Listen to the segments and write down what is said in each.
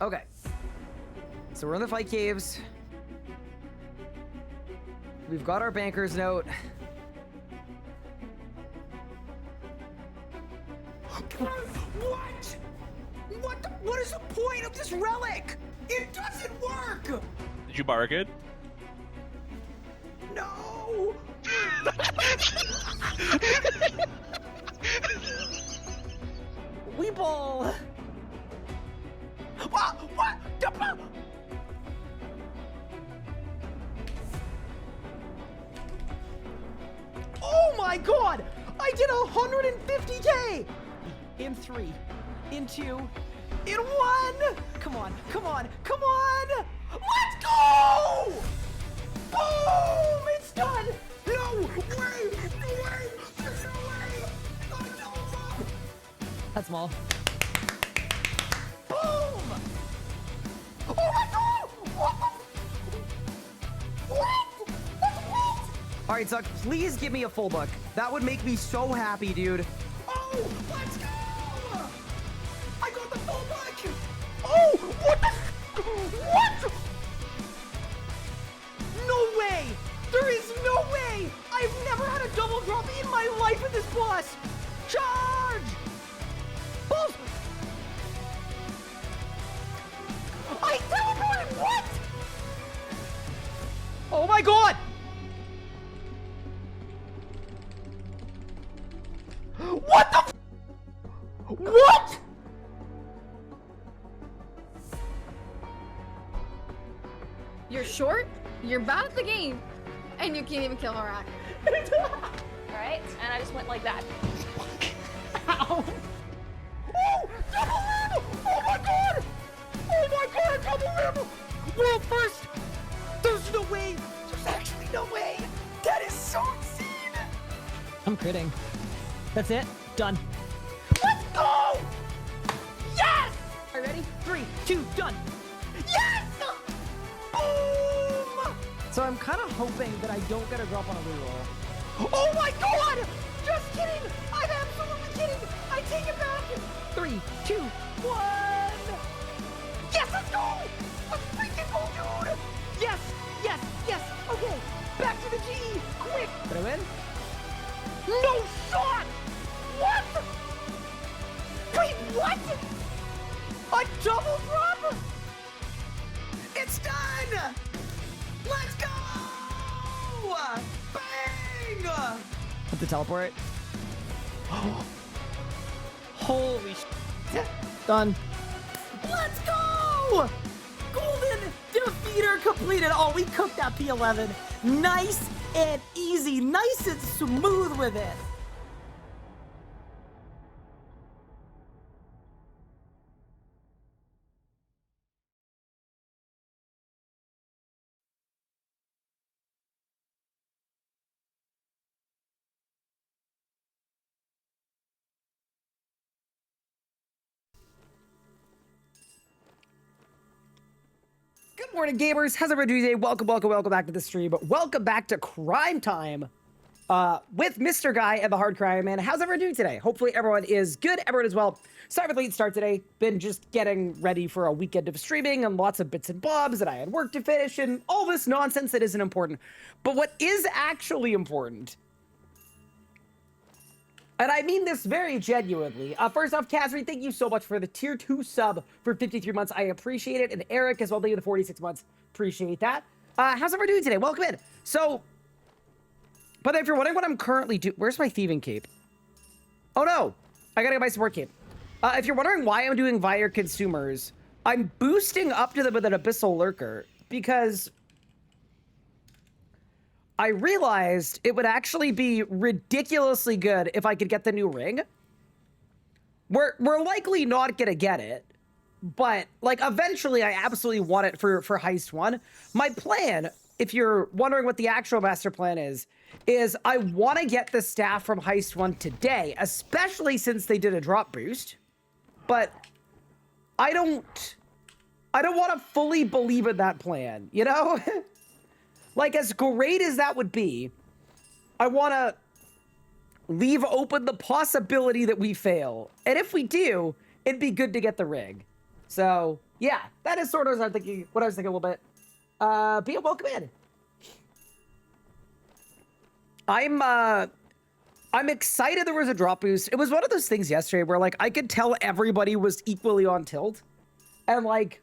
Okay. So we're in the fight caves. We've got our banker's note. What? What is the point of this relic? It doesn't work! Did you bark it? No! Weeble! What? What? Oh my god! I did 150K! In 3, in 2, in 1! Come on, come on, come on! Let's go! Boom! It's done! No way! No way! There's no way! Oh, no! That's small. Boom! Oh my god! What the? What? That's what? All right, Zuck, please give me a full book. That would make me so happy, dude. Oh, let's go! I got the full book! Oh, what the? What? No way! There is no way! I've never had a double drop in my life with this boss! Charge! Boss! I teleported! What? Oh my god! What the f? What? You're short, you're bad at the game, and you can't even kill Harak. Alright, and I just went like that. Ow! Oh! Double rim! Oh my god! Oh my god, double rim! World first! There's no way! There's actually no way! That is so insane! I'm critting. That's it? Done. Let's go! Yes! Are you ready? 3, 2, done! Yes! Boom! So I'm kind of hoping that I don't get a drop on a reroll. Oh my god! Just kidding! I'm absolutely kidding! I take it back! 3, 2, 1! Yes, let's go! Let's freaking go, dude! Yes! Yes! Yes! Okay! Back to the G! Quick! Did I win? No shot! What? Wait, what? A double drop? It's done! Let's go! Bang! Put the teleport. Holy shit. Done. Let's go! Golden defeater completed. Oh, we cooked that P11. Nice and easy. Nice and smooth with it. Good morning, gamers. How's everyone doing today? Welcome back to the stream. Welcome back to Crime Time with Mr. Guy and the Hard Crime Man. How's everyone doing today? Hopefully everyone is good. Everyone is well. Sorry for the late start today. Been just getting ready for a weekend of streaming and lots of bits and bobs, and I had work to finish and all this nonsense that isn't important. But what is actually important, and I mean this very genuinely. First off, Casri, thank you so much for the tier 2 sub for 53 months. I appreciate it. And Eric as well, thank you for the 46 months. Appreciate that. How's everyone doing today? Welcome in. So, but if you're wondering what I'm currently doing, where's my thieving cape? Oh no, I gotta get my support cape. If you're wondering why I'm doing Vire Consumers, I'm boosting up to them with an Abyssal Lurker because I realized it would actually be ridiculously good if I could get the new ring. We're likely not gonna get it, but like eventually I absolutely want it for Heist 1. My plan, if you're wondering what the actual master plan is I want to get the staff from Heist 1 today, especially since they did a drop boost. But I don't want to fully believe in that plan, you know? Like, as great as that would be, I want to leave open the possibility that we fail. And if we do, it'd be good to get the rig. So yeah, that is sort of what I was thinking a little bit. Pia, welcome in. I'm excited there was a drop boost. It was one of those things yesterday where like I could tell everybody was equally on tilt. And like,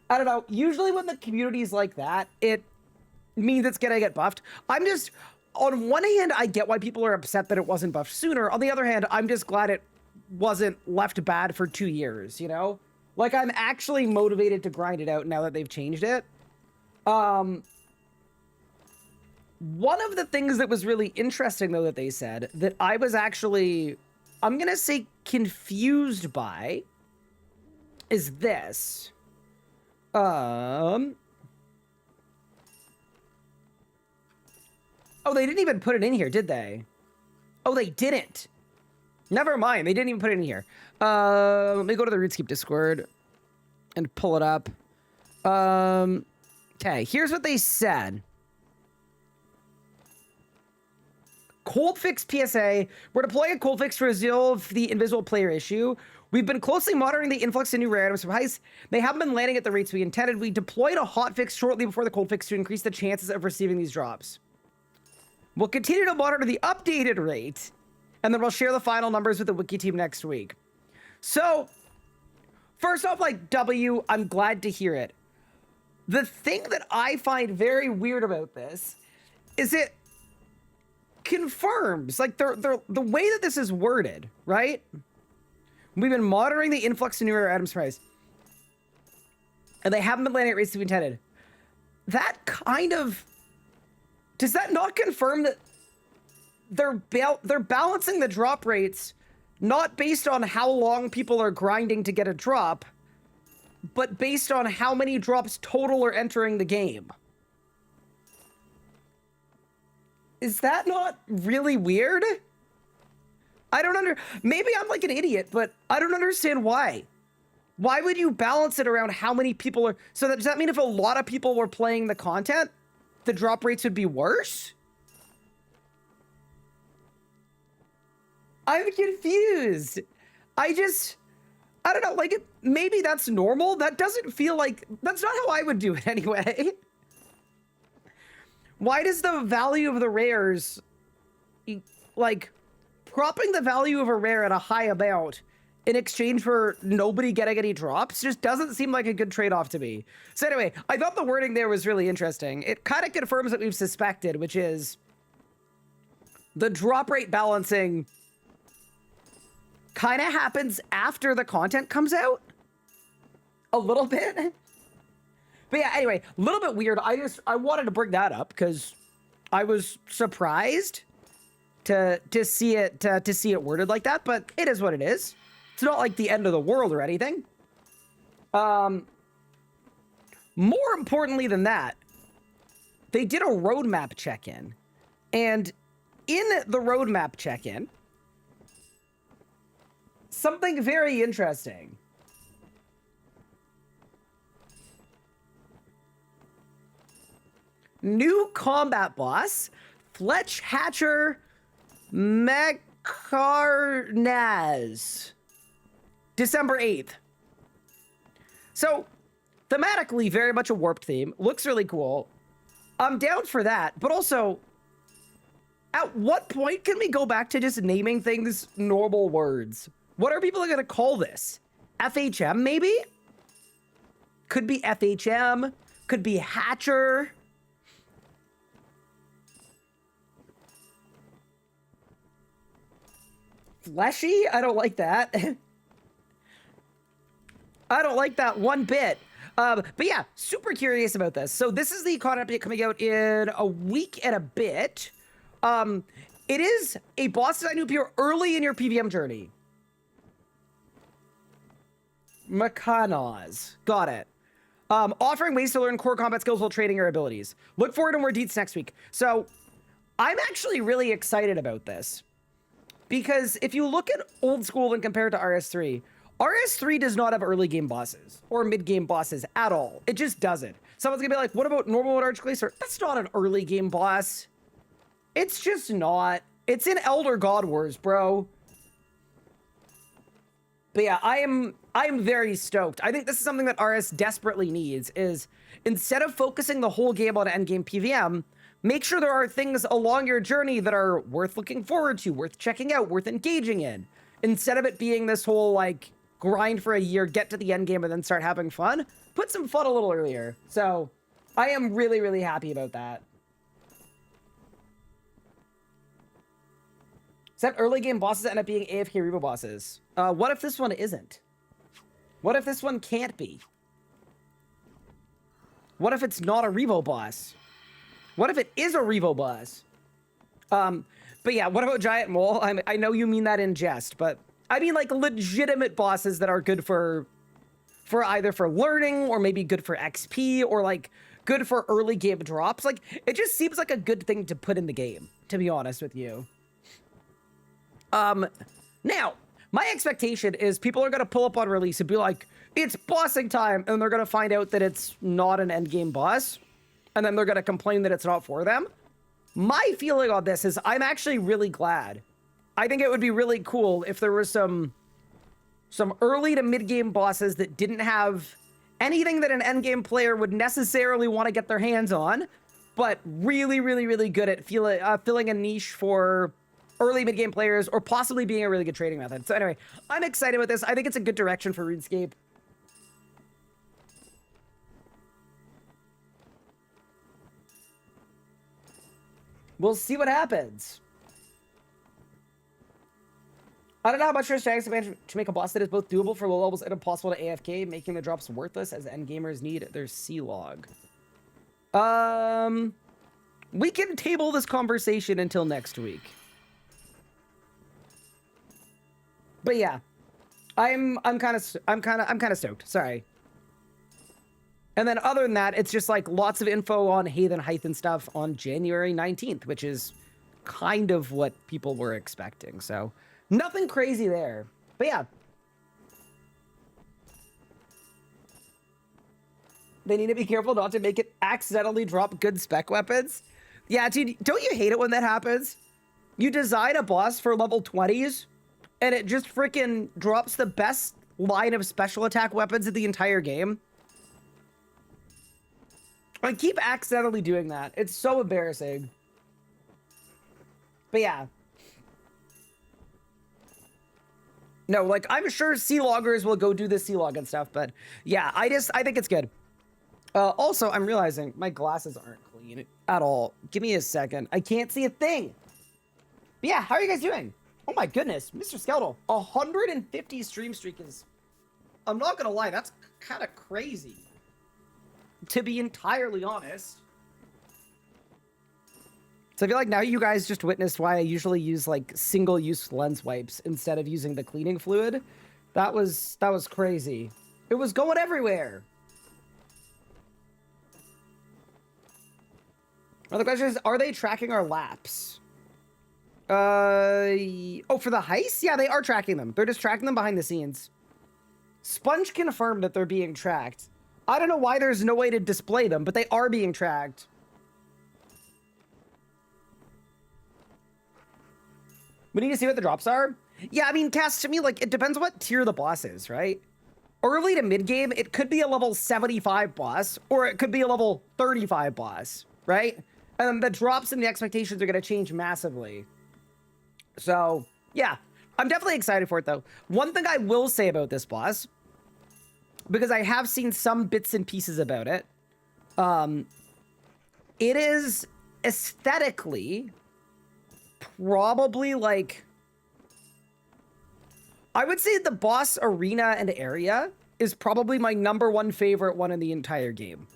I don't know, usually when the community's like that, it means it's gonna get buffed. I'm just, on one hand, I get why people are upset that it wasn't buffed sooner. On the other hand, I'm just glad it wasn't left bad for 2 years, you know? Like, I'm actually motivated to grind it out now that they've changed it. One of the things that was really interesting, though, that they said, that I was actually, I'm gonna say confused by, is this. Oh, they didn't even put it in here, did they? Oh, they didn't. Never mind, they didn't even put it in here. Let me go to the RuneScape Discord and pull it up. Okay, here's what they said. Cold fix PSA. We're deploying a cold fix to resolve the invisible player issue. We've been closely monitoring the influx of new rare items from Heists. They haven't been landing at the rates we intended. We deployed a hot fix shortly before the cold fix to increase the chances of receiving these drops. We'll continue to monitor the updated rate, and then we'll share the final numbers with the wiki team next week. So, first off, like, W, I'm glad to hear it. The thing that I find very weird about this is it confirms, like, the way that this is worded, right? We've been monitoring the influx of new rare items price, and they haven't been landing at rates we intended. That kind of... Does that not confirm that they're balancing the drop rates not based on how long people are grinding to get a drop, but based on how many drops total are entering the game? Is that not really weird? Maybe I'm like an idiot, but I don't understand why. Why would you balance it around how many people are... So does that mean if a lot of people were playing the content, the drop rates would be worse? I'm confused. I don't know, like, maybe that's normal. That doesn't feel like... That's not how I would do it anyway. Why does the value of the rares... Like, propping the value of a rare at a high amount in exchange for nobody getting any drops just doesn't seem like a good trade-off to me. So anyway, I thought the wording there was really interesting. It kind of confirms what we've suspected, which is the drop rate balancing kind of happens after the content comes out. A little bit. But yeah, anyway, a little bit weird. I wanted to bring that up because I was surprised to see it worded like that, but it is what it is. It's not like the end of the world or anything. More importantly than that, they did a roadmap check-in. And in the roadmap check-in, something very interesting. New combat boss, Fletch Hatcher Mekarnaz. December 8th. So, thematically, very much a warped theme. Looks really cool. I'm down for that, but also, at what point can we go back to just naming things normal words? What are people going to call this? FHM, maybe? Could be FHM. Could be Hatcher. Fleshy? I don't like that. I don't like that one bit. But yeah, super curious about this. So this is the content update coming out in a week and a bit. It is a boss design new appear early in your PVM journey. Mekarnaz. Got it. Offering ways to learn core combat skills while training your abilities. Look forward to more deets next week. So I'm actually really excited about this. Because if you look at old school and compare it to RS3, RS3 does not have early game bosses or mid game bosses at all. It just doesn't. Someone's gonna be like, what about normal mode Archglacier? That's not an early game boss. It's just not. It's in Elder God Wars, bro. But yeah, I am very stoked. I think this is something that RS desperately needs, is instead of focusing the whole game on endgame PVM, make sure there are things along your journey that are worth looking forward to, worth checking out, worth engaging in. Instead of it being this whole, like, grind for a year, get to the end game, and then start having fun, put some fun a little earlier. So, I am really, really happy about that. Except early game bosses end up being AFK Revo bosses. What if this one isn't? What if this one can't be? What if it's not a Revo boss? What if it is a Revo boss? But yeah, what about Giant Mole? I know you mean that in jest, but I mean like legitimate bosses that are good for either for learning or maybe good for XP or like good for early game drops. Like it just seems like a good thing to put in the game, to be honest with you. Now, my expectation is people are going to pull up on release and be like, it's bossing time, and they're going to find out that it's not an endgame boss, and then they're going to complain that it's not for them. My feeling on this is I'm actually really glad. I think it would be really cool if there was some early to mid-game bosses that didn't have anything that an endgame player would necessarily want to get their hands on, but really, really, really good at filling a niche for early mid-game players, or possibly being a really good trading method. So anyway, I'm excited with this. I think it's a good direction for RuneScape. We'll see what happens. I don't know how much there's to make a boss that is both doable for low levels and impossible to AFK, making the drops worthless as endgamers need their C-log. We can table this conversation until next week. But yeah, I'm kind of stoked. Sorry. And then other than that, it's just like lots of info on Heathen Height and stuff on January 19th, which is kind of what people were expecting. So nothing crazy there. But yeah. They need to be careful not to make it accidentally drop good spec weapons. Yeah, dude, don't you hate it when that happens? You design a boss for level 20s, and it just freaking drops the best line of special attack weapons in the entire game. I keep accidentally doing that. It's so embarrassing. But yeah. No, like, I'm sure C-loggers will go do the C-log and stuff, but yeah, I think it's good. Also, I'm realizing my glasses aren't clean at all. Give me a second. I can't see a thing. But yeah, how are you guys doing? Oh my goodness, Mr. Skeletal, 150 stream streak is, I'm not gonna lie, that's kind of crazy, to be entirely honest. So I feel like now you guys just witnessed why I usually use like single-use lens wipes instead of using the cleaning fluid. That was crazy. It was going everywhere. Well, the question is, are they tracking our laps? Oh, for the heists? Yeah, they are tracking them. They're just tracking them behind the scenes. Sponge confirmed that they're being tracked. I don't know why there's no way to display them, but they are being tracked. We need to see what the drops are. Yeah, I mean, Cass, to me, like, it depends what tier the boss is, right? Early to mid-game, it could be a level 75 boss, or it could be a level 35 boss, right? And the drops and the expectations are going to change massively. So, yeah, I'm definitely excited for it, though. One thing I will say about this boss, because I have seen some bits and pieces about it, it is aesthetically probably, like, I would say the boss arena and area is probably my #1 favorite one in the entire game.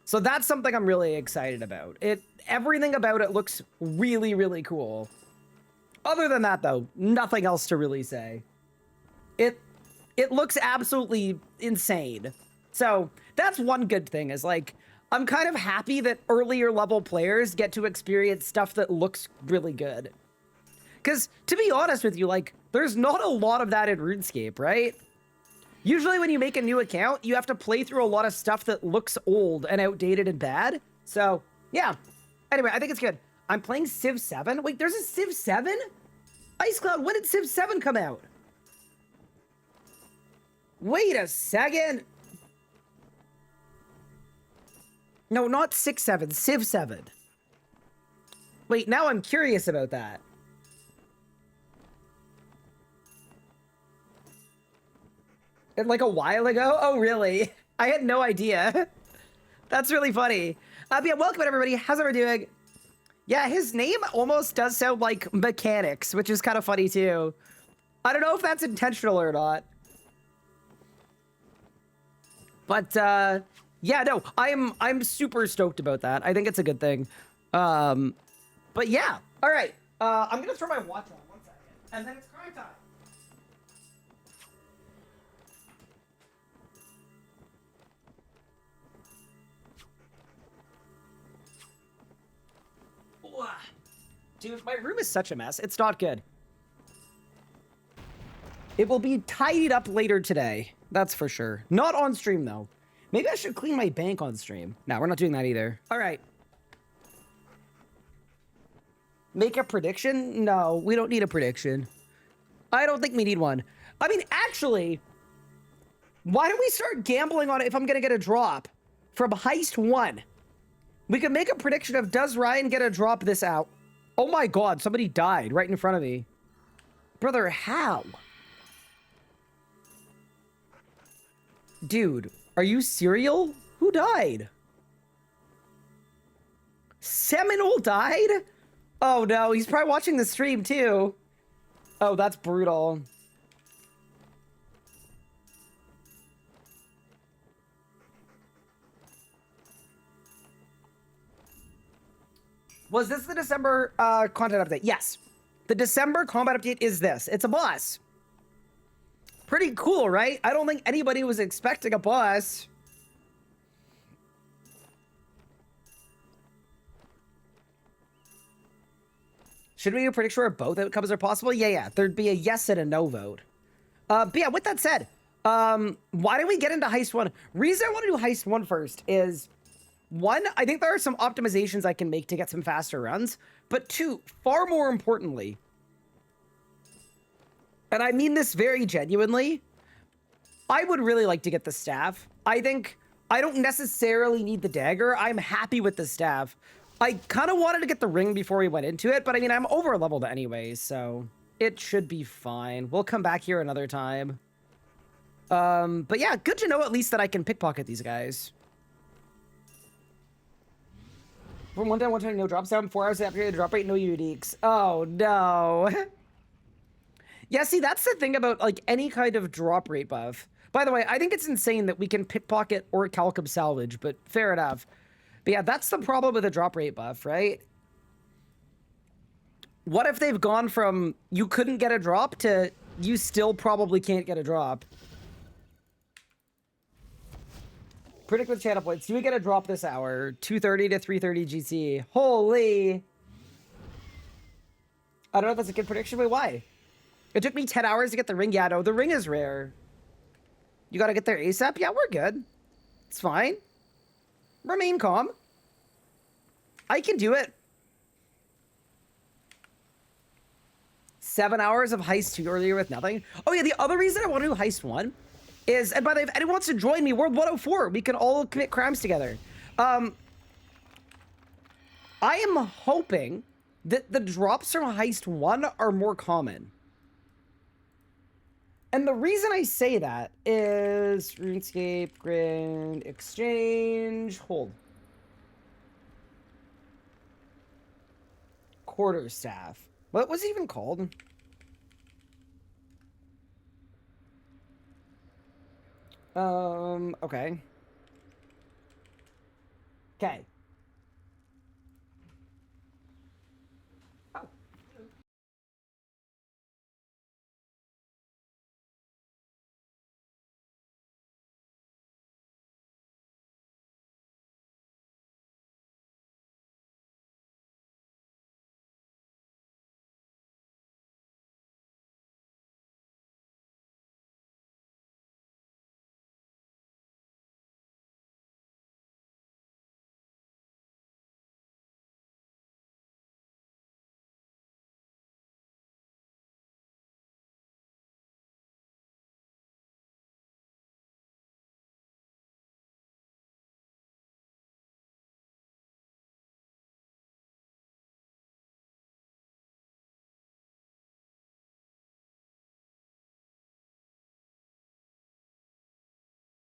So that's something I'm really excited about. Everything about it looks really, really cool. Other than that, though, nothing else to really say. It looks absolutely insane. So that's one good thing, is like, I'm kind of happy that earlier level players get to experience stuff that looks really good. Because, to be honest with you, like, there's not a lot of that in RuneScape, right? Usually when you make a new account, you have to play through a lot of stuff that looks old and outdated and bad. So, yeah. Anyway, I think it's good. I'm playing Civ 7? Wait, there's a Civ 7? Ice Cloud, when did Civ 7 come out? Wait a second. No, not 6-7, Civ 7. Wait, now I'm curious about that. Like a while ago? Oh, really? I had no idea. That's really funny. Yeah, welcome everybody. How's everyone doing? Yeah, his name almost does sound like mechanics, which is kind of funny too. I don't know if that's intentional or not. But yeah, no, I'm super stoked about that. I think it's a good thing. But yeah, all right. I'm gonna throw my watch on 1 second, and then it's crime time. Dude, my room is such a mess. It's not good. It will be tidied up later today. That's for sure. Not on stream, though. Maybe I should clean my bank on stream. No, we're not doing that either. All right. Make a prediction? No, we don't need a prediction. I don't think we need one. I mean, actually, why don't we start gambling on it if I'm going to get a drop from Heist 1? We could make a prediction of, does Ryan get a drop this out? Oh my god, somebody died right in front of me. Brother, how? Dude, are you serial? Who died? Seminole died? Oh no, he's probably watching the stream too. Oh, that's brutal. Was this the December content update? Yes. The December combat update is this. It's a boss. Pretty cool, right? I don't think anybody was expecting a boss. Should we do a prediction where both outcomes are possible? Yeah. There'd be a yes and a no vote. But yeah, with that said, why don't we get into Heist 1? Reason I want to do Heist 1 first is, one, I think there are some optimizations I can make to get some faster runs. But two, far more importantly, and I mean this very genuinely, I would really like to get the staff. I think I don't necessarily need the dagger. I'm happy with the staff. I kind of wanted to get the ring before we went into it, but I mean, I'm over leveled anyway, so it should be fine. We'll come back here another time. But yeah, good to know at least that I can pickpocket these guys. From 1 time, no drops down, 4 hours after the drop rate, no uniques. Oh no. Yeah, see, that's the thing about like any kind of drop rate buff. By the way, I think it's insane that we can pickpocket or Calcum salvage, but fair enough. But yeah, that's the problem with a drop rate buff, right? What if they've gone from you couldn't get a drop to you still probably can't get a drop? Predict with channel points. Do we get a drop this hour? 2:30 to 3:30 GT. Holy. I don't know if that's a good prediction, but why? It took me 10 hours to get the ring. Yeah, no, the ring is rare. You gotta get there ASAP? Yeah, we're good. It's fine. Remain calm. I can do it. 7 hours of Heist 2 earlier with nothing. Oh yeah, the other reason I want to do Heist 1 is, and by the way, if anyone wants to join me, World 104, we can all commit crimes together. I am hoping that the drops from Heist 1 are more common. And the reason I say that is RuneScape, Grand Exchange, hold. Quarterstaff. What was it even called? Okay. Okay.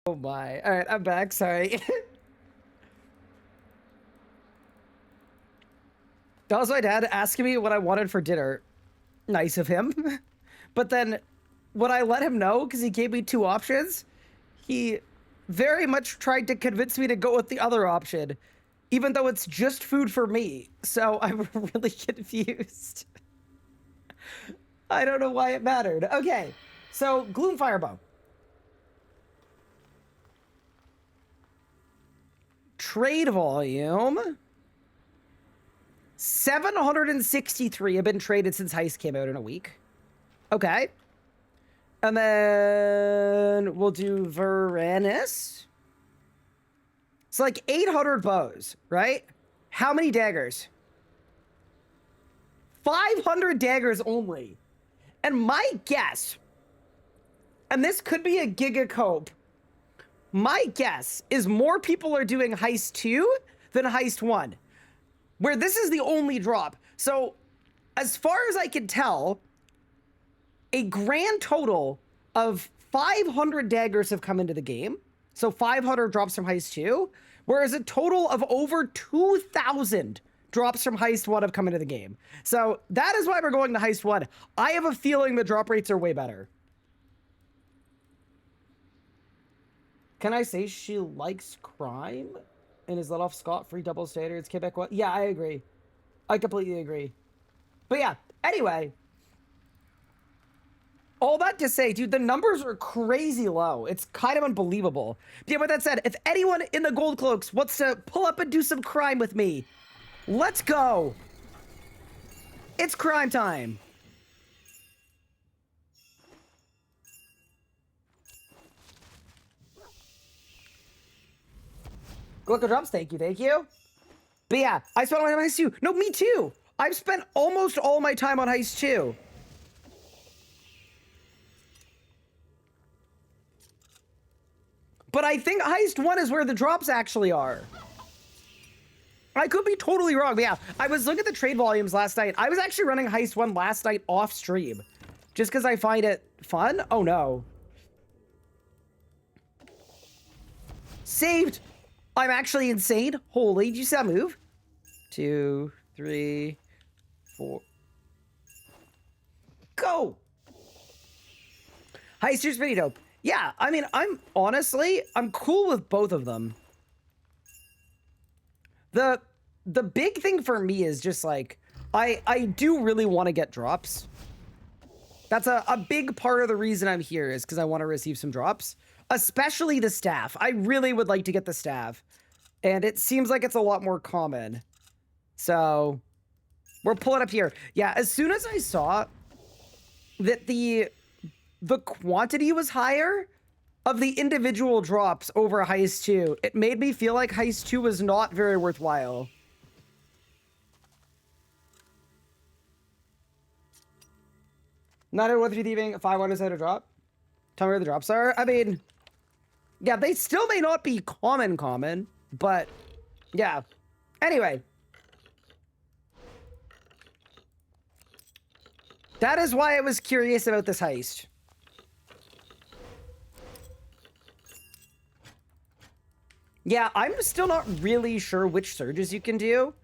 Oh my. All right, I'm back. Sorry. That was my dad asking me what I wanted for dinner. Nice of him. But then when I let him know, because he gave me 2 options, he very much tried to convince me to go with the other option, even though it's just food for me. So I'm really confused. I don't know why it mattered. Okay, so Gloom Firebow. Trade volume. 763 have been traded since Heist came out in a week. Okay. And then we'll do Varanus. It's like 800 bows, right? How many daggers? 500 daggers only. And my guess, and this could be a gigacope, my guess is more people are doing Heist 2 than Heist 1, where this is the only drop. So as far as I can tell, a grand total of 500 daggers have come into the game. So 500 drops from Heist 2, whereas a total of over 2,000 drops from Heist 1 have come into the game. So that is why we're going to Heist 1. I have a feeling the drop rates are way better. Can I say she likes crime and is let off scot-free double standards, Quebecois? Yeah, I agree. I completely agree. But yeah, anyway. All that to say, dude, the numbers are crazy low. It's kind of unbelievable. Yeah, with that said, if anyone in the gold cloaks wants to pull up and do some crime with me, let's go. It's crime time. Glicker drops, thank you, thank you. But yeah, I spent all my time on Heist 2. No, me too. I've spent almost all my time on Heist 2. But I think Heist 1 is where the drops actually are. I could be totally wrong, but yeah, I was looking at the trade volumes last night. I was actually running Heist 1 last night off stream, just because I find it fun. Oh no. Saved. I'm actually insane. Holy, did you see that move? 2, 3, 4. Go. Heist 2's pretty dope. Yeah, I mean, I'm cool with both of them. The big thing for me is just like, I do really want to get drops. That's a big part of the reason I'm here, is because I want to receive some drops, especially the staff. I really would like to get the staff, and it seems like it's a lot more common. So we're pulling up here. Yeah, as soon as I saw that the quantity was higher of the individual drops over Heist 2, it made me feel like Heist 2 was not very worthwhile. Not everyone through thieving, 500 a drop. Tell me where the drops are. I mean, yeah, they still may not be common, but yeah. Anyway. That is why I was curious about this heist. Yeah, I'm still not really sure which surges you can do.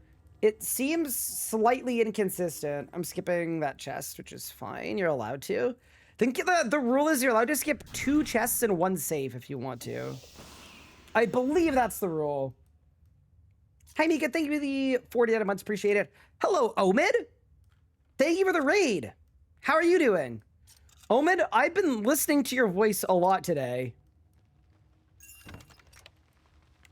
It seems slightly inconsistent. I'm skipping that chest, which is fine. You're allowed to. I think the rule is you're allowed to skip 2 chests and 1 safe if you want to. I believe that's the rule. Hi, Mika. Thank you for the 40 months. Appreciate it. Hello, Omid. Thank you for the raid. How are you doing? Omid, I've been listening to your voice a lot today.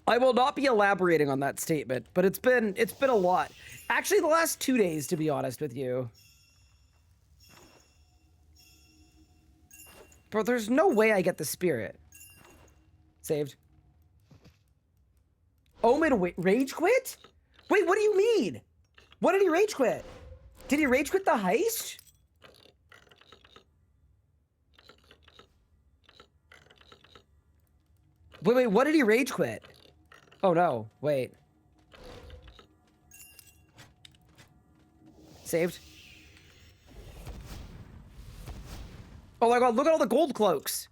I will not be elaborating on that statement, but it's been a lot. Actually, the last 2 days, to be honest with you. Bro, there's no way I get the spirit. Saved. Omid rage quit? Wait, what do you mean? What did he rage quit? Did he rage quit the heist? Wait, what did he rage quit? Oh no, wait. Saved. Oh my god, look at all the gold cloaks.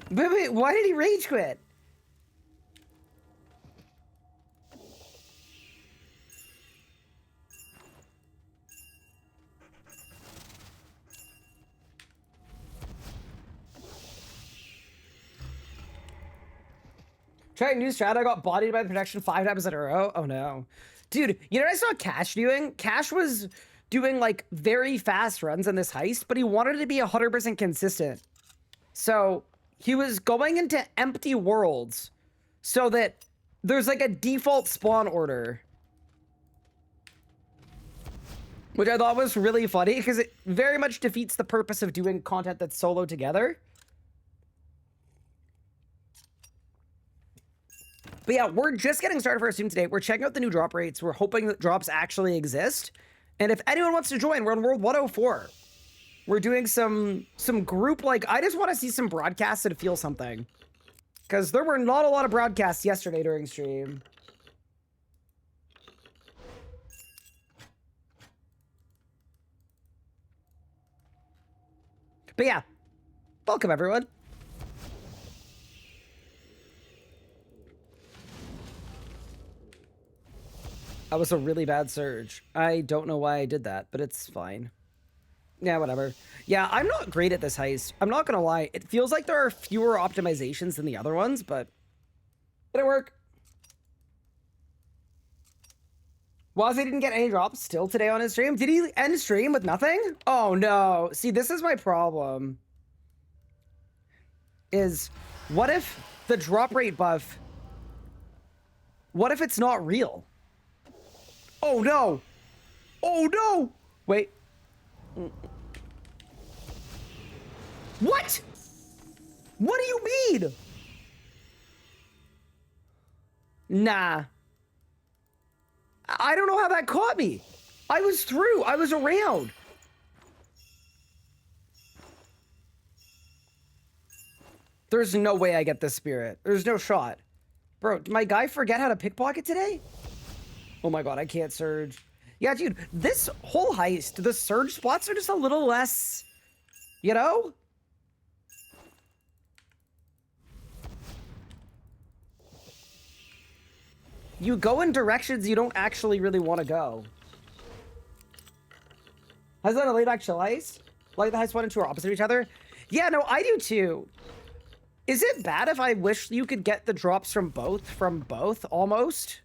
Wait, why did he rage quit? Trying new strat, I got bodied by the protection 5 times in a row. Oh no. Dude, you know what I saw Cash doing? Cash was doing like very fast runs in this heist, but he wanted to be 100% consistent. So he was going into empty worlds so that there's like a default spawn order. Which I thought was really funny because it very much defeats the purpose of doing content that's solo together. But yeah, we're just getting started for our student today. We're checking out the new drop rates. We're hoping that drops actually exist. And if anyone wants to join, we're on World 104. We're doing some group, like, I just want to see some broadcasts and feel something. Because there were not a lot of broadcasts yesterday during stream. But yeah, welcome everyone. That was a really bad surge. I don't know why I did that, but it's fine. Yeah, whatever. Yeah, I'm not great at this heist. I'm not gonna lie. It feels like there are fewer optimizations than the other ones, but it'll work. Wazzy didn't get any drops still today on his stream. Did he end stream with nothing? Oh no. See, this is my problem. Is what if the drop rate buff, what if it's not real? Oh no! Oh no! Wait. What? What do you mean? Nah. I don't know how that caught me. I was through. I was around. There's no way I get this spirit. There's no shot. Bro, did my guy forget how to pickpocket today? Oh my god, I can't surge. Yeah, dude, this whole heist, the surge spots are just a little less, you know? You go in directions you don't actually really want to go. Has that a laid back chill heist? Like the heist 1 and 2 are opposite of each other? Yeah, no, I do too. Is it bad if I wish you could get the drops from both, almost?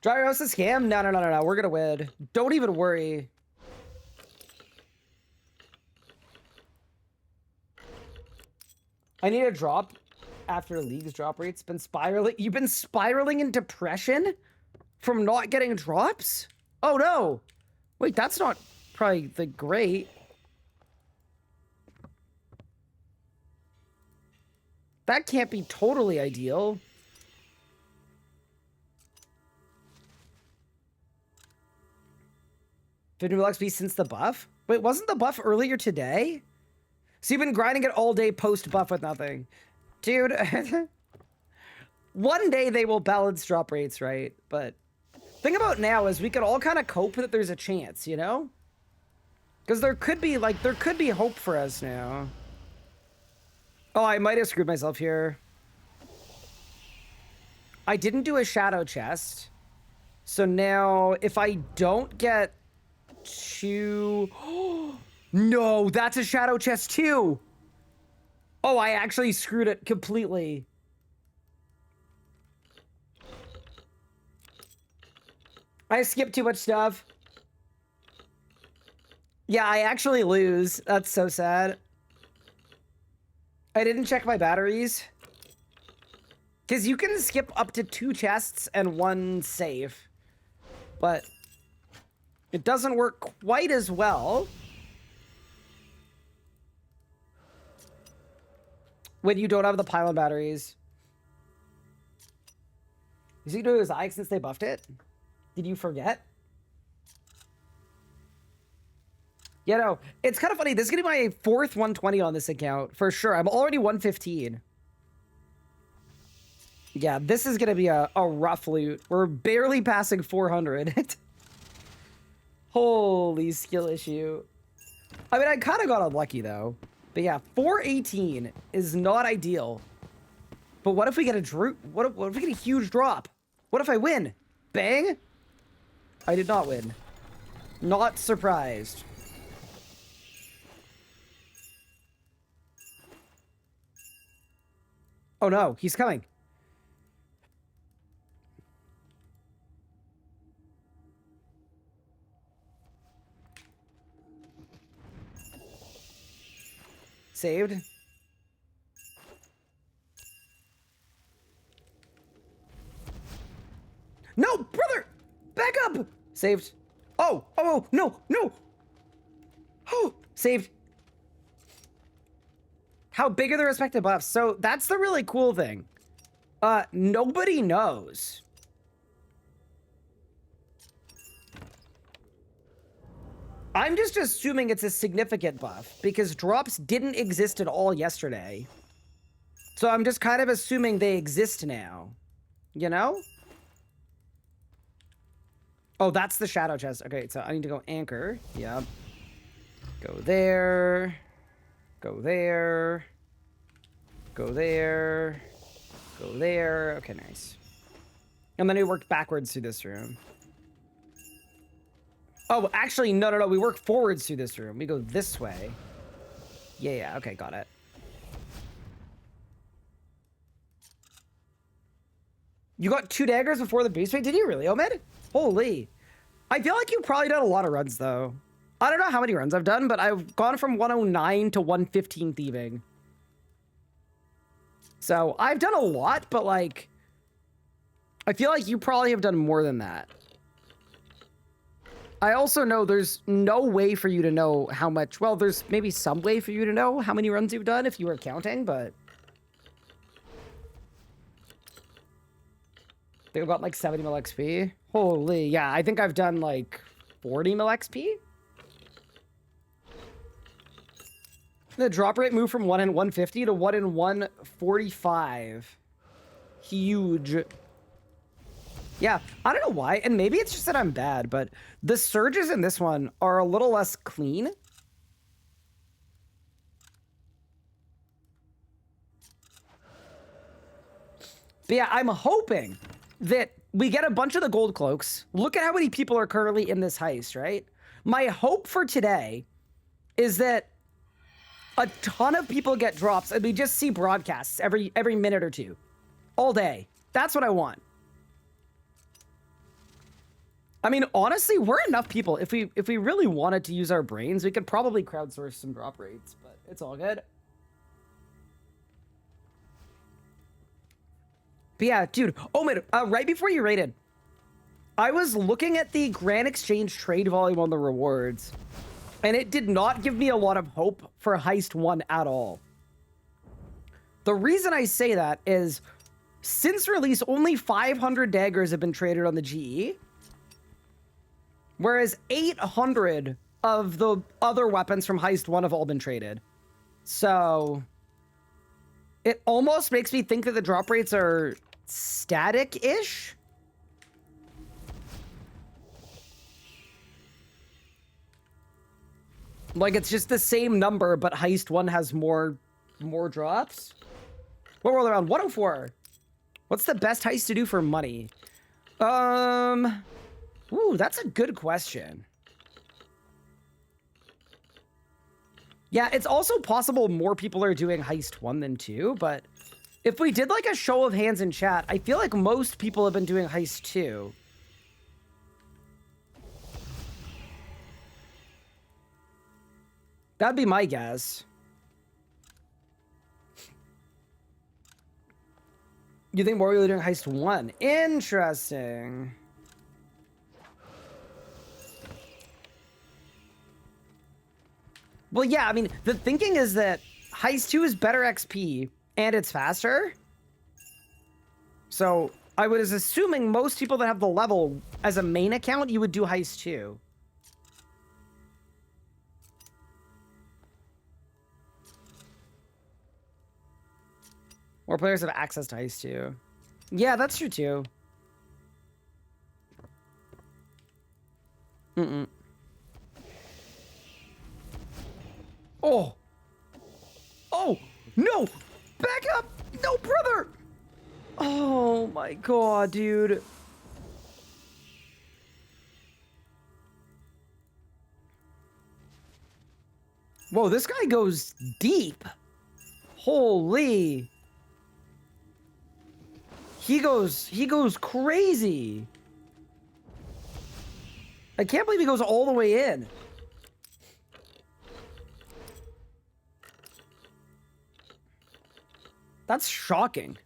Gyros is scam? No. We're gonna win. Don't even worry. I need a drop after League's drop rate's been spiraling. You've been spiraling in depression from not getting drops? Oh no. Wait, that's not probably the great. That can't be totally ideal. $50 XP since the buff? Wait, wasn't the buff earlier today? So you've been grinding it all day post-buff with nothing. Dude, one day they will balance drop rates, right? But thing about now is we could all kind of cope that there's a chance, you know? Because there could be hope for us now. Oh, I might have screwed myself here. I didn't do a shadow chest. So now if I don't get no, that's a shadow chest too. Oh, I actually screwed it completely. I skipped too much stuff. Yeah, I actually lose. That's so sad. I didn't check my batteries. Because you can skip up to 2 chests and 1 save. But it doesn't work quite as well when you don't have the pylon batteries. Is he doing his eye since they buffed it? Did you forget? Yeah, no, it's kind of funny. This is gonna be my 4th 120 on this account for sure. I'm already 115. Yeah, this is gonna be a rough loot. We're barely passing 400. Holy skill issue. I mean, I kind of got unlucky though. But yeah, 418 is not ideal. But what if we get a what if we get a huge drop? What if I win? Bang? I did not win. Not surprised. Oh no, he's coming. Saved. No, brother! Back up! Saved. Oh, oh, no, no! Oh, saved. How big are the respective buffs? So that's the really cool thing. Nobody knows. I'm just assuming it's a significant buff because drops didn't exist at all yesterday. So I'm just kind of assuming they exist now. You know? Oh, that's the shadow chest. Okay, so I need to go anchor. Yep. Go there. Go there. Go there. Go there. Okay, nice. And then we worked backwards through this room. Oh, actually, no, no, no. We work forwards through this room. We go this way. Yeah, yeah. Okay, got it. You got 2 daggers before the base rate? Did you really, Omid? Holy. I feel like you've probably done a lot of runs, though. I don't know how many runs I've done, but I've gone from 109 to 115 thieving. So, I've done a lot, but, like... I feel like you probably have done more than that. I also know there's no way for you to know how much... Well, there's maybe some way for you to know how many runs you've done if you were counting, but... I think I've got like 70 mil XP. Holy, yeah, I think I've done like 40 mil XP. The drop rate moved from 1 in 150 to 1 in 145. Huge. Yeah, I don't know why, and maybe it's just that I'm bad, but the surges in this one are a little less clean. But yeah, I'm hoping that we get a bunch of the gold cloaks. Look at how many people are currently in this heist, right? My hope for today is that a ton of people get drops and we just see broadcasts every minute or two. All day. That's what I want. I mean, honestly, we're enough people. If we really wanted to use our brains, we could probably crowdsource some drop rates, but it's all good. But yeah, dude, Omid, right before you raided, I was looking at the Grand Exchange trade volume on the rewards, and it did not give me a lot of hope for Heist 1 at all. The reason I say that is, since release, only 500 daggers have been traded on the GE, whereas 800 of the other weapons from Heist 1 have all been traded. So, it almost makes me think that the drop rates are static-ish. Like, it's just the same number, but Heist 1 has more drops. What were they around? 104. What's the best heist to do for money? Ooh, that's a good question. Yeah, it's also possible more people are doing Heist 1 than 2, but if we did like a show of hands in chat, I feel like most people have been doing Heist 2. That'd be my guess. You think more people are doing Heist 1? Interesting. Well, yeah, I mean, the thinking is that Heist 2 is better XP, and it's faster. So, I was assuming most people that have the level as a main account, you would do Heist 2. More players have access to Heist 2. Yeah, that's true, too. Oh. Oh, no. Back up. No, brother. Oh my god, dude. Whoa, this guy goes deep. Holy. He goes crazy. I can't believe he goes all the way in. That's shocking.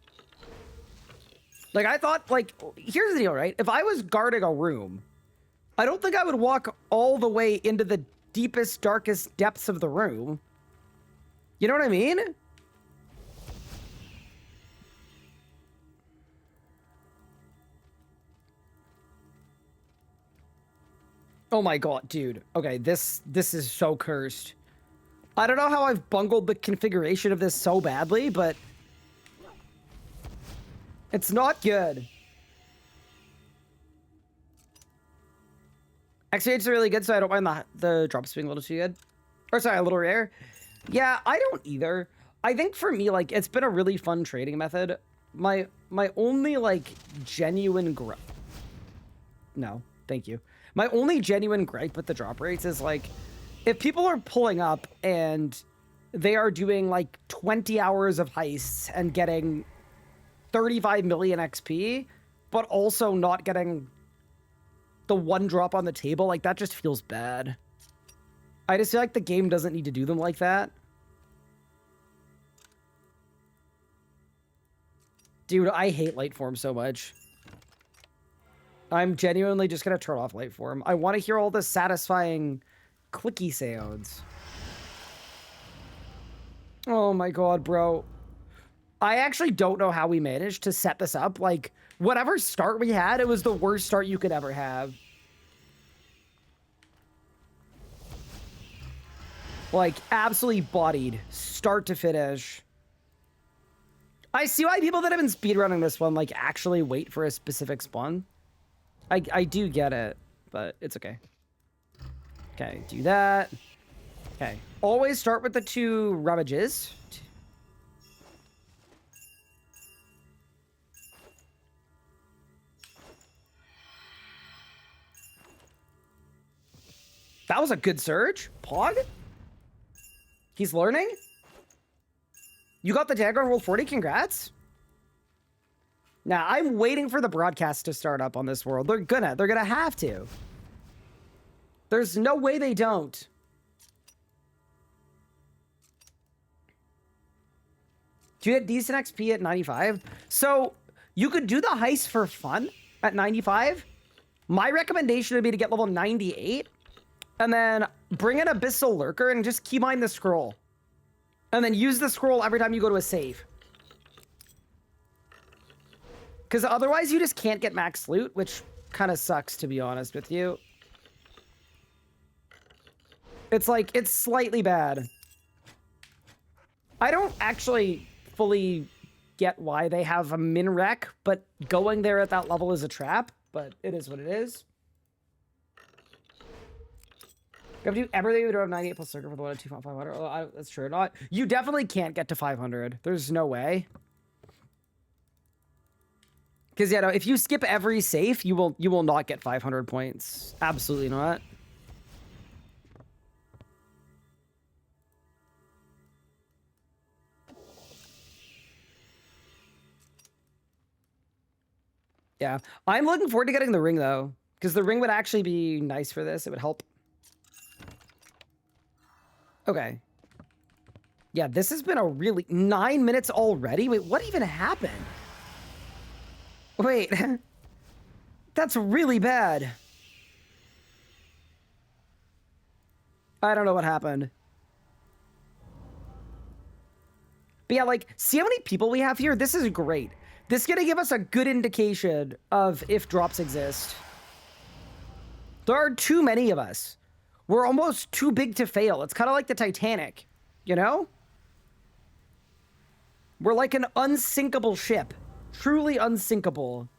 Like, I thought, like, here's the deal, right? If I was guarding a room, I don't think I would walk all the way into the deepest, darkest depths of the room. You know what I mean? Oh my god, dude. Okay, this is so cursed. I don't know how I've bungled the configuration of this so badly, but it's not good. XPH is really good, so I don't mind the drops being a little too good. Or sorry, a little rare. Yeah, I don't either. I think for me, like, it's been a really fun trading method. My only, like, genuine gripe... No, thank you. My only genuine gripe with the drop rates is, like, if people are pulling up and they are doing, like, 20 hours of heists and getting 35 million XP, but also not getting the one drop on the table, like, that just feels bad. I just feel like the game doesn't need to do them like that. Dude, I hate Lightform so much. I'm genuinely just gonna turn off Lightform. I want to hear all the satisfying clicky sounds. Oh my god, bro. I actually don't know how we managed to set this up. Like, whatever start we had, it was the worst start you could ever have. Like, absolutely bodied, start to finish. I see why people that have been speedrunning this one, like, actually wait for a specific spawn. I do get it, but it's okay. Okay, do that. Okay, always start with the 2 ravages. That was a good surge. Pog? He's learning? You got the dagger on roll 40, congrats. Now, I'm waiting for the broadcast to start up on this world. They're gonna have to. There's no way they don't. Do you get decent XP at 95? So, you could do the heist for fun at 95. My recommendation would be to get level 98. And then bring in Abyssal Lurker and just keymine the scroll. And then use the scroll every time you go to a save. Because otherwise you just can't get max loot, which kind of sucks, to be honest with you. It's like, it's slightly bad. I don't actually fully get why they have a min rec, but going there at that level is a trap, but it is what it is. You have to do everything you do have 98 plus circuit for the 1 at 2.500. Oh, that's true. Not, you definitely can't get to 500. There's no way. Because, yeah, no, if you skip every safe, you will not get 500 points. Absolutely not. Yeah. I'm looking forward to getting the ring, though. Because the ring would actually be nice for this. It would help. Okay. Yeah, this has been a really... 9 minutes already? Wait, what even happened? Wait. That's really bad. I don't know what happened. But yeah, like, see how many people we have here? This is great. This is going to give us a good indication of if drops exist. There are too many of us. We're almost too big to fail. It's kind of like the Titanic, you know? We're like an unsinkable ship. Truly unsinkable.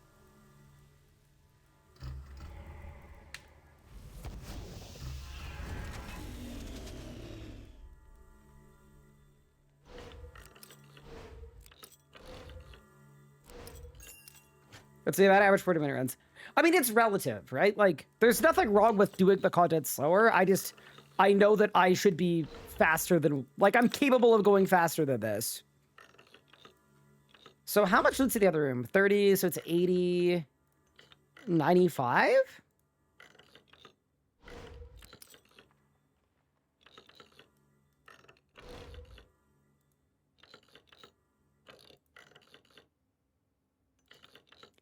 It's about average 40-minute runs. I mean, it's relative, right? Like, there's nothing wrong with doing the content slower. I know that I should be faster than, like, I'm capable of going faster than this. So how much loot's in the other room? 30, so it's 80, 95?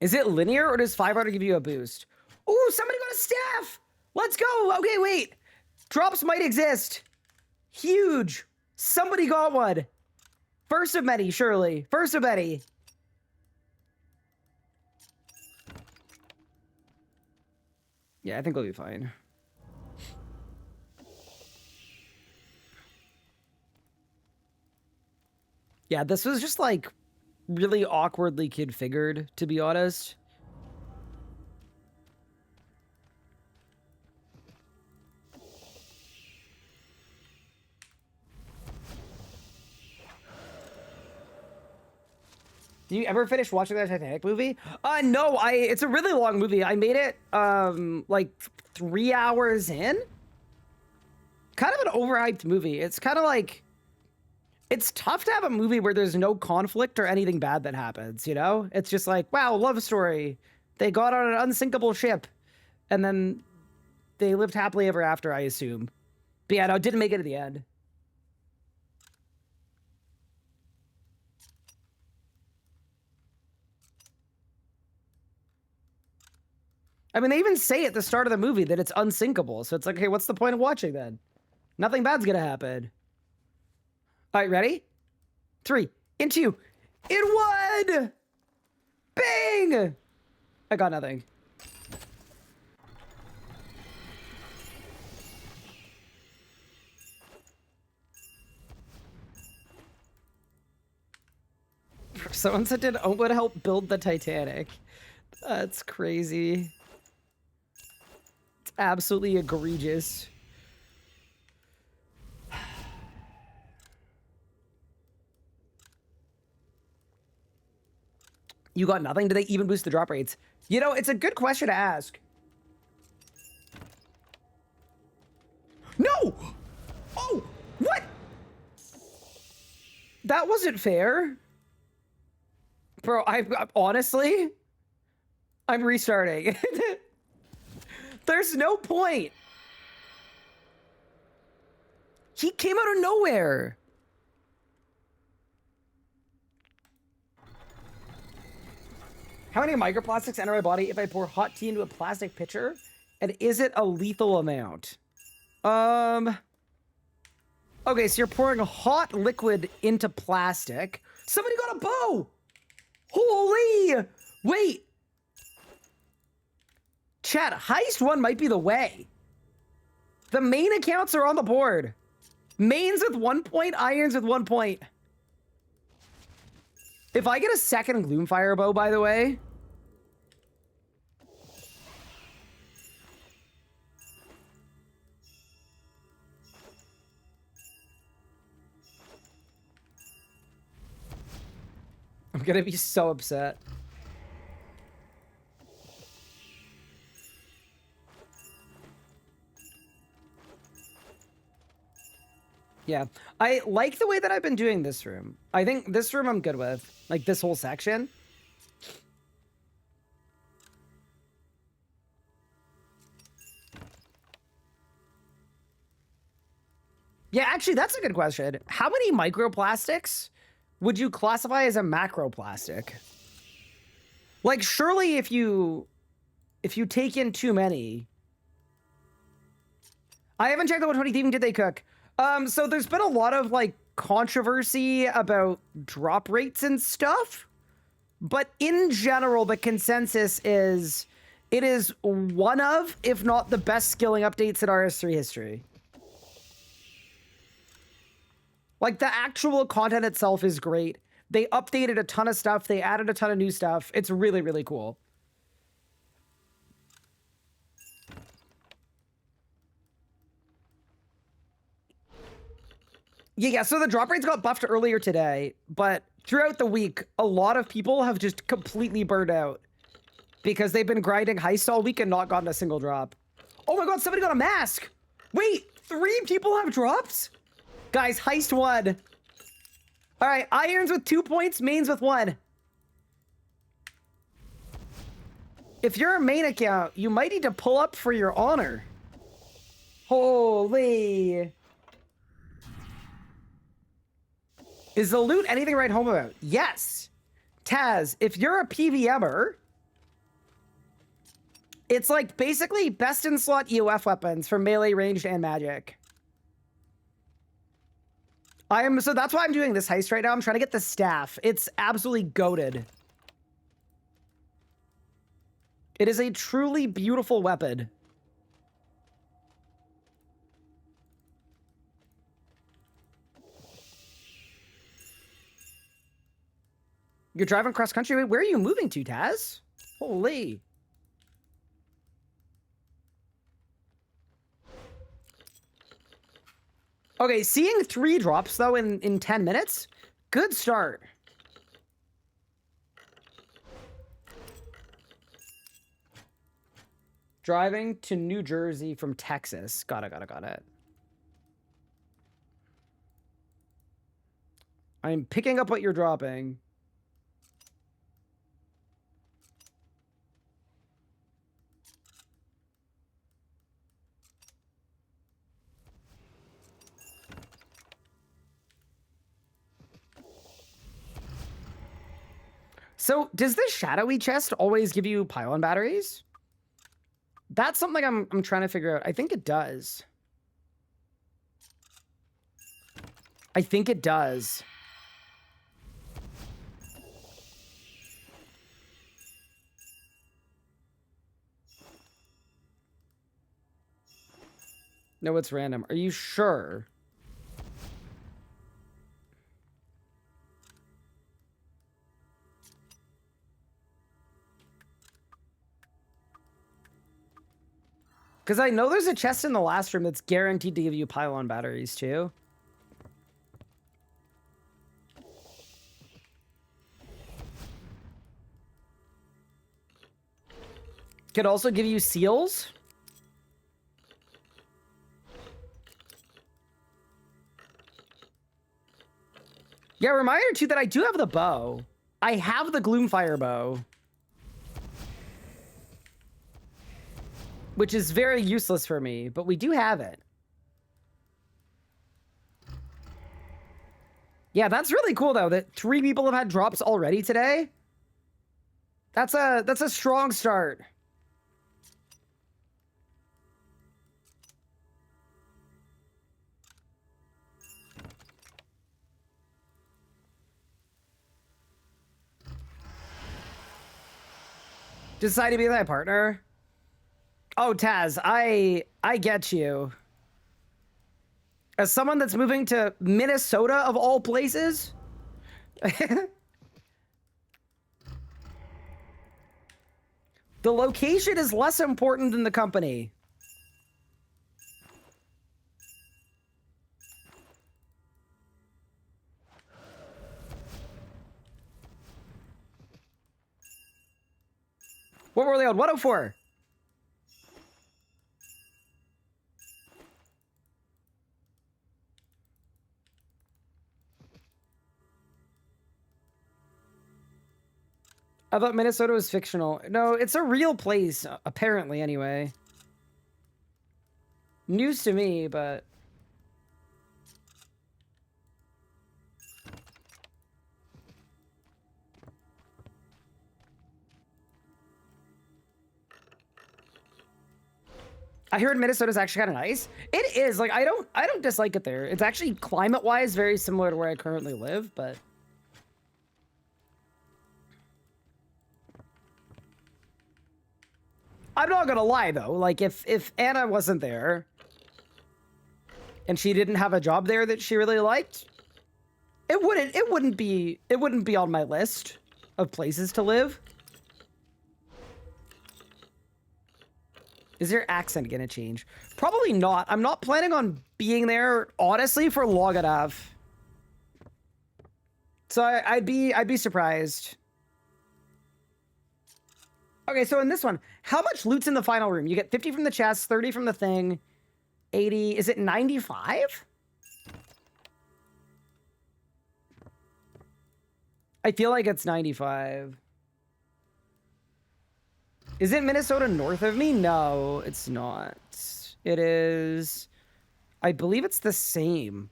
Is it linear or does 5 give you a boost? Ooh, somebody got a staff! Let's go! Okay, wait. Drops might exist. Huge. Somebody got one. First of many, surely. First of many. Yeah, I think we'll be fine. Yeah, this was just like really awkwardly configured, to be honest. Do you ever finish watching that Titanic movie? No, it's a really long movie. I made it, like 3 hours in. Kind of an overhyped movie. It's kind of like, it's tough to have a movie where there's no conflict or anything bad that happens, you know? It's just like, wow, love story. They got on an unsinkable ship, and then they lived happily ever after, I assume. But yeah, no, didn't make it to the end. I mean, they even say at the start of the movie that it's unsinkable. So it's like, hey, what's the point of watching then? Nothing bad's gonna happen. All right, ready? 3, 2, in 1! Bang! I got nothing. Someone said, did Owen help build the Titanic? That's crazy. It's absolutely egregious. You got nothing? Do they even boost the drop rates? You know, it's a good question to ask. No! Oh, what? That wasn't fair. Bro, I honestly, I'm restarting. There's no point. He came out of nowhere. How many microplastics enter my body if I pour hot tea into a plastic pitcher? And is it a lethal amount? Okay, so you're pouring a hot liquid into plastic. Somebody got a bow! Holy! Wait! Chat, Heist 1 might be the way. The main accounts are on the board. Mains with 1 point, irons with 1 point. If I get a second Gloomfire bow, by the way... I'm gonna be so upset. Yeah, I like the way that I've been doing this room. I think this room I'm good with. Like, this whole section. Yeah, actually, that's a good question. How many microplastics would you classify as a macroplastic? Like, surely if you take in too many... I haven't checked out what 20 thieving did they cook. So there's been a lot of, like, controversy about drop rates and stuff. But in general, the consensus is it is one of, if not the best skilling updates in RS3 history. Like, the actual content itself is great. They updated a ton of stuff. They added a ton of new stuff. It's really, really cool. Yeah, so the drop rates got buffed earlier today, but throughout the week, a lot of people have just completely burned out. because they've been grinding Heist all week and not gotten a single drop. Oh my god, somebody got a mask! Wait, 3 people have drops? Guys, Heist 1. All right, irons with 2 points, mains with 1. If you're a main account, you might need to pull up for your honor. Holy. Is the loot anything to write home about? Yes. Taz, if you're a PVMer, it's like basically best in slot EOF weapons for melee, ranged, and magic. So that's why I'm doing this heist right now. I'm trying to get the staff. It's absolutely goated. It is a truly beautiful weapon. You're driving cross country? Wait, where are you moving to, Taz? Holy. Okay, seeing 3 drops, though, in 10 minutes? Good start. Driving to New Jersey from Texas. Got it. I'm picking up what you're dropping. So, does this shadowy chest always give you pylon batteries? That's something I'm trying to figure out. I think it does. I think it does. No, it's random. Are you sure? Because I know there's a chest in the last room that's guaranteed to give you pylon batteries, too. Could also give you seals. Yeah, reminder, too, that I do have the bow. I have the Gloomfire bow. Which is very useless for me, but we do have it. Yeah, that's really cool, though, that 3 people have had drops already today. That's a strong start. Decide to be my partner. Oh, Taz, I get you. As someone that's moving to Minnesota, of all places? The location is less important than the company. What were they on? 104. I thought Minnesota was fictional. No, it's a real place, apparently, anyway. News to me, but... I heard Minnesota's actually kind of nice. It is, like, I don't dislike it there. It's actually, climate-wise, very similar to where I currently live, but... I'm not gonna lie, though. Like, if Anna wasn't there, and she didn't have a job there that she really liked, it wouldn't be on my list of places to live. Is your accent gonna change? Probably not. I'm not planning on being there, honestly, for long enough. So I'd be surprised. Okay, so in this one, how much loot's in the final room? You get 50 from the chest, 30 from the thing, 80. Is it 95? I feel like it's 95. Isn't Minnesota north of me? No, it's not. It is... I believe it's the same.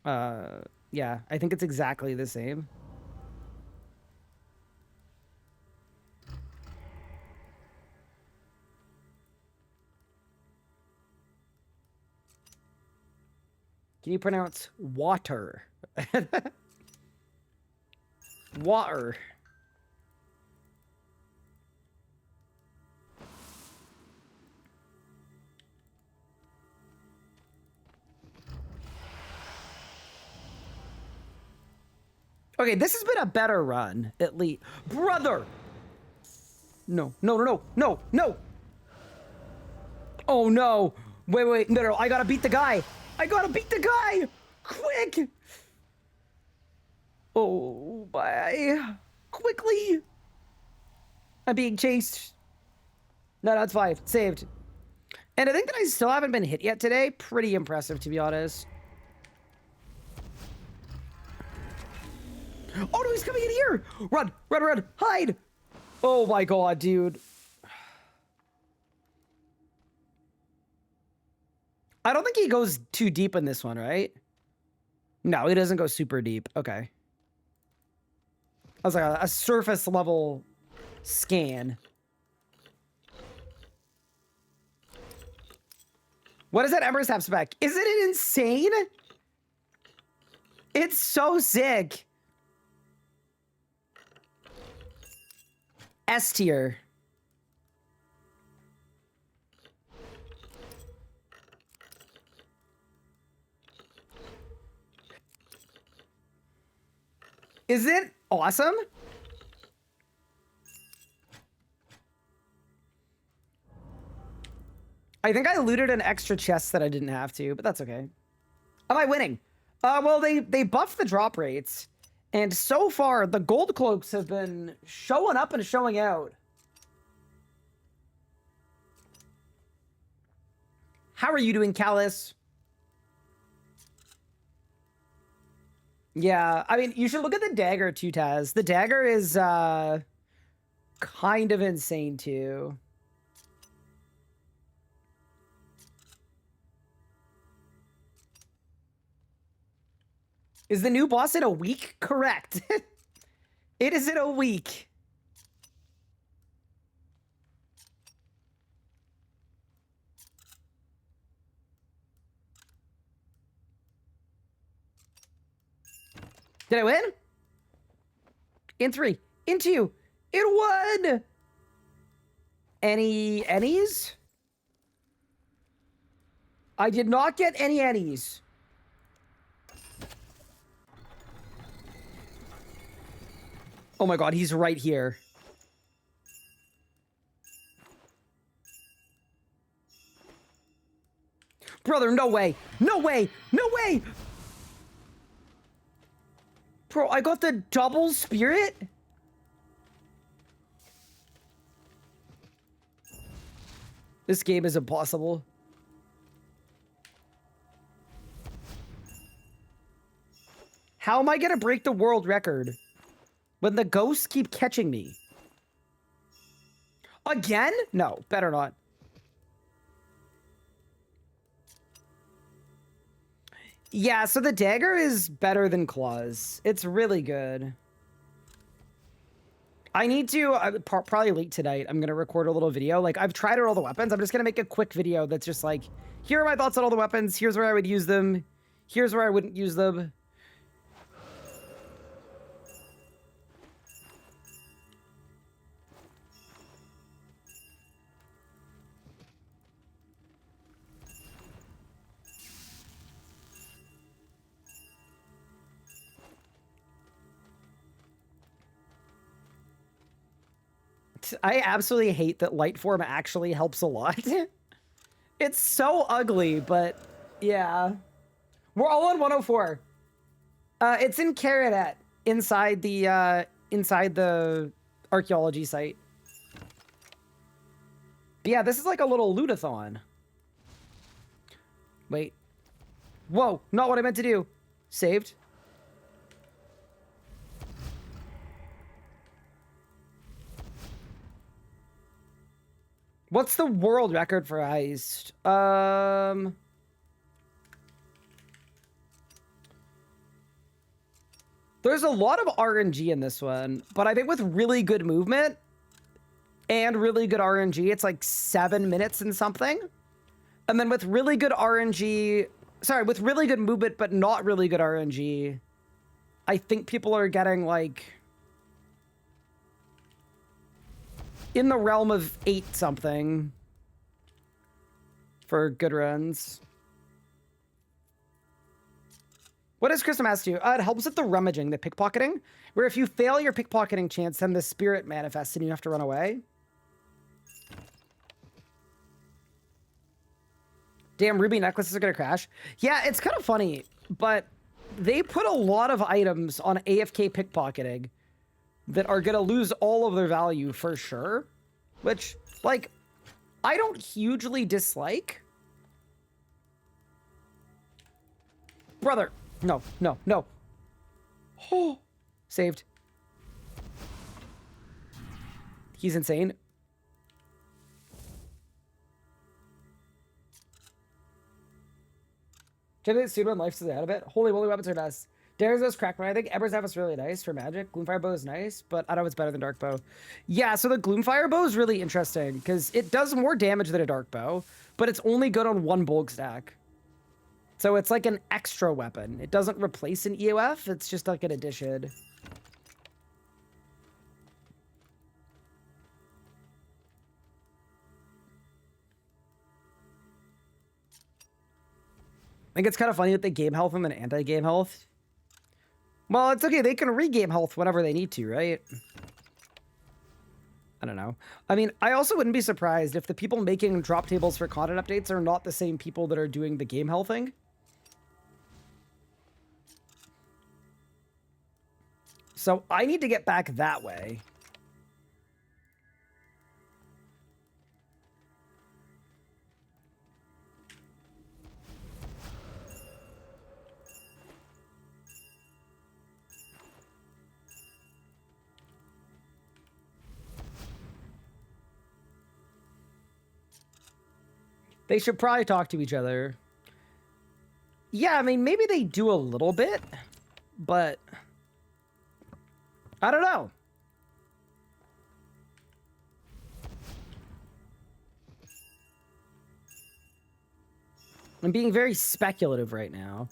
Yeah, I think it's exactly the same. Can you pronounce water? Water. Okay, this has been a better run, at least. Brother! No, no, no, no, no, no! Oh, no. Wait, no, I gotta beat the guy. I gotta beat the guy! Quick! Oh, bye. Quickly! I'm being chased. No, that's fine. Saved. And I think that I still haven't been hit yet today. Pretty impressive, to be honest. Oh, no, he's coming in here! Run, run, run! Hide! Oh, my God, dude. I don't think he goes too deep in this one, right? No, he doesn't go super deep. Okay. I was like a surface level scan. What is that Ember's Tap spec? Isn't it insane? It's so sick. S tier. Is it awesome? I think I looted an extra chest that I didn't have to, but that's okay. Am I winning? Well, they buffed the drop rates, and so far the gold cloaks have been showing up and showing out. How are you doing, Callus? Yeah, I mean, you should look at the dagger too, Taz. The dagger is kind of insane too. Is the new boss in a week? Correct. It is in a week. Did I win? In 3, in 2, in 1. Any's? I did not get any any's. Oh my God, he's right here. Brother, no way. No way. No way. Bro, I got the double spirit? This game is impossible. How am I gonna break the world record when the ghosts keep catching me? Again? No, better not. Yeah, so the dagger is better than claws. It's really good. I need to, probably late tonight, I'm going to record a little video. Like, I've tried out all the weapons. I'm just going to make a quick video that's just like, here are my thoughts on all the weapons. Here's where I would use them. Here's where I wouldn't use them. I absolutely hate that light form actually helps a lot. It's so ugly, but yeah. We're all on 104. It's in Caradet inside the archaeology site. But yeah, this is like a little lootathon. Wait. Whoa, not what I meant to do. Saved. What's the world record for heist? There's a lot of RNG in this one, but I think with really good movement and really good RNG, it's like 7 minutes and something. And then with really good RNG, sorry, with really good movement, but not really good RNG, I think people are getting like in the realm of 8 something for good runs. What does Chrism ask you? It helps with the rummaging, the pickpocketing, where if you fail your pickpocketing chance, then the spirit manifests and you have to run away. Damn, ruby necklaces are gonna crash. Yeah, it's kind of funny, but they put a lot of items on AFK pickpocketing that are gonna lose all of their value for sure, which, like, I don't hugely dislike. Brother, no, no, no. Oh, saved. He's insane. Generally, pseudo and life is out of it. Holy moly, weapons are best. Dares those crack, but I think Ember's Have is really nice for magic. Gloomfire bow is nice, but I know it's better than dark bow. Yeah, so the Gloomfire bow is really interesting because it does more damage than a dark bow, but it's only good on 1 bulk stack. So it's like an extra weapon. It doesn't replace an EOF, it's just like an addition. I think it's kind of funny that they game health and then anti-game health. Well, it's okay. They can re-game health whenever they need to, right? I don't know. I mean, I also wouldn't be surprised if the people making drop tables for content updates are not the same people that are doing the game healthing. So I need to get back that way. They should probably talk to each other. Yeah, I mean, maybe they do a little bit, but I don't know. I'm being very speculative right now.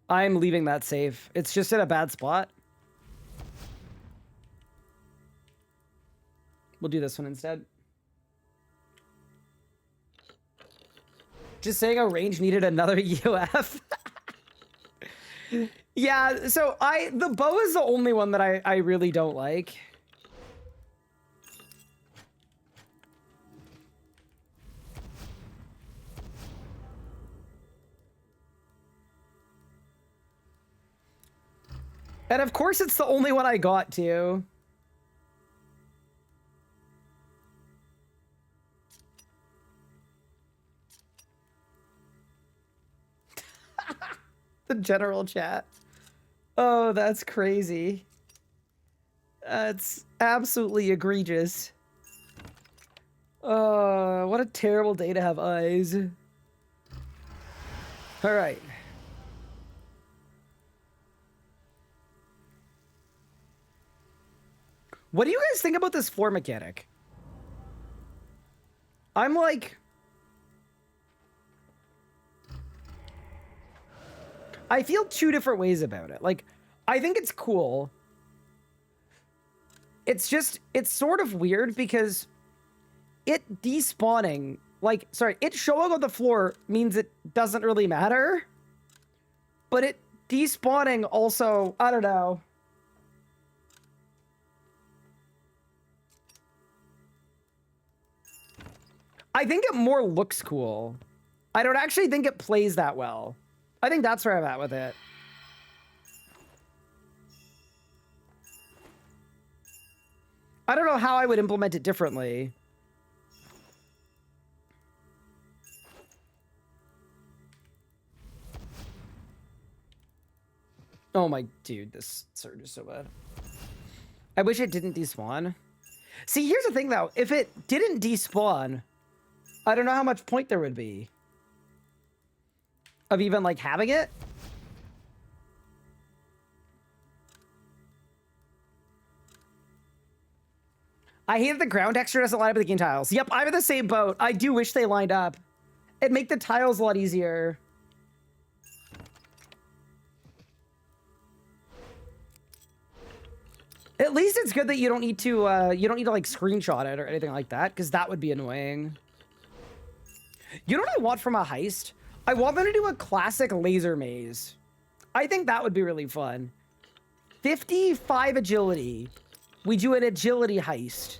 I'm leaving that safe. It's just in a bad spot. We'll do this one instead. Just saying a range needed another UF. Yeah, so the bow is the only one that I really don't like. And of course it's the only one I got to. The general chat. Oh, that's crazy. That's absolutely egregious. What a terrible day to have eyes. All right. What do you guys think about this floor mechanic? I'm like... I feel 2 different ways about it. Like, I think it's cool. It's just, it's sort of weird because it despawning, like, sorry, it showing on the floor means it doesn't really matter. But it despawning also, I don't know. I think it more looks cool. I don't actually think it plays that well. I think that's where I'm at with it. I don't know how I would implement it differently. Oh my dude, this surge is so bad. I wish it didn't despawn. See, here's the thing though. If it didn't despawn, I don't know how much point there would be of even like having it. I hate that the ground texture doesn't line up with the game tiles. Yep, I'm in the same boat. I do wish they lined up. It'd make the tiles a lot easier. At least it's good that you don't need to like screenshot it or anything like that, because that would be annoying. You know what I want from a heist? I want them to do a classic laser maze. I think that would be really fun. 55 agility. We do an agility heist.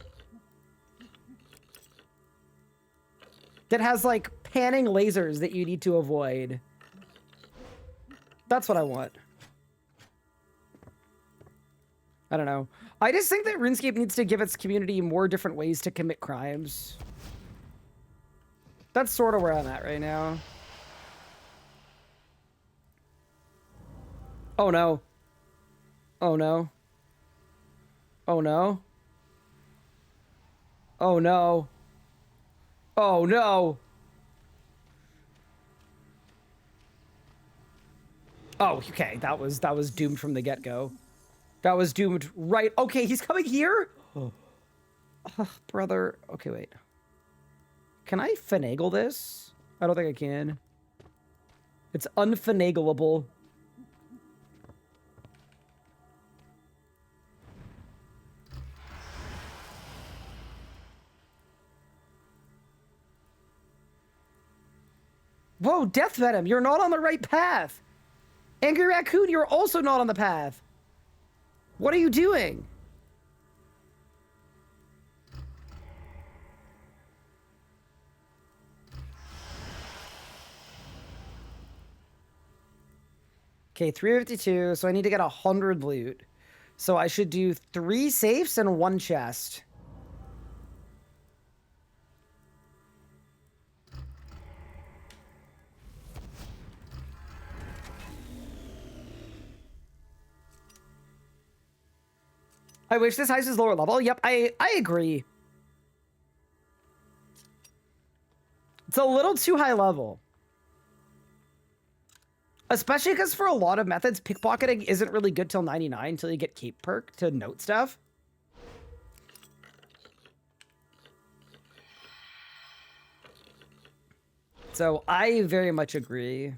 That has like panning lasers that you need to avoid. That's what I want. I don't know. I just think that RuneScape needs to give its community more different ways to commit crimes. That's sort of where I'm at right now. Oh no. Oh no. Oh no. Oh no. Oh no. Oh, okay. That was doomed from the get-go. That was doomed right. Okay, he's coming here? Oh, brother. Okay, wait. Can I finagle this? I don't think I can. It's unfinagleable. Whoa, Death Venom, you're not on the right path. Angry Raccoon, you're also not on the path. What are you doing? Okay, 352, so I need to get 100 loot. So I should do 3 safes and 1 chest. I wish this heist is lower level. Yep, I agree. It's a little too high level. Especially because for a lot of methods, pickpocketing isn't really good till 99 until you get Cape Perk to note stuff. So I very much agree.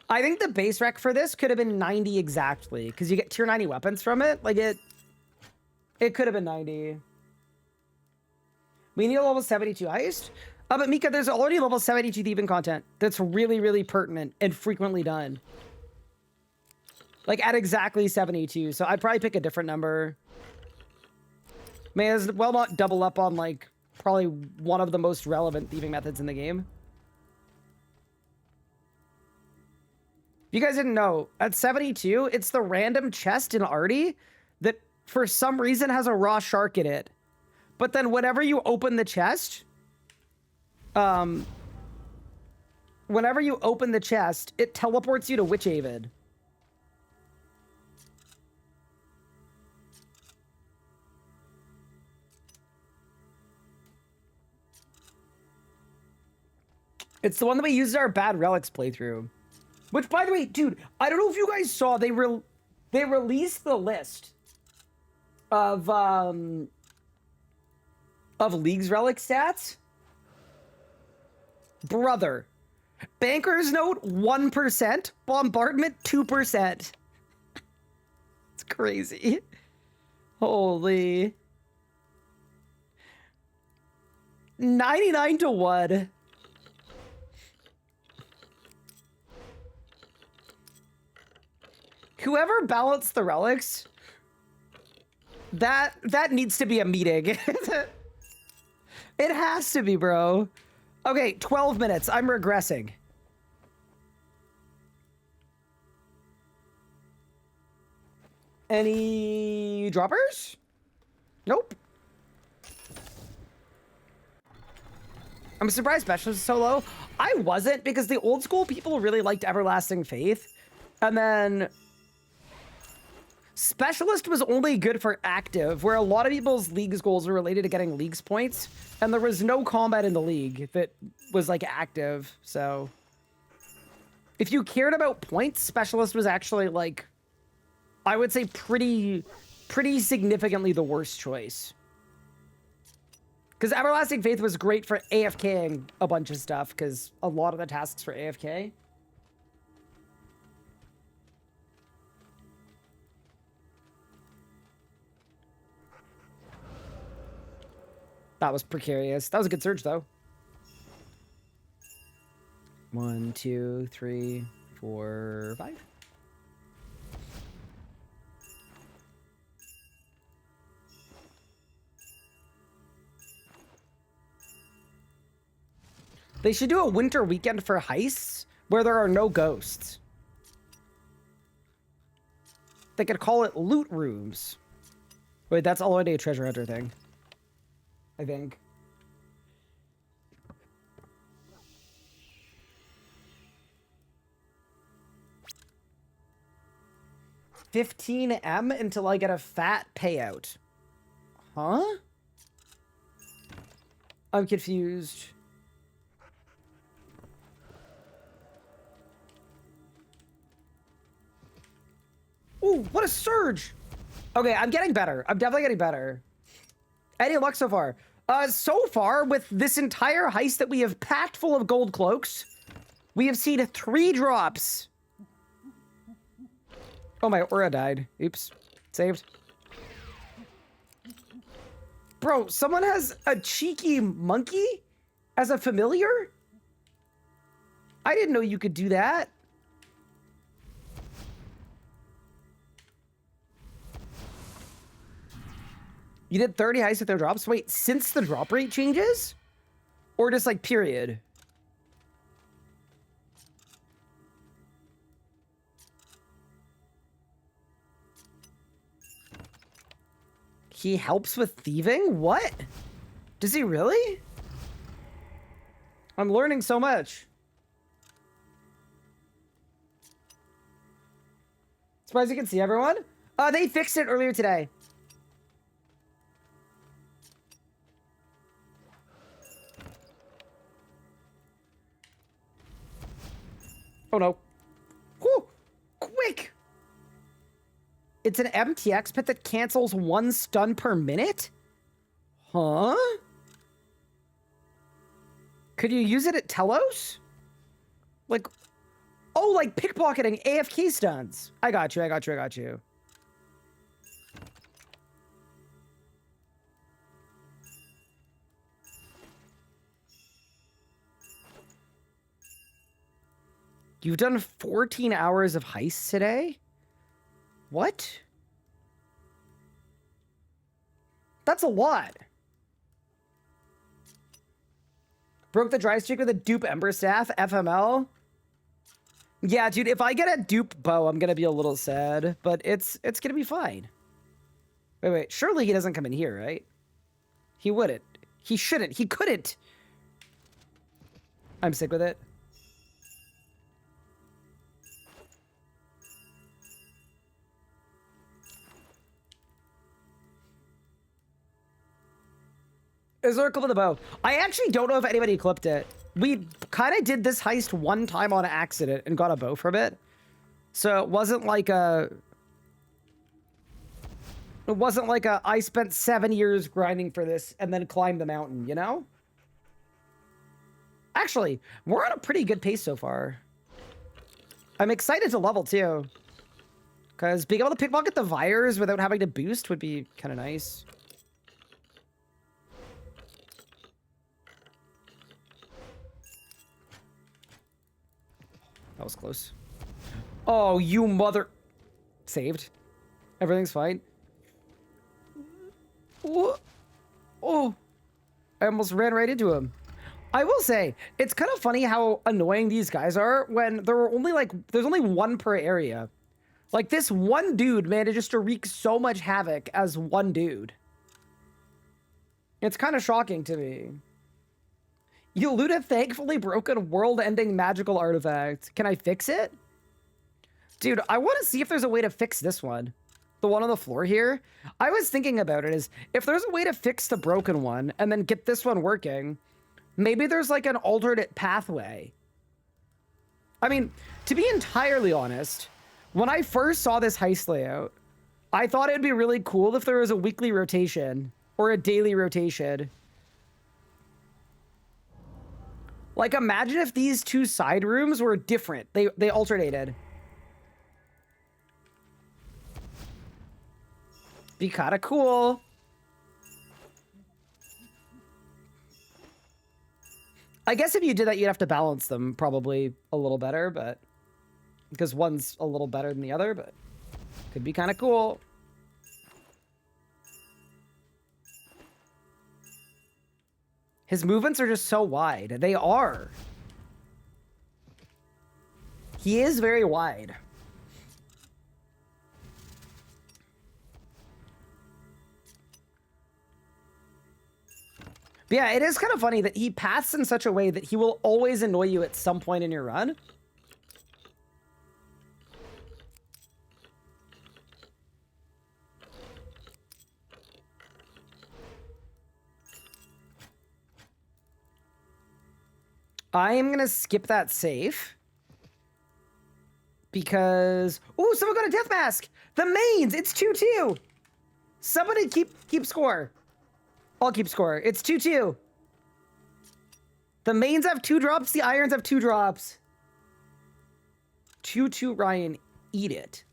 I think the base rec for this could have been 90 exactly, because you get tier 90 weapons from it. Like it could have been 90. We need a level 72 heist. But Mika, there's already level 72 thieving content that's really, really pertinent and frequently done. Like at exactly 72. So I'd probably pick a different number. May as well not double up on like probably one of the most relevant thieving methods in the game. If you guys didn't know, at 72, it's the random chest in Artie that for some reason has a raw shark in it. But then whenever you open the chest, it teleports you to Witchhaven. It's the one that we used in our Bad Relics playthrough. Which, by the way, dude, I don't know if you guys saw, they released the list of League's Relic stats. Brother, Banker's Note 1%, Bombardment 2%. It's crazy. Holy. 99 to 1. Whoever balanced the relics, that needs to be a meeting. It has to be, bro. Okay, 12 minutes. I'm regressing. Any droppers? Nope. I'm surprised Specialist is so low. I wasn't, because the old school people really liked Everlasting Faith. And then Specialist was only good for active, where a lot of people's league's goals were related to getting leagues points. And there was no combat in the league that was like active. So if you cared about points, Specialist was actually like, I would say pretty significantly the worst choice. Because Everlasting Faith was great for AFKing a bunch of stuff, because a lot of the tasks for AFK. That was precarious. That was a good surge, though. 1, 2, 3, 4, 5. They should do a winter weekend for heists where there are no ghosts. They could call it loot rooms. Wait, that's already a treasure hunter thing, I think. $15M until I get a fat payout. Huh? I'm confused. Ooh, what a surge! Okay, I'm getting better. I'm definitely getting better. Any luck so far? So far, with this entire heist that we have packed full of gold cloaks, we have seen 3 drops. Oh, my aura died. Oops. Saved. Bro, someone has a cheeky monkey as a familiar? I didn't know you could do that. You did 30 heists with no drops? Wait, since the drop rate changes? Or just like period? He helps with thieving? What? Does he really? I'm learning so much. Surprised you can see everyone? They fixed it earlier today. Oh no. Whew! Quick! It's an MTX pit that cancels 1 stun per minute? Huh? Could you use it at Telos? Like, oh, like pickpocketing AFK stuns. I got you, I got you, I got you. You've done 14 hours of heists today? What? That's a lot. Broke the dry streak with a dupe Ember Staff, FML. Yeah, dude, if I get a dupe bow, I'm gonna be a little sad, but it's gonna be fine. Wait, surely he doesn't come in here, right? He wouldn't. He shouldn't. He couldn't. I'm sick with it. Is there a clip of the bow? I actually don't know if anybody clipped it. We kind of did this heist one time on accident and got a bow from it. So it wasn't like a... It wasn't like a, I spent 7 years grinding for this and then climbed the mountain, you know? Actually, we're on a pretty good pace so far. I'm excited to level too. Because being able to pickpocket the Vires without having to boost would be kind of nice. That was close. Oh, you mother... Saved. Everything's fine. Oh. I almost ran right into him. I will say, it's kind of funny how annoying these guys are when there were only like, there's only one per area. Like this one dude manages to wreak so much havoc as one dude. It's kind of shocking to me. You loot a thankfully broken world-ending magical artifact. Can I fix it? Dude, I want to see if there's a way to fix this one. The one on the floor here. I was thinking about it is, if there's a way to fix the broken one and then get this one working, maybe there's like an alternate pathway. I mean, to be entirely honest, when I first saw this heist layout, I thought it'd be really cool if there was a weekly rotation or a daily rotation. Like, imagine if these two side rooms were different. They alternated. Be kind of cool. I guess if you did that, you'd have to balance them probably a little better, but because one's a little better than the other, but could be kind of cool. His movements are just so wide. They are. He is very wide. But yeah, it is kind of funny that he paths in such a way that he will always annoy you at some point in your run. I am gonna skip that safe because ooh, someone got a death mask. The mains, it's 2-2. Somebody keep score. I'll keep score. It's 2-2. The mains have 2 drops. The irons have 2 drops. 2-2. Ryan, eat it.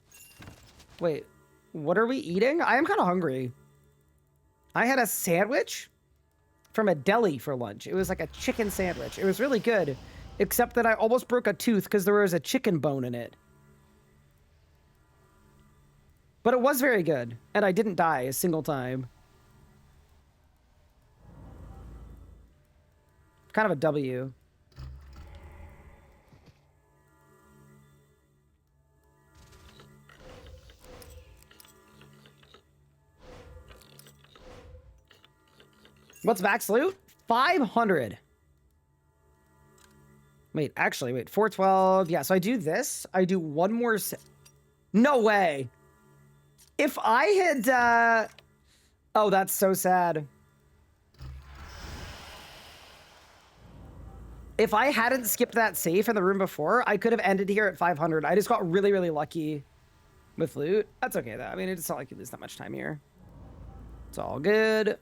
Wait, what are we eating? I am kind of hungry. I had a sandwich from a deli for lunch. It was like a chicken sandwich. It was really good, except that I almost broke a tooth because there was a chicken bone in it. But it was very good, and I didn't die a single time. Kind of a W. What's max loot? 500. Wait, actually, wait. 412. Yeah, so I do this. I do one more. No way. If I had... Oh, that's so sad. If I hadn't skipped that safe in the room before, I could have ended here at 500. I just got really, really lucky with loot. That's okay, though. I mean, it's not like you lose that much time here. It's all good.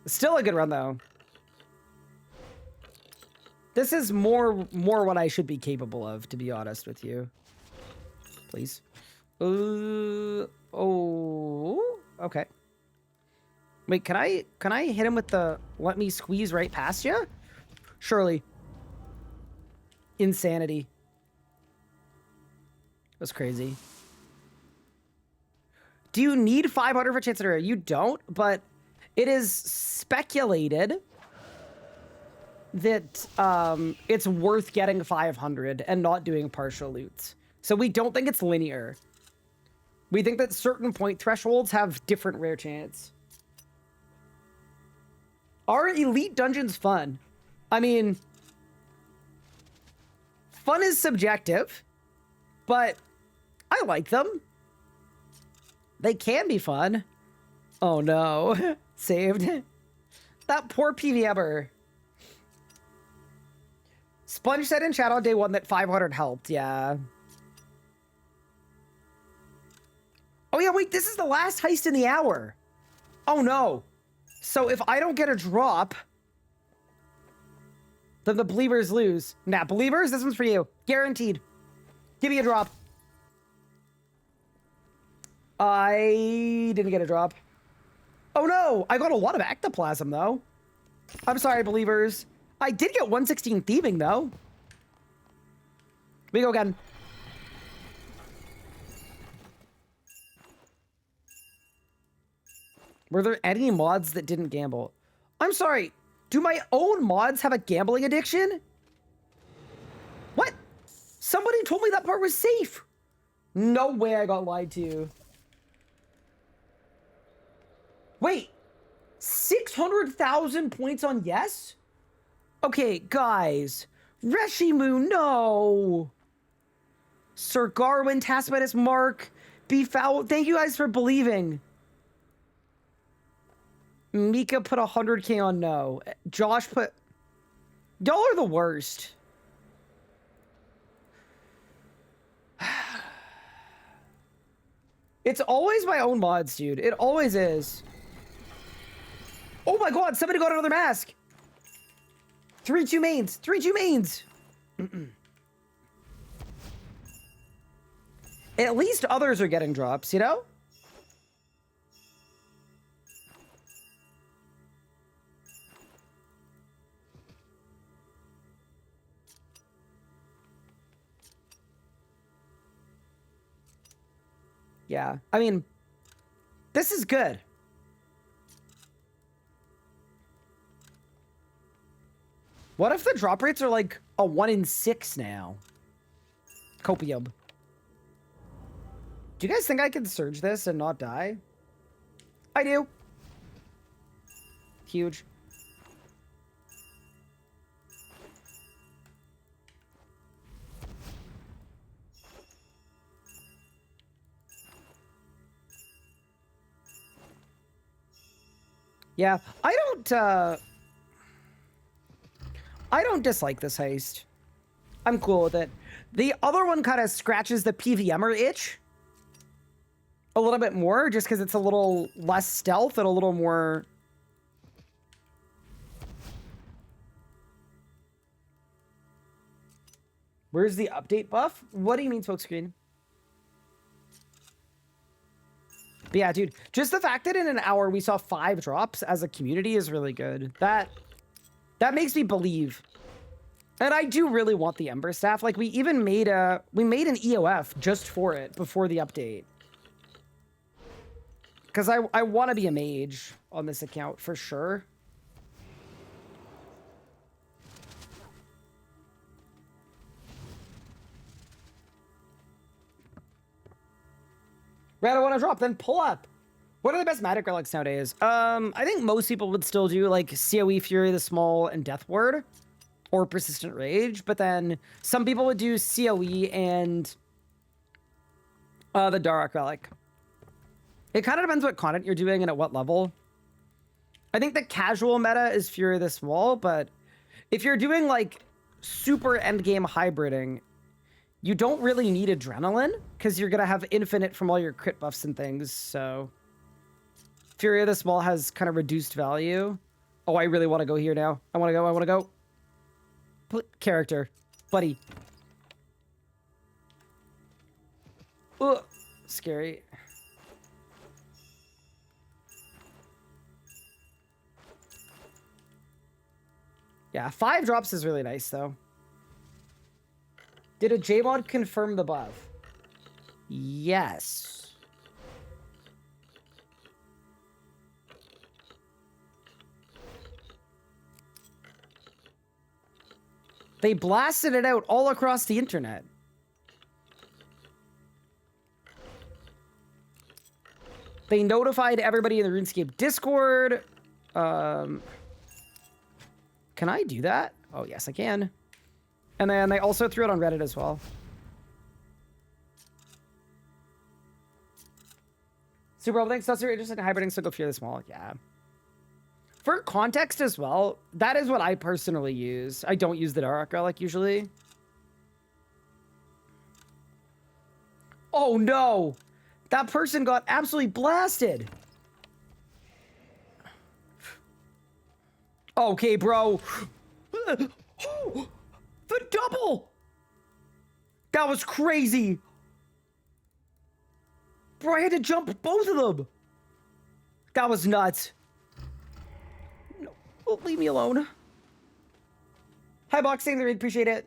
Still a good run, though. This is more what I should be capable of, to be honest with you. Please. Oh, okay. Wait, can I hit him with the let me squeeze right past you? Surely. Insanity. That's crazy. Do you need 500 for chance at area? You don't, but it is speculated that it's worth getting 500 and not doing partial loots. So we don't think it's linear. We think that certain point thresholds have different rare chance. Are elite dungeons fun? I mean, fun is subjective, but I like them. They can be fun. Oh no, saved. That poor PVMer. Sponge said in chat on day 1 that 500 helped, yeah. Oh yeah, wait, this is the last heist in the hour. Oh no. So if I don't get a drop, then the believers lose. Nah, believers, this one's for you. Guaranteed. Give me a drop. I didn't get a drop. Oh no, I got a lot of ectoplasm though. I'm sorry, believers. I did get 116 thieving though. We go again. Were there any mods that didn't gamble? I'm sorry. Do my own mods have a gambling addiction? What? Somebody told me that part was safe. No way I got lied to. Wait. 600,000 points on yes? Okay, guys. Reshimu, no. Sir Garwin, Taskmatis, Mark, Befoul. Thank you guys for believing. Mika put 100K on no. Josh put... Y'all are the worst. It's always my own mods, dude. It always is. Oh my god, somebody got another mask. 3-2 mains. 3-2 mains. At least others are getting drops, you know? Yeah, I mean, this is good. What if the drop rates are like a 1 in 6 now? Copium. Do you guys think I can surge this and not die? I do. Huge. Yeah, I don't dislike this heist. I'm cool with it. The other one kind of scratches the PVMer itch a little bit more, just because it's a little less stealth and a little more... Where's the update buff? What do you mean, smokescreen? But yeah, dude, just the fact that in an hour we saw 5 drops as a community is really good. That makes me believe. And I do really want the Ember Staff. Like, we even made an EOF just for it before the update. Because I want to be a mage on this account for sure. Red, I want to drop, then pull up. What are the best magic relics nowadays? I think most people would still do like COE, Fury the Small, and Death Ward, or Persistent Rage. But then some people would do COE and the Dark Relic. It kind of depends what content you're doing and at what level. I think the casual meta is Fury the Small, but if you're doing like super endgame hybriding, you don't really need adrenaline because you're gonna have infinite from all your crit buffs and things. So Fury of the Small has kind of reduced value. Oh, I really want to go here now. I want to go. Character, buddy. Ugh, scary. Yeah, 5 drops is really nice though. Did a JMod confirm the buff? Yes. They blasted it out all across the internet. They notified everybody in the RuneScape Discord. Can I do that? Oh, yes, I can. And then they also threw it on Reddit as well. Super, thanks. That's you're interested in hybriding, so go Fear the Small. Yeah. For context as well, that is what I personally use. I don't use the Dark Relic usually. Oh no! That person got absolutely blasted! Okay, bro. The double! That was crazy! Bro, I had to jump both of them! That was nuts. No, oh, leave me alone. Hi, Boxing the Read, appreciate it.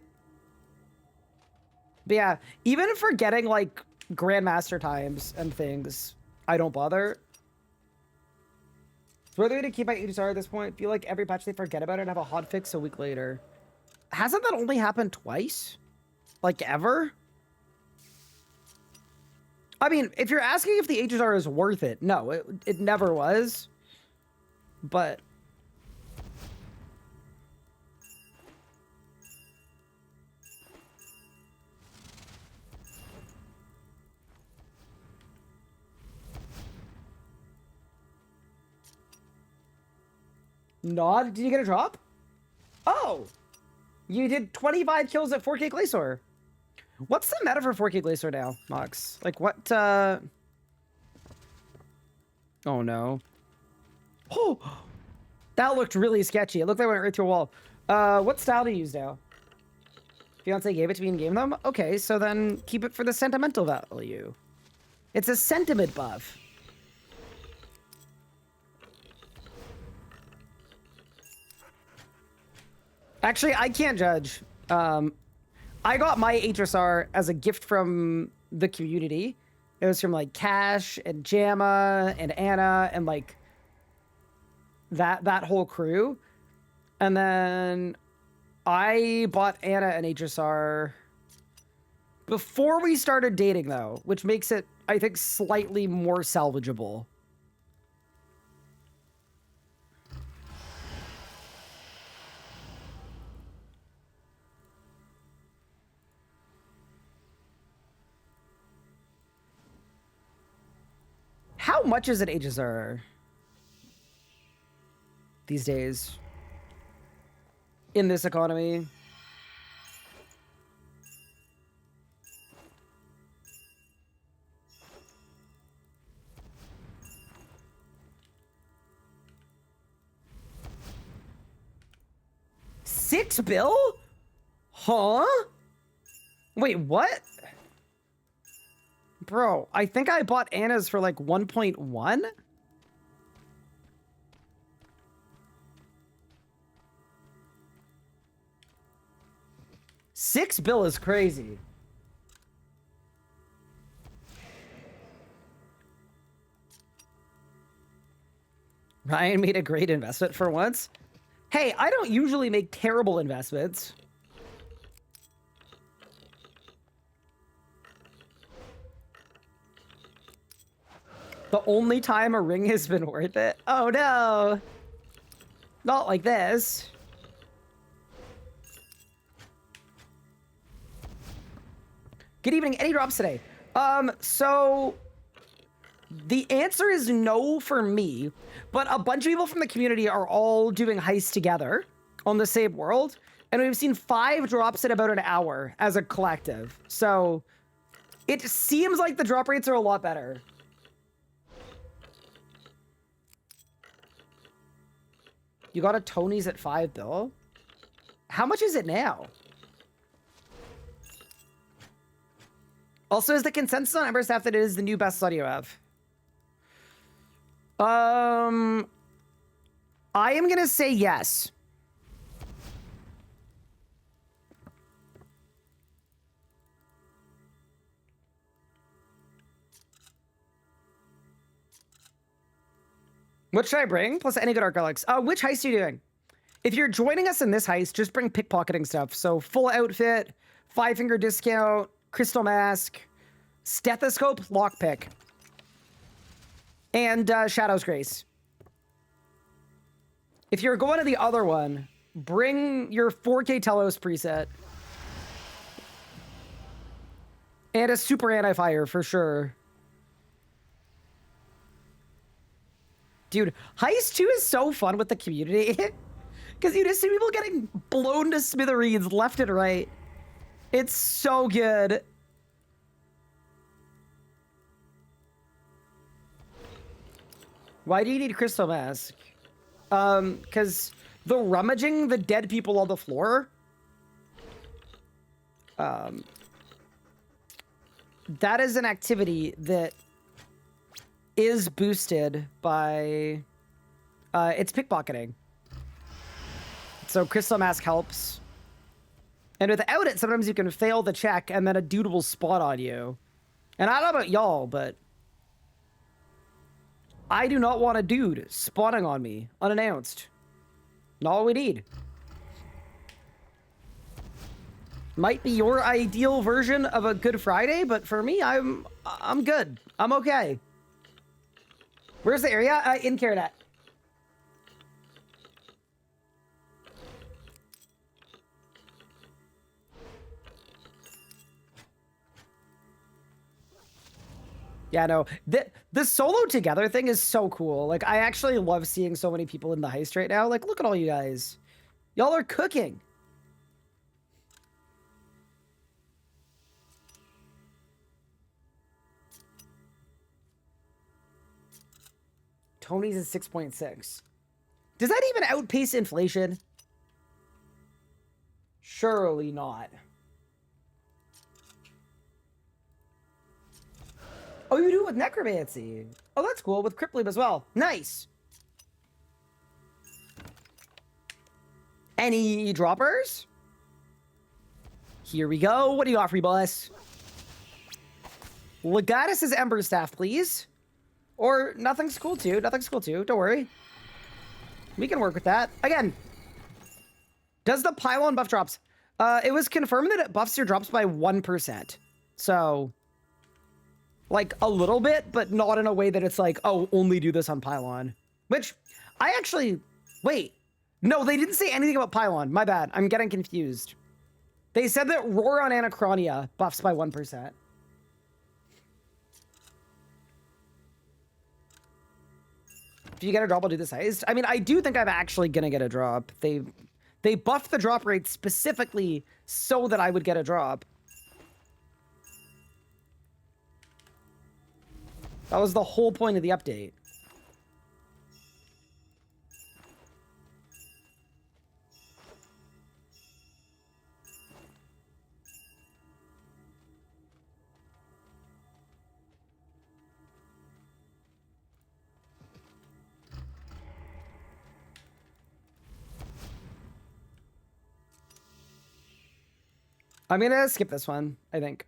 But yeah, even for getting, like, Grandmaster times and things, I don't bother. So the way to keep my HSR at this point, feel like every patch they forget about it and have a hot fix a week later. Hasn't that only happened twice? Like, ever? I mean, if you're asking if the HSR is worth it, no, it never was. But... Nod, did you get a drop? Oh! You did 25 kills at 4K Glacier. What's the meta for 4K Glacier now, Mox? Like, what, Oh, no. Oh! That looked really sketchy. It looked like it went right through a wall. What style do you use now? Fiance gave it to me and gave them? Okay, so then keep it for the sentimental value. It's a sentiment buff. Actually, I can't judge. I got my HSR as a gift from the community. It was from like Cash and Jamma and Anna and like that whole crew. And then I bought Anna an HSR before we started dating though, which makes it, I think, slightly more salvageable. How much is an HSR these days in this economy? $6 bill? Huh? Wait, what? Bro, I think I bought Anna's for like 1.1? $6 bill is crazy. Ryan made a great investment for once. Hey, I don't usually make terrible investments. The only time a ring has been worth it? Oh no! Not like this. Good evening. Any drops today? So... The answer is no for me, but a bunch of people from the community are all doing heists together on the same world, and we've seen 5 drops in about an hour as a collective. So it seems like the drop rates are a lot better. You got a Tony's at 5 bill? How much is it now? Also, is the consensus on Ember Staff that it is the new best slot you have? I am gonna say yes. What should I bring? Plus any good art relics. Which heist are you doing? If you're joining us in this heist, just bring pickpocketing stuff. So full outfit, 5-finger discount, crystal mask, stethoscope, lockpick. And Shadow's Grace. If you're going to the other one, bring your 4K Telos preset. And a super anti-fire for sure. Dude, Heist 2 is so fun with the community. Because you just see people getting blown to smithereens left and right. It's so good. Why do you need crystal mask? Because the rummaging the dead people on the floor, that is an activity that is boosted by, it's pickpocketing. So crystal mask helps. And without it, sometimes you can fail the check and then a dude will spot on you. And I don't know about y'all, but I do not want a dude spawning on me unannounced. Not all we need. Might be your ideal version of a Good Friday, but for me, I'm good. I'm okay. Where's the area? In Caradat. Yeah, no, the solo together thing is so cool. Like, I actually love seeing so many people in the heist right now. Like, look at all you guys. Y'all are cooking. Tony's is 6.6. Does that even outpace inflation? Surely not. Oh, you do it with necromancy. Oh, that's cool. With Crippleem as well. Nice. Any droppers? Here we go. What do you got for me, boss? Legatus's Ember Staff, please. Or nothing's cool too. Nothing's cool too. Don't worry. We can work with that. Again, does the pylon buff drops? It was confirmed that it buffs your drops by 1%. So, like, a little bit, but not in a way that it's like, oh, only do this on pylon. Which, I actually... Wait. No, they didn't say anything about pylon. My bad. I'm getting confused. They said that Roar on Anachronia buffs by 1%. If you get a drop, I'll do this heist. I mean, I do think I'm actually gonna get a drop. They buffed the drop rate specifically so that I would get a drop. That was the whole point of the update. I'm gonna skip this one, I think.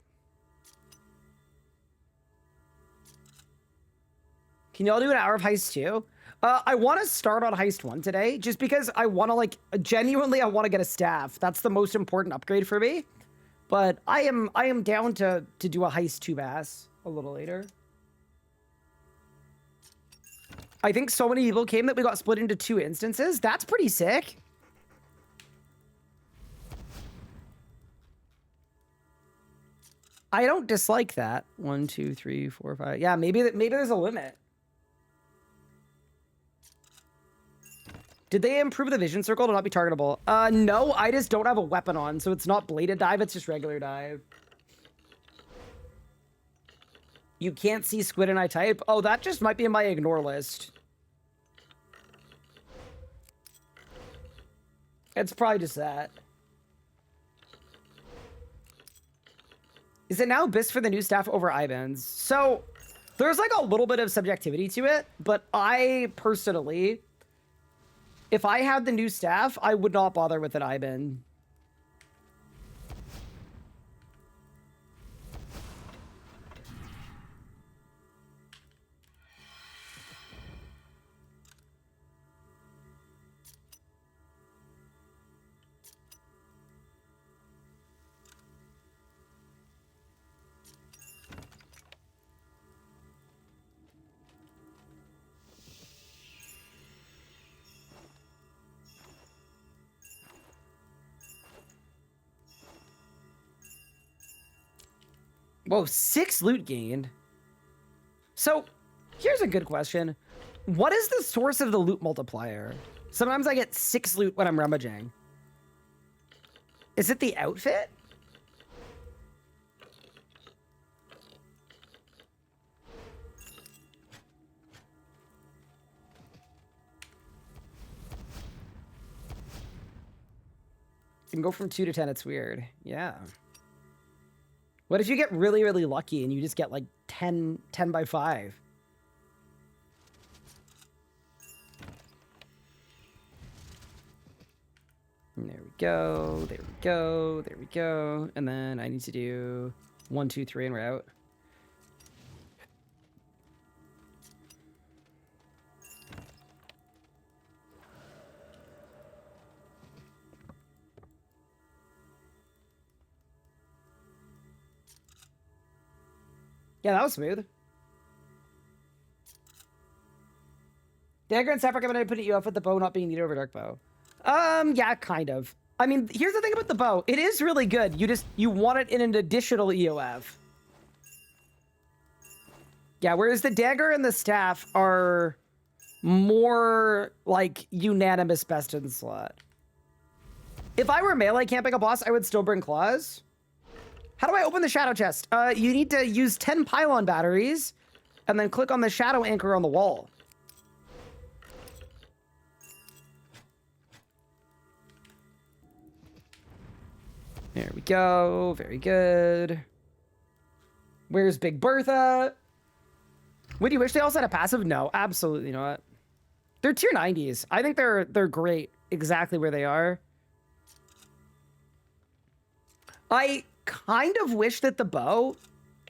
Can y'all do an hour of Heist 2? I want to start on Heist 1 today, just because I want to, like, genuinely, I want to get a staff. That's the most important upgrade for me. But I am down to do a Heist 2 bass a little later. I think so many people came that we got split into 2 instances. That's pretty sick. I don't dislike that. 1, 2, 3, 4, 5. Yeah, maybe there's a limit. Did they improve the vision circle to not be targetable? No, I just don't have a weapon on, so it's not bladed dive, it's just regular dive. You can't see squid and I type? Oh, that just might be in my ignore list. It's probably just that. Is it now BIS for the new staff over IBANs? So, there's like a little bit of subjectivity to it, but I personally, if I had the new staff, I would not bother with an IBAN. Whoa, 6 loot gained. So, here's a good question. What is the source of the loot multiplier? Sometimes I get 6 loot when I'm rummaging. Is it the outfit? You can go from 2 to 10, it's weird. Yeah. What if you get really, really lucky and you just get like 10 by 5? And there we go, there we go, there we go. And then I need to do 1, 2, 3 and we're out. Yeah, that was smooth. Dagger and staff recommended putting you off with the bow not being needed over dark bow. Yeah, kind of. I mean, here's the thing about the bow. It is really good. You want it in an additional EOF. Yeah, whereas the dagger and the staff are more like unanimous best in slot. If I were melee camping a boss, I would still bring claws. How do I open the shadow chest? You need to use 10 pylon batteries and then click on the shadow anchor on the wall. There we go. Very good. Where's Big Bertha? Would you wish they also had a passive? No, absolutely not. They're tier 90s. I think they're great exactly where they are. I kind of wish that the bow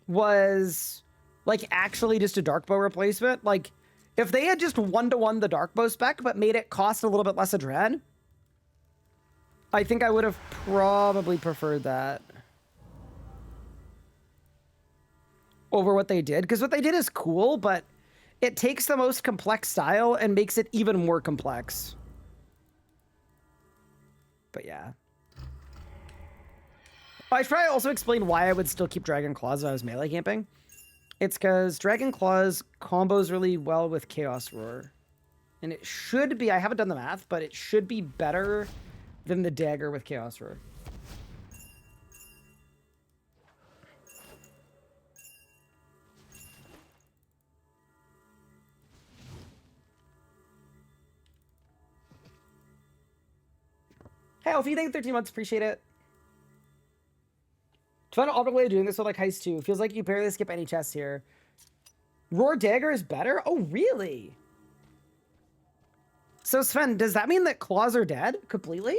was like actually just a dark bow replacement. Like if they had just 1-to-1 the dark bow spec but made it cost a little bit less adrenaline, I think I would have probably preferred that over what they did, because what they did is cool, but it takes the most complex style and makes it even more complex. But yeah. I should probably also explain why I would still keep Dragon Claws if I was melee camping. It's because Dragon Claws combos really well with Chaos Roar. And it should be, I haven't done the math, but it should be better than the dagger with Chaos Roar. Hey, Alfie, thank you 13 months. Appreciate it. To find an alternate way of doing this with like Heist 2. Feels like you barely skip any chests here. Roar Dagger is better? Oh, really? So, Sven, does that mean that claws are dead completely?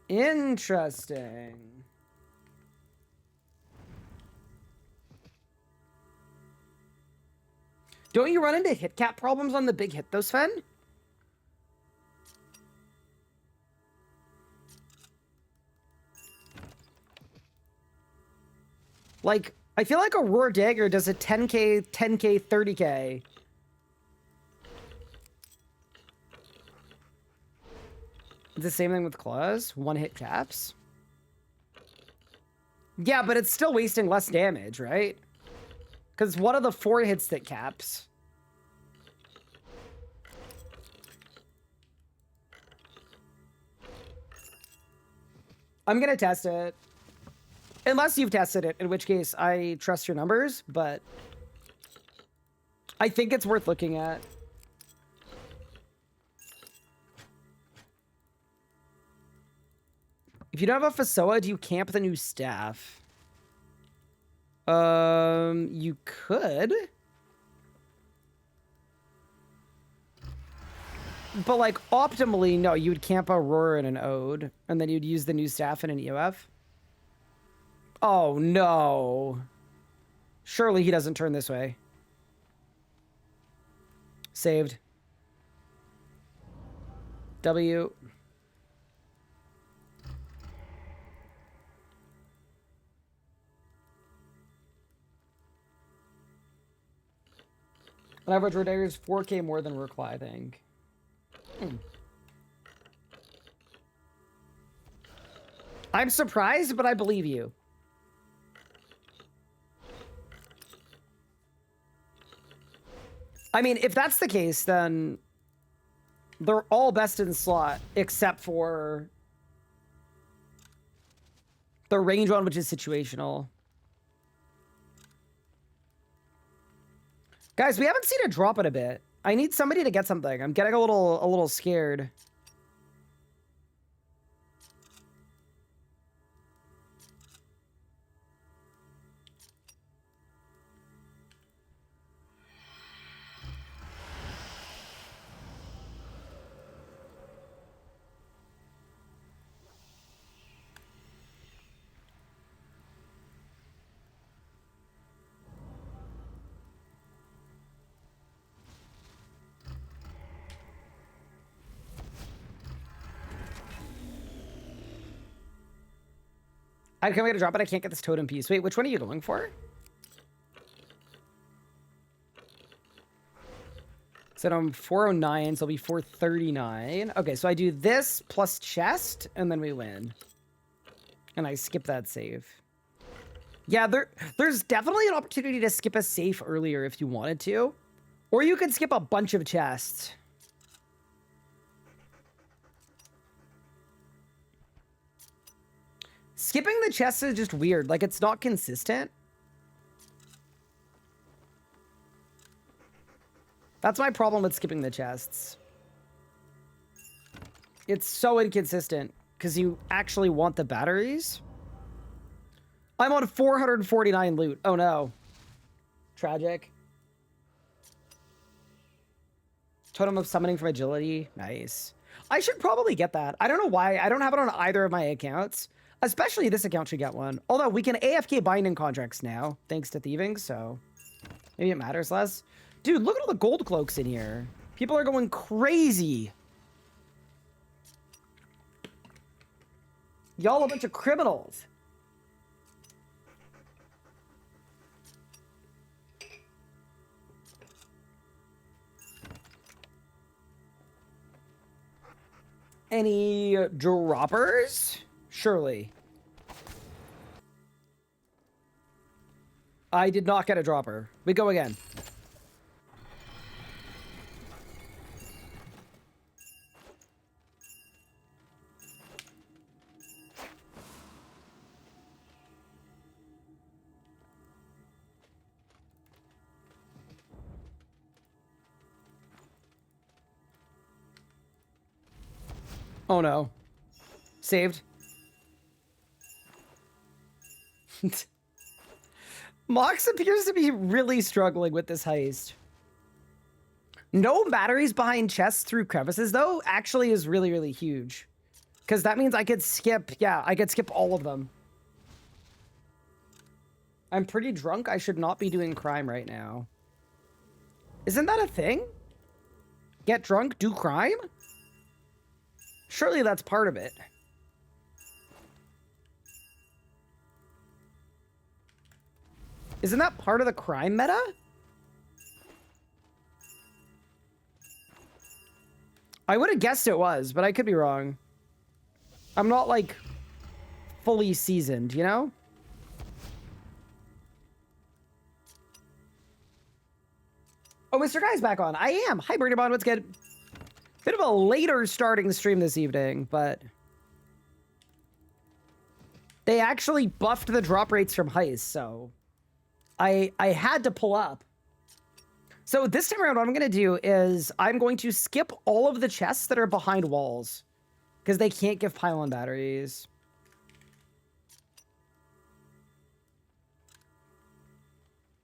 Interesting. Don't you run into hit cap problems on the big hit though, Sven? Like, I feel like a Roar Dagger does a 10k, 10k, 30k. The same thing with claws? One hit caps? Yeah, but it's still wasting less damage, right? Because what are the 4 hits that caps? I'm gonna test it. Unless you've tested it, in which case I trust your numbers, but I think it's worth looking at. If you don't have a Fasoa, do you camp the new staff? You could. But, like, optimally, no, you would camp a Roar and an Ode, and then you'd use the new staff in an EOF. Oh, no. Surely he doesn't turn this way. Saved. W. On average, Roar Dagger is 4k more than Rookla, I think. I'm surprised, but I believe you. I mean, if that's the case, then they're all best in slot, except for the range one, which is situational. Guys, we haven't seen a drop in a bit. I need somebody to get something. I'm getting a little scared. I can't get a drop, but I can't get this totem piece. Wait, which one are you going for? So I'm 409, so it'll be 439. Okay, so I do this plus chest, and then we win. And I skip that save. Yeah, there's definitely an opportunity to skip a safe earlier if you wanted to. Or you could skip a bunch of chests. Skipping the chests is just weird. Like, it's not consistent. That's my problem with skipping the chests. It's so inconsistent because you actually want the batteries. I'm on 449 loot. Oh no. Tragic. Totem of summoning from agility. Nice. I should probably get that. I don't know why. I don't have it on either of my accounts. Especially this account should get one. Although we can AFK binding contracts now, thanks to thieving, so maybe it matters less. Dude, look at all the gold cloaks in here. People are going crazy. Y'all a bunch of criminals. Any droppers? Surely. I did not get a dropper. We go again. Oh no. Saved. Mox appears to be really struggling with this heist. No batteries behind chests through crevices, though, actually is really, really huge. Because that means I could skip, yeah, I could skip all of them. I'm pretty drunk. I should not be doing crime right now. Isn't that a thing? Get drunk, do crime? Surely that's part of it. Isn't that part of the crime meta? I would have guessed it was, but I could be wrong. I'm not, like, fully seasoned, you know? Oh, Mr. Guy's back on. I am. Hi, Birdie Bond. What's good? Bit of a later starting stream this evening, but they actually buffed the drop rates from Heist, so I had to pull up. So this time around, what I'm going to do is I'm going to skip all of the chests that are behind walls because they can't give pylon batteries.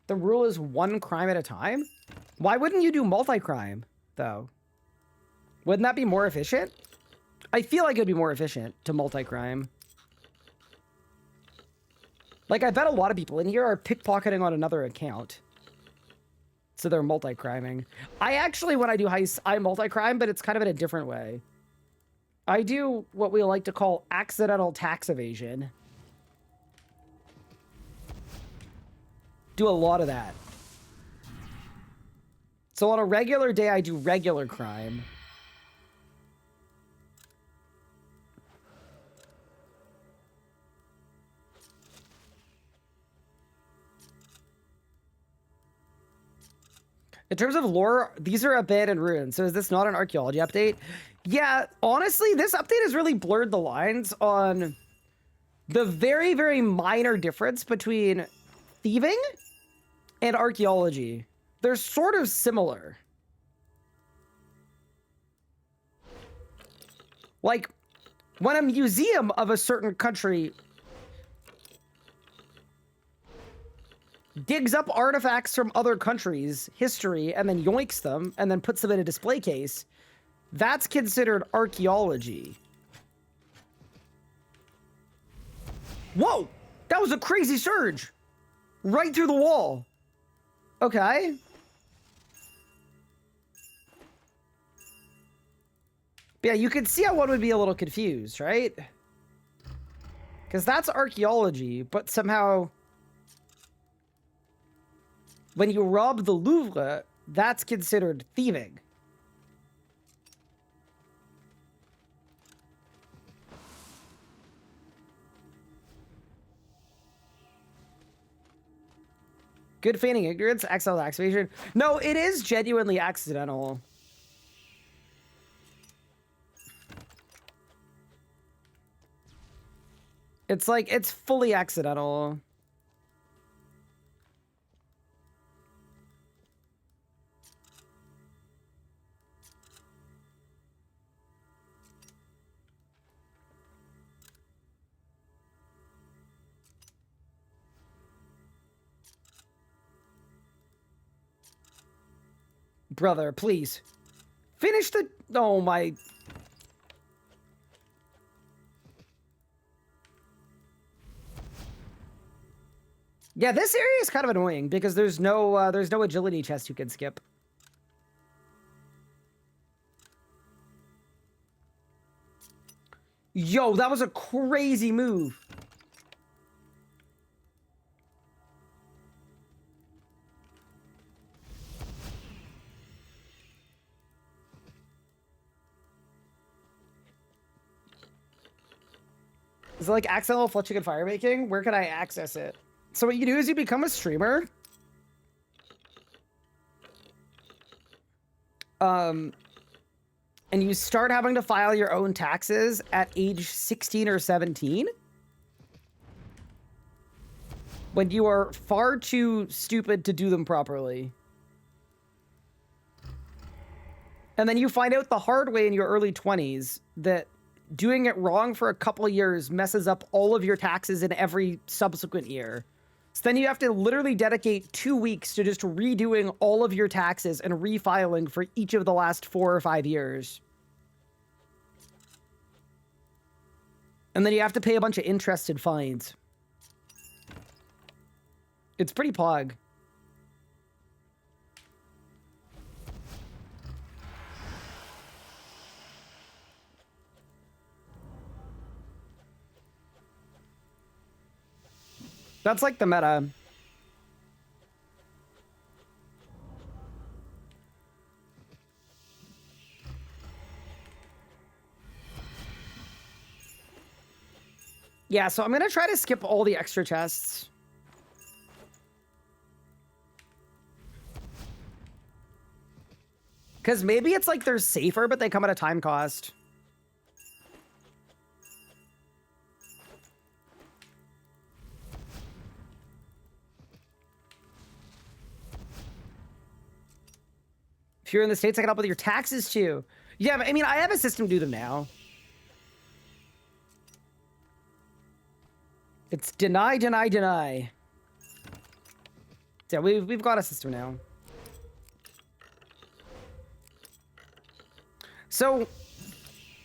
The rule is one crime at a time. Why wouldn't you do multi-crime, though? Wouldn't that be more efficient? I feel like it'd be more efficient to multi-crime. Like, I bet a lot of people in here are pickpocketing on another account. So they're multi-criming. I actually, when I do heists, I multi-crime, but it's kind of in a different way. I do what we like to call accidental tax evasion. Do a lot of that. So on a regular day, I do regular crime. In terms of lore, these are abandoned ruins. So is this not an archaeology update? Yeah, honestly, this update has really blurred the lines on the very, very minor difference between thieving and archaeology. They're sort of similar. Like, when a museum of a certain country digs up artifacts from other countries' history and then yoinks them and then puts them in a display case, that's considered archaeology. Whoa! That was a crazy surge! Right through the wall. Okay. Yeah, you can see how one would be a little confused, right? Because that's archaeology, but somehow when you rob the Louvre, that's considered thieving. Good feigning ignorance, accidental activation. No, it is genuinely accidental. It's like, it's fully accidental. Brother, please. Finish the... Oh, my... Yeah, this area is kind of annoying because there's no agility chest you can skip. Yo, that was a crazy move. Is it like accidental fletching and fire making? Where can I access it? So what you do is you become a streamer. And you start having to file your own taxes at age 16 or 17. When you are far too stupid to do them properly. And then you find out the hard way in your early 20s that doing it wrong for a couple of years messes up all of your taxes in every subsequent year. So then you have to literally dedicate 2 weeks to just redoing all of your taxes and refiling for each of the last 4 or 5 years. And then you have to pay a bunch of interest and fines. It's pretty pog. That's like the meta. Yeah, so I'm gonna try to skip all the extra chests. Because maybe it's like they're safer, but they come at a time cost. If you're in the States, I can help with your taxes too. Yeah, but I mean, I have a system to do them now. It's deny, deny, deny. Yeah, we've got a system now. So,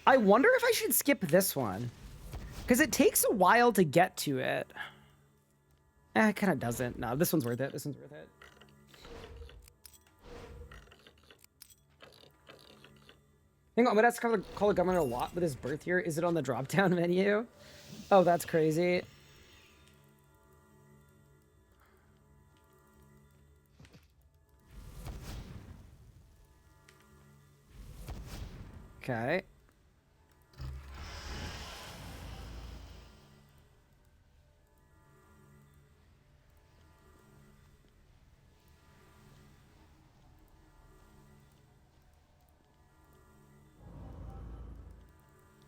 I wonder if I should skip this one. Because it takes a while to get to it. It kind of doesn't. No, this one's worth it. This one's worth it. Hang on, I'm gonna have to call the government a lot with his birth year. Is it on the drop-down menu? Oh, that's crazy. Okay.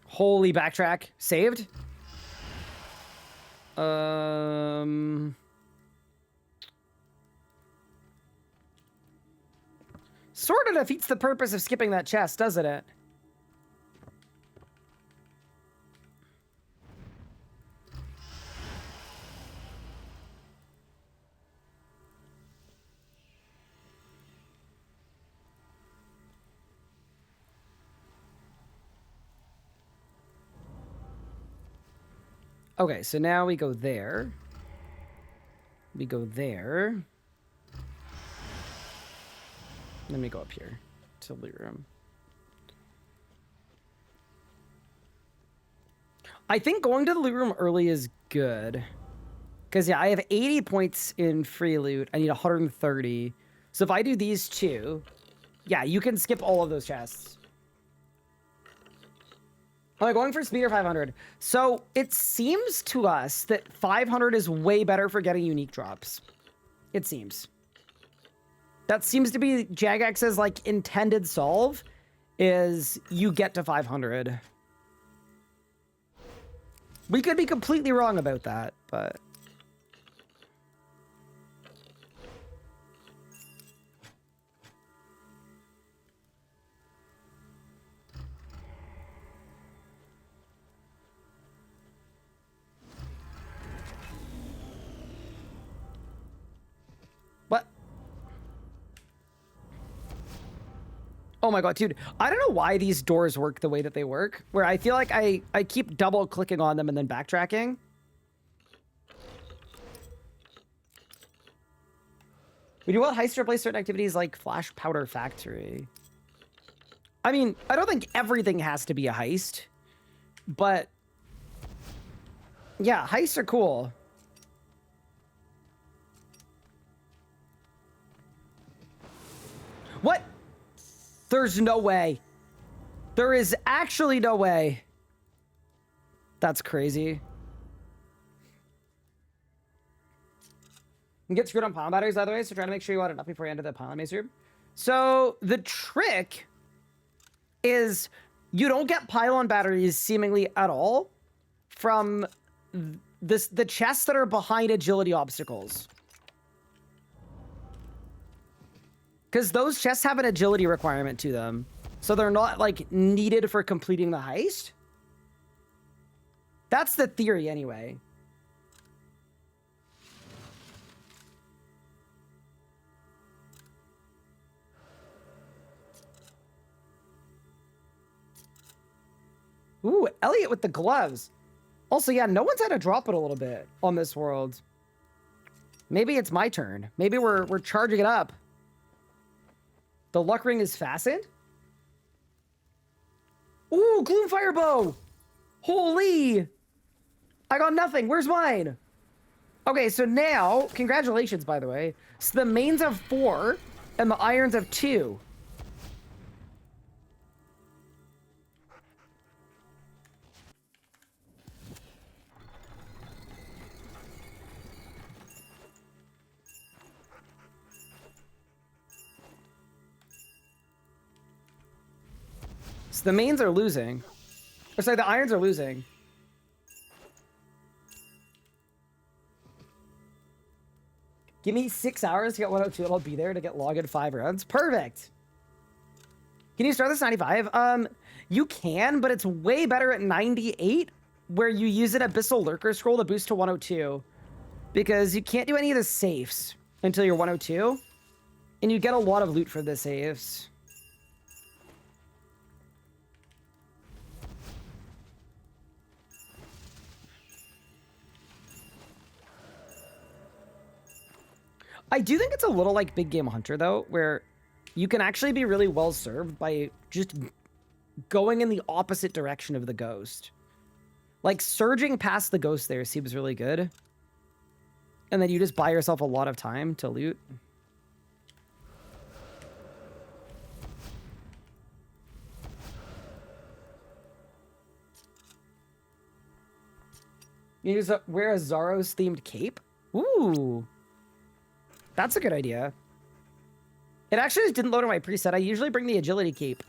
Holy backtrack. Saved? Sort of defeats the purpose of skipping that chest, doesn't it? Okay, so now we go there. We go there. Let me go up here to the room. I think going to the loot room early is good. Because, yeah, I have 80 points in free loot. I need 130. So if I do these two, yeah, you can skip all of those chests. Am I going for speed or 500? So it seems to us that 500 is way better for getting unique drops. It seems. That seems to be Jagex's, like, intended solve, is you get to 500. We could be completely wrong about that, but... What? Oh my god, dude. I don't know why these doors work the way that they work, where I feel like I keep double clicking on them and then backtracking. We do want Heist to replace certain activities like Flash Powder Factory. I mean, I don't think everything has to be a heist, but yeah, heists are cool. What? There's no way. There is actually no way. That's crazy. You can get screwed on pylon batteries, by the way, so try to make sure you want enough before you enter the pylon maze room. So the trick is you don't get pylon batteries seemingly at all from the chests that are behind agility obstacles. Because those chests have an agility requirement to them. So they're not, like, needed for completing the heist. That's the theory, anyway. Ooh, Elliot with the gloves. Also, yeah, no one's had to drop it a little bit on this world. Maybe it's my turn. Maybe we're charging it up. The luck ring is fastened. Ooh, Gloomfire bow. Holy. I got nothing. Where's mine? Okay, so now, congratulations, by the way. So the mains have 4 and the irons have 2. So the mains are losing. Or sorry, the irons are losing. Give me 6 hours to get 102 and I'll be there to get login 5 rounds. Perfect. Can you start this 95? You can, but it's way better at 98, where you use an Abyssal Lurker Scroll to boost to 102. Because you can't do any of the safes until you're 102. And you get a lot of loot for the safes. I do think it's a little like Big Game Hunter, though, where you can actually be really well served by just going in the opposite direction of the ghost. Like, surging past the ghost there seems really good. And then you just buy yourself a lot of time to loot. You just wear a Zaros themed cape? Ooh. That's a good idea. It actually just didn't load on my preset. I usually bring the agility cape.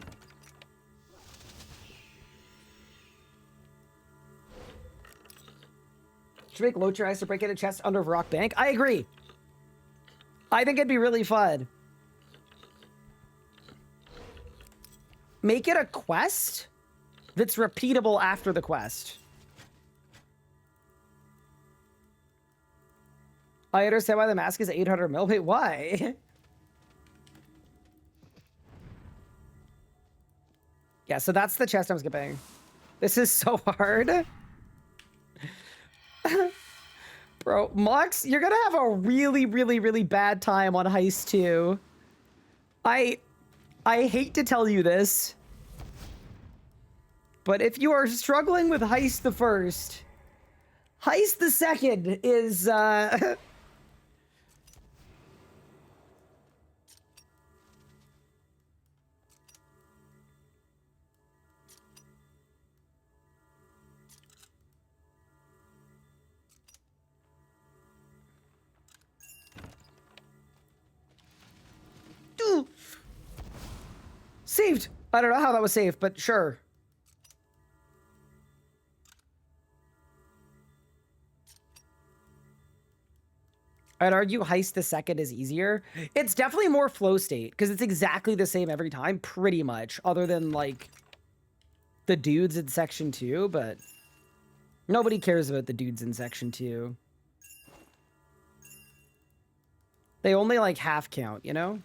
Should make Locher Ice to break in a chest under Rock Bank. I agree. I think it'd be really fun. Make it a quest that's repeatable after the quest. I understand why the mask is 800 mil. Wait, why? Yeah, so that's the chest I'm skipping. This is so hard. Bro, Mox, you're gonna have a really, really, really bad time on Heist 2. I hate to tell you this. But if you are struggling with Heist the First, Heist the Second is, saved. I don't know how that was saved, but sure. I'd argue Heist the Second is easier. It's definitely more flow state because it's exactly the same every time, pretty much, other than like the dudes in section 2, but nobody cares about the dudes in section 2. They only like half count, you know?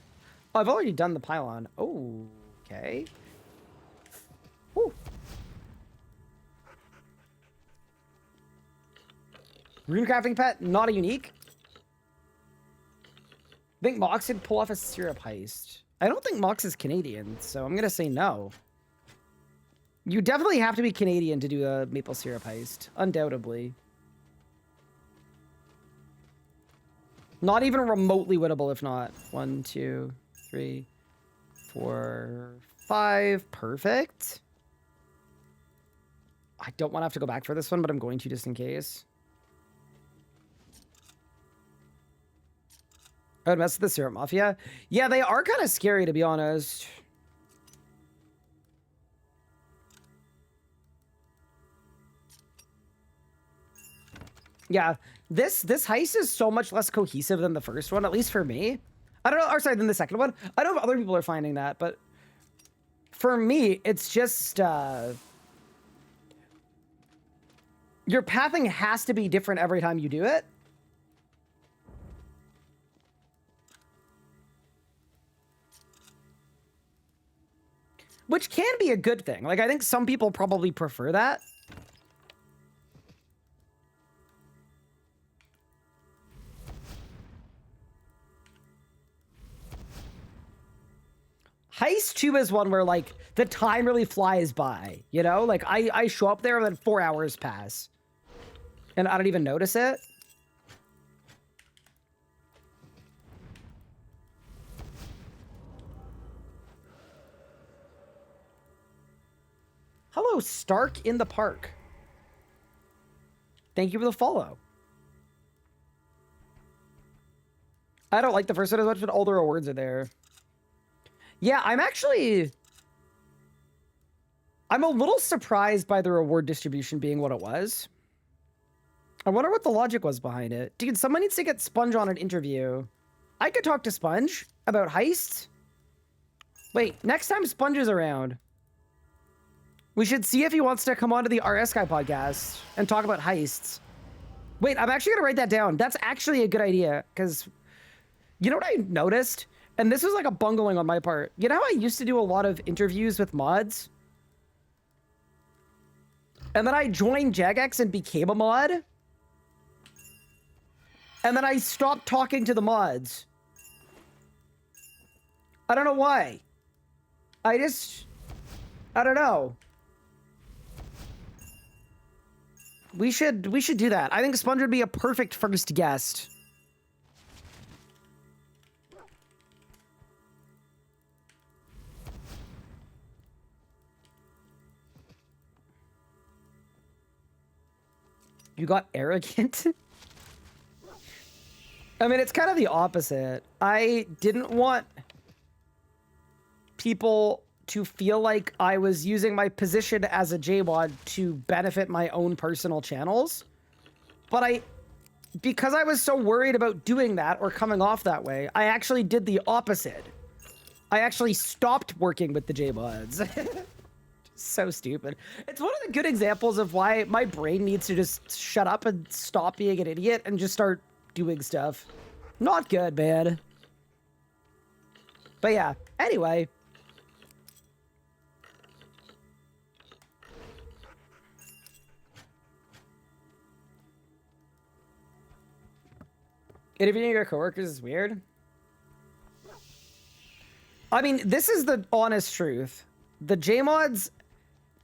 Oh, I've already done the pylon. Oh, okay. Whew. Rune crafting pet, not a unique. I think Mox could pull off a syrup heist. I don't think Mox is Canadian, so I'm gonna say no. You definitely have to be Canadian to do a maple syrup heist, undoubtedly. Not even remotely winnable if not. 1, 2, 3, 4, 5. Perfect. I don't want to have to go back for this one, but I'm going to just in case. I would mess with the Syrup Mafia. Yeah, they are kind of scary, to be honest. Yeah, this heist is so much less cohesive than the first one, at least for me. I don't know, or sorry, than the second one. I don't know if other people are finding that, but for me, it's just, your pathing has to be different every time you do it. Which can be a good thing. Like, I think some people probably prefer that. Heist 2 is one where, like, the time really flies by, you know? Like, I show up there and then 4 hours pass. And I don't even notice it. Hello, Stark in the Park. Thank you for the follow. I don't like the first one as much, but all the rewards are there. Yeah, I'm a little surprised by the reward distribution being what it was. I wonder what the logic was behind it. Dude, someone needs to get Sponge on an interview. I could talk to Sponge about heists. Wait, next time Sponge is around, we should see if he wants to come onto the RS Guy podcast and talk about heists. Wait, I'm actually gonna write that down. That's actually a good idea, because you know what I noticed? And this was like a bungling on my part. You know how I used to do a lot of interviews with mods? And then I joined Jagex and became a mod? And then I stopped talking to the mods. I don't know why. I don't know. We should do that. I think Sponge would be a perfect first guest. You got arrogant? I mean, it's kind of the opposite. I didn't want people to feel like I was using my position as a JMod to benefit my own personal channels. But because I was so worried about doing that or coming off that way, I actually did the opposite. I actually stopped working with the JMods. So stupid. It's one of the good examples of why my brain needs to just shut up and stop being an idiot and just start doing stuff. Not good, man. But yeah, anyway. Interviewing your coworkers is weird. I mean, this is the honest truth. The JMods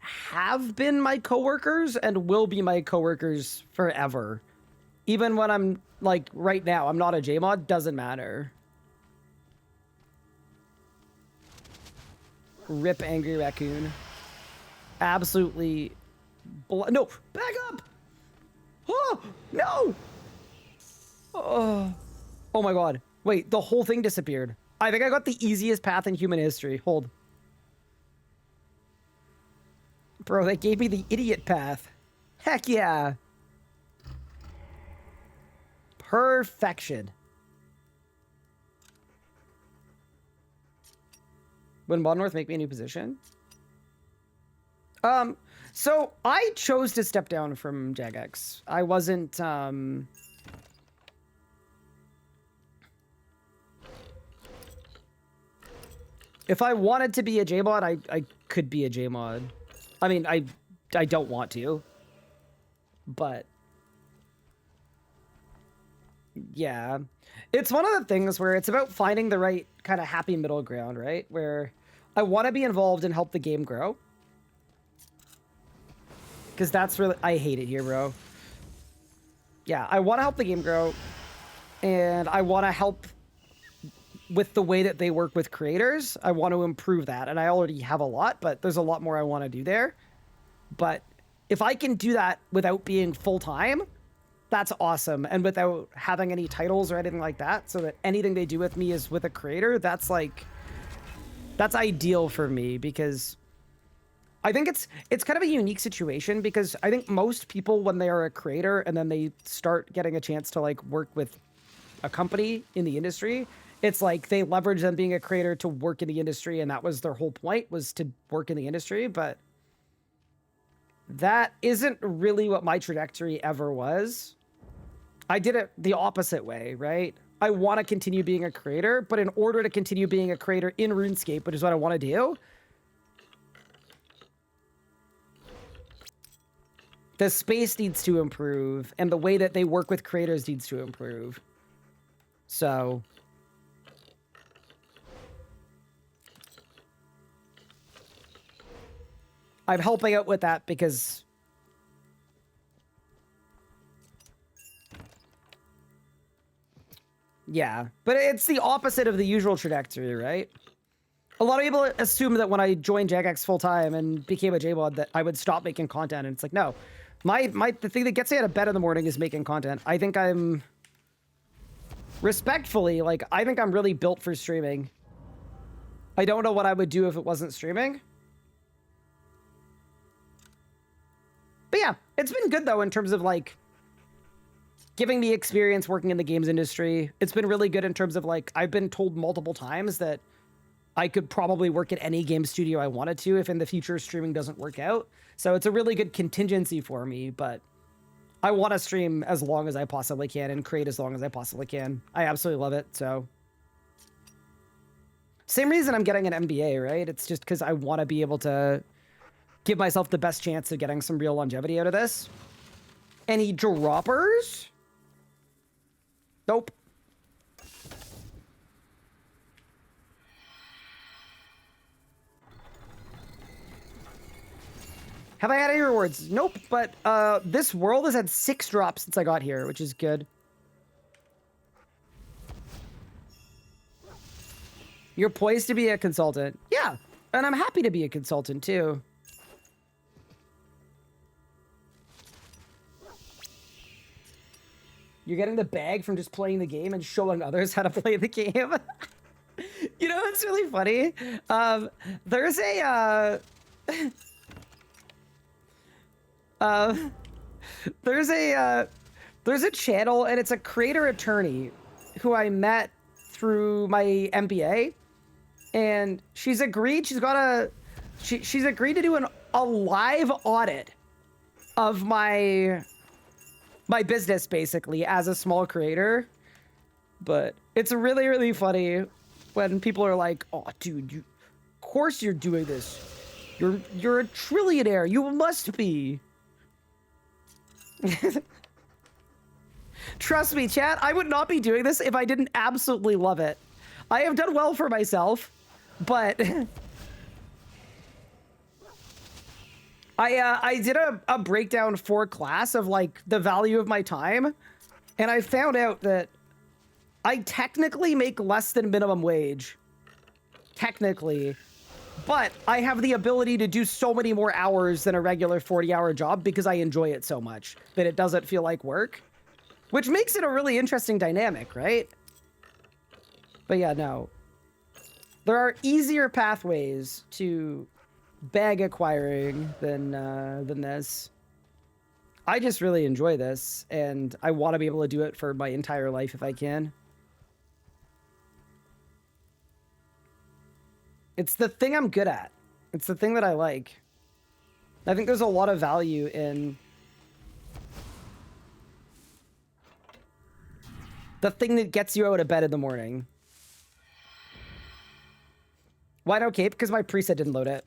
have been my coworkers and will be my coworkers forever. Even when I'm, like, right now, I'm not a JMod, doesn't matter. Rip Angry Raccoon. Absolutely. No, back up! Oh, no! Oh my god. Wait, the whole thing disappeared. I think I got the easiest path in human history. Hold. Bro, they gave me the idiot path. Heck yeah. Perfection. Would Modern North make me a new position? So I chose to step down from Jagex. I wasn't, if I wanted to be a JMod, I could be a JMod. I mean, I don't want to, but yeah, it's one of the things where it's about finding the right kind of happy middle ground, right? Where I want to be involved and help the game grow. Because that's really, I hate it here, bro. Yeah, I want to help the game grow, and I want to help with the way that they work with creators. I want to improve that, and I already have a lot, but there's a lot more I want to do there. But if I can do that without being full-time, that's awesome, and without having any titles or anything like that, so that anything they do with me is with a creator, that's like, that's ideal for me, because I think it's kind of a unique situation, because I think most people, when they are a creator and then they start getting a chance to like work with a company in the industry, it's like they leverage them being a creator to work in the industry, and that was their whole point, was to work in the industry. But that isn't really what my trajectory ever was. I did it the opposite way, right? I want to continue being a creator, but in order to continue being a creator in RuneScape, which is what I want to do, the space needs to improve, and the way that they work with creators needs to improve. So I'm helping out with that because yeah, but it's the opposite of the usual trajectory, right? A lot of people assume that when I joined Jagex full time and became a JMod that I would stop making content, and it's like, no. The thing that gets me out of bed in the morning is making content. I think I'm respectfully, like, I think I'm really built for streaming. I don't know what I would do if it wasn't streaming. But yeah, it's been good though in terms of like giving me experience working in the games industry. It's been really good in terms of like, I've been told multiple times that I could probably work at any game studio I wanted to if in the future streaming doesn't work out. So it's a really good contingency for me, but I want to stream as long as I possibly can and create as long as I possibly can. I absolutely love it, so. Same reason I'm getting an MBA, right? It's just because I want to be able to give myself the best chance of getting some real longevity out of this. Any droppers? Nope. Have I had any rewards? Nope, but this world has had 6 drops since I got here, which is good. You're poised to be a consultant. Yeah, and I'm happy to be a consultant too. You're getting the bag from just playing the game and showing others how to play the game. You know, it's really funny. There's a there's a channel, and it's a creator attorney who I met through my MBA, and she's agreed. She's agreed to do a live audit of my business, basically, as a small creator. But it's really, really funny when people are like, "Oh, dude, of course you're doing this. You're a trillionaire. You must be." Trust me, chat, I would not be doing this if I didn't absolutely love it. I have done well for myself, but I did a breakdown for class of like the value of my time, and I found out that I technically make less than minimum wage. Technically. But I have the ability to do so many more hours than a regular 40-hour job because I enjoy it so much that it doesn't feel like work, which makes it a really interesting dynamic, right? But yeah, no. There are easier pathways to bag acquiring than this. I just really enjoy this, and I want to be able to do it for my entire life if I can. It's the thing I'm good at. It's the thing that I like. I think there's a lot of value in the thing that gets you out of bed in the morning. Why no cape? Because my preset didn't load it.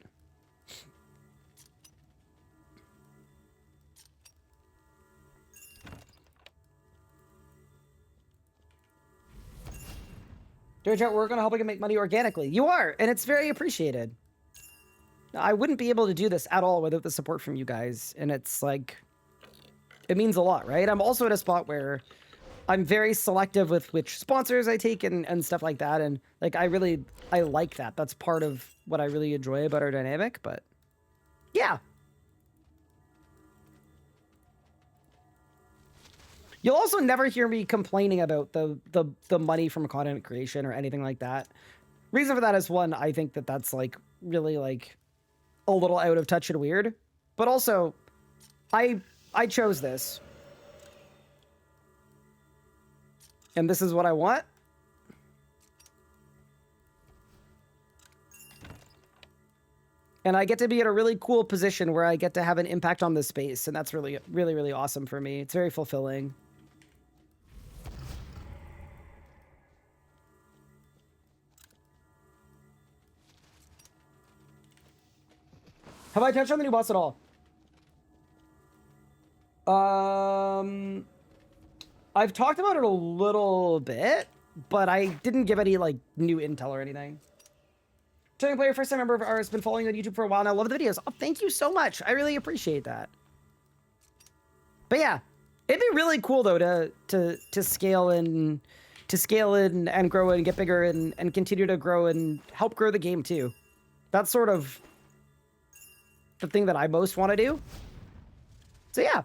Doja, we're gonna help you make money organically. You are, and it's very appreciated. I wouldn't be able to do this at all without the support from you guys, and it's like, it means a lot, right? I'm also at a spot where I'm very selective with which sponsors I take and stuff like that, and like I like that. That's part of what I really enjoy about our dynamic, but yeah. You'll also never hear me complaining about the money from content creation or anything like that. Reason for that is, one, I think that that's like really like a little out of touch and weird, but also I chose this, and this is what I want. And I get to be in a really cool position where I get to have an impact on this space, and that's really, really, really awesome for me. It's very fulfilling. Have I touched on the new boss at all? I've talked about it a little bit, but I didn't give any like new intel or anything. Turning player, first time member of ours, been following on YouTube for a while now. Love the videos. Oh, thank you so much. I really appreciate that. But yeah, it'd be really cool though to scale and grow and get bigger and continue to grow and help grow the game too. That's sort of the thing that I most want to do. So yeah,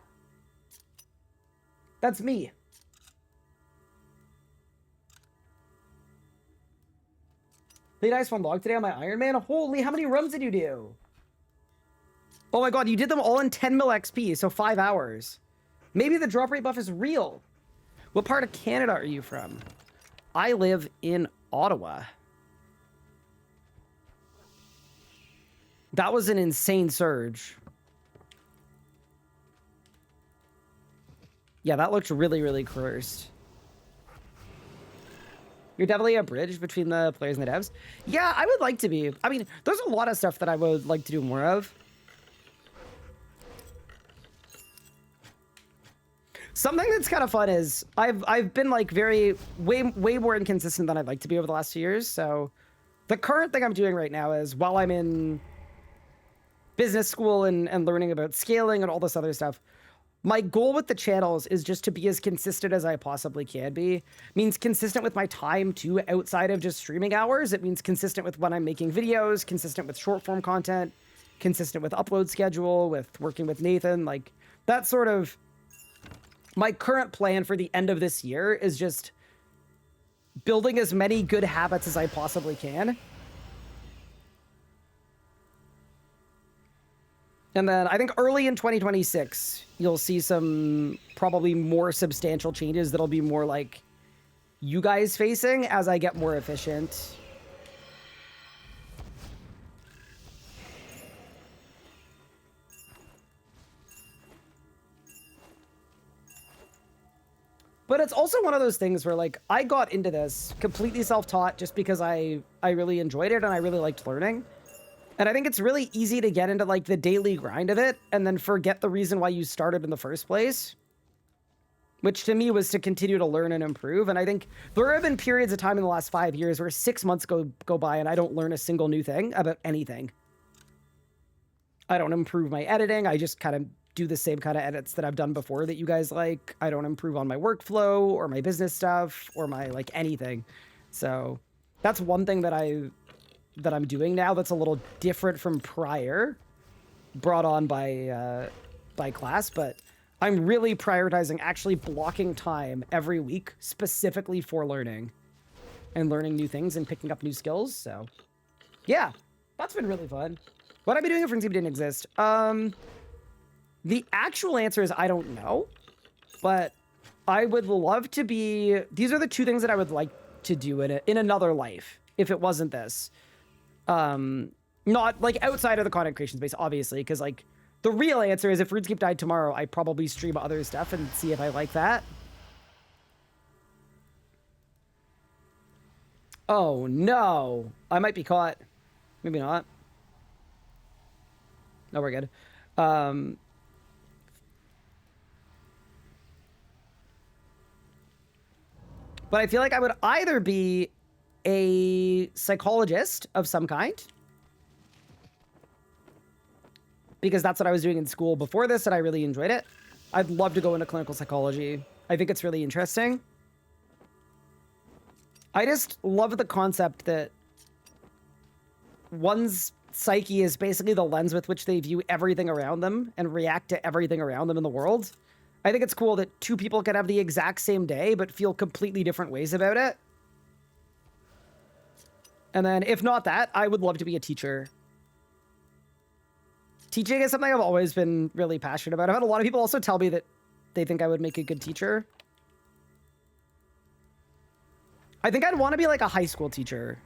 that's me. Played Ice 1 log today on my Iron Man. Holy, how many runs did you do? Oh my god, you did them all in 10 mil XP, so 5 hours. Maybe the drop rate buff is real. What part of Canada are you from? I live in Ottawa. That was an insane surge. Yeah, that looked really, really cursed. You're definitely a bridge between the players and the devs. Yeah, I would like to be. I mean, there's a lot of stuff that I would like to do more of. Something that's kind of fun is I've been like way more inconsistent than I'd like to be over the last few years. So the current thing I'm doing right now is, while I'm in business school and learning about scaling and all this other stuff, my goal with the channels is just to be as consistent as I possibly can be. It means consistent with my time too, outside of just streaming hours. It means consistent with when I'm making videos, consistent with short form content, consistent with upload schedule, with working with Nathan. Like, that's sort of my current plan for the end of this year, is just building as many good habits as I possibly can. And then I think early in 2026, you'll see some probably more substantial changes that'll be more like you guys facing as I get more efficient. But it's also one of those things where, like, I got into this completely self-taught just because I really enjoyed it and I really liked learning. And I think it's really easy to get into like the daily grind of it and then forget the reason why you started in the first place, which to me was to continue to learn and improve. And I think there have been periods of time in the last 5 years where 6 months go by and I don't learn a single new thing about anything. I don't improve my editing. I just kind of do the same kind of edits that I've done before that you guys like. I don't improve on my workflow or my business stuff or my like anything. So that's one thing that I'm doing now that's a little different from prior, brought on by class, but I'm really prioritizing actually blocking time every week specifically for learning and learning new things and picking up new skills. So yeah, that's been really fun. What I've been doing if RuneScape didn't exist. The actual answer is I don't know, but I would love to be, these are the two things that I would like to do in another life if it wasn't this. Not like outside of the content creation space, obviously, because like the real answer is if RuneScape died tomorrow, I'd probably stream other stuff and see if I like that. Oh no, I might be caught. Maybe not. No, we're good. But I feel like I would either be a psychologist of some kind, because that's what I was doing in school before this, and I really enjoyed it. I'd love to go into clinical psychology. I think it's really interesting. I just love the concept that one's psyche is basically the lens with which they view everything around them and react to everything around them in the world. I think it's cool that two people can have the exact same day, but feel completely different ways about it. And then, if not that, I would love to be a teacher. Teaching is something I've always been really passionate about. I've had a lot of people also tell me that they think I would make a good teacher. I think I'd want to be like a high school teacher.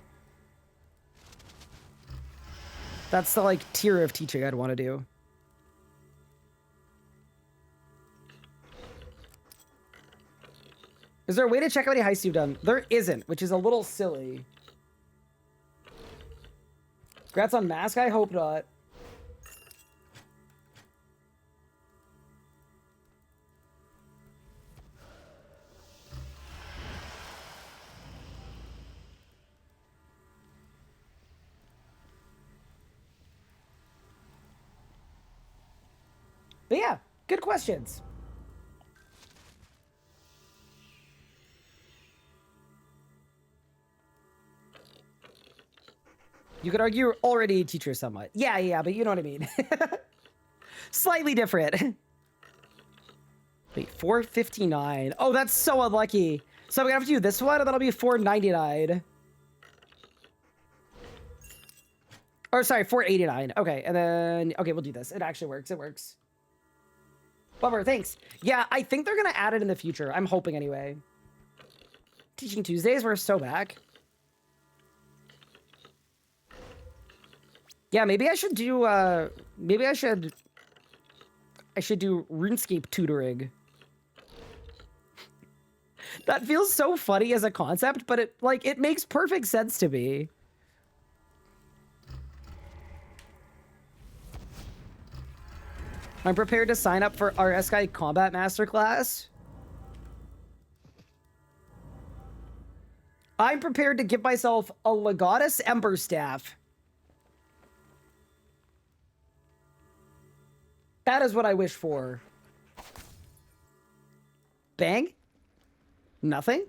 That's the like tier of teaching I'd want to do. Is there a way to check how many heists you've done? There isn't, which is a little silly. Congrats on Mask? I hope not. But yeah, good questions. You could argue you're already a teacher somewhat. Yeah, but you know what I mean. Slightly different. Wait, 459. Oh, that's so unlucky. So I'm gonna have to do this one, and that'll be 499. Or sorry, 489. Okay, and then okay, we'll do this. It actually works. It works. Bummer, thanks. Yeah, I think they're gonna add it in the future. I'm hoping anyway. Teaching Tuesdays, we're so back. Yeah, maybe I should do, maybe I should do RuneScape tutoring. That feels so funny as a concept, but it makes perfect sense to me. I'm prepared to sign up for our Sky Combat Masterclass. I'm prepared to give myself a Legatus Ember Staff. That is what I wish for. Bang. Nothing.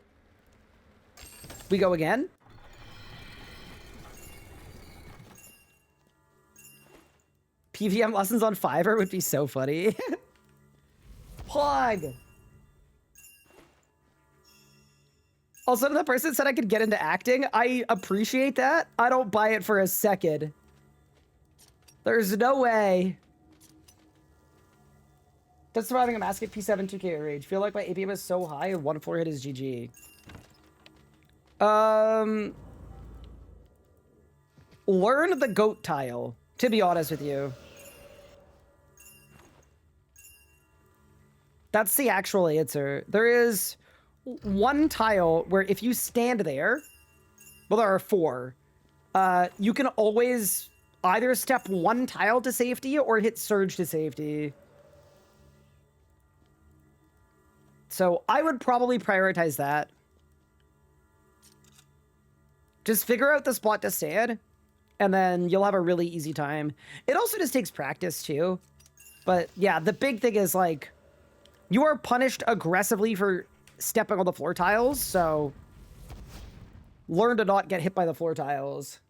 We go again. PVM lessons on Fiverr would be so funny. Plug. Also, the person said I could get into acting. I appreciate that. I don't buy it for a second. There's no way. That's surviving a mask at P7 2K rage. Feel like my APM is so high and one floor hit is GG. Learn the goat tile, to be honest with you. That's the actual answer. There is one tile where if you stand there, well, there are four. You can always either step one tile to safety or hit surge to safety. So I would probably prioritize that. Just figure out the spot to stand. and then you'll have a really easy time. It also just takes practice too. But yeah, the big thing is like, you are punished aggressively for stepping on the floor tiles, so learn to not get hit by the floor tiles.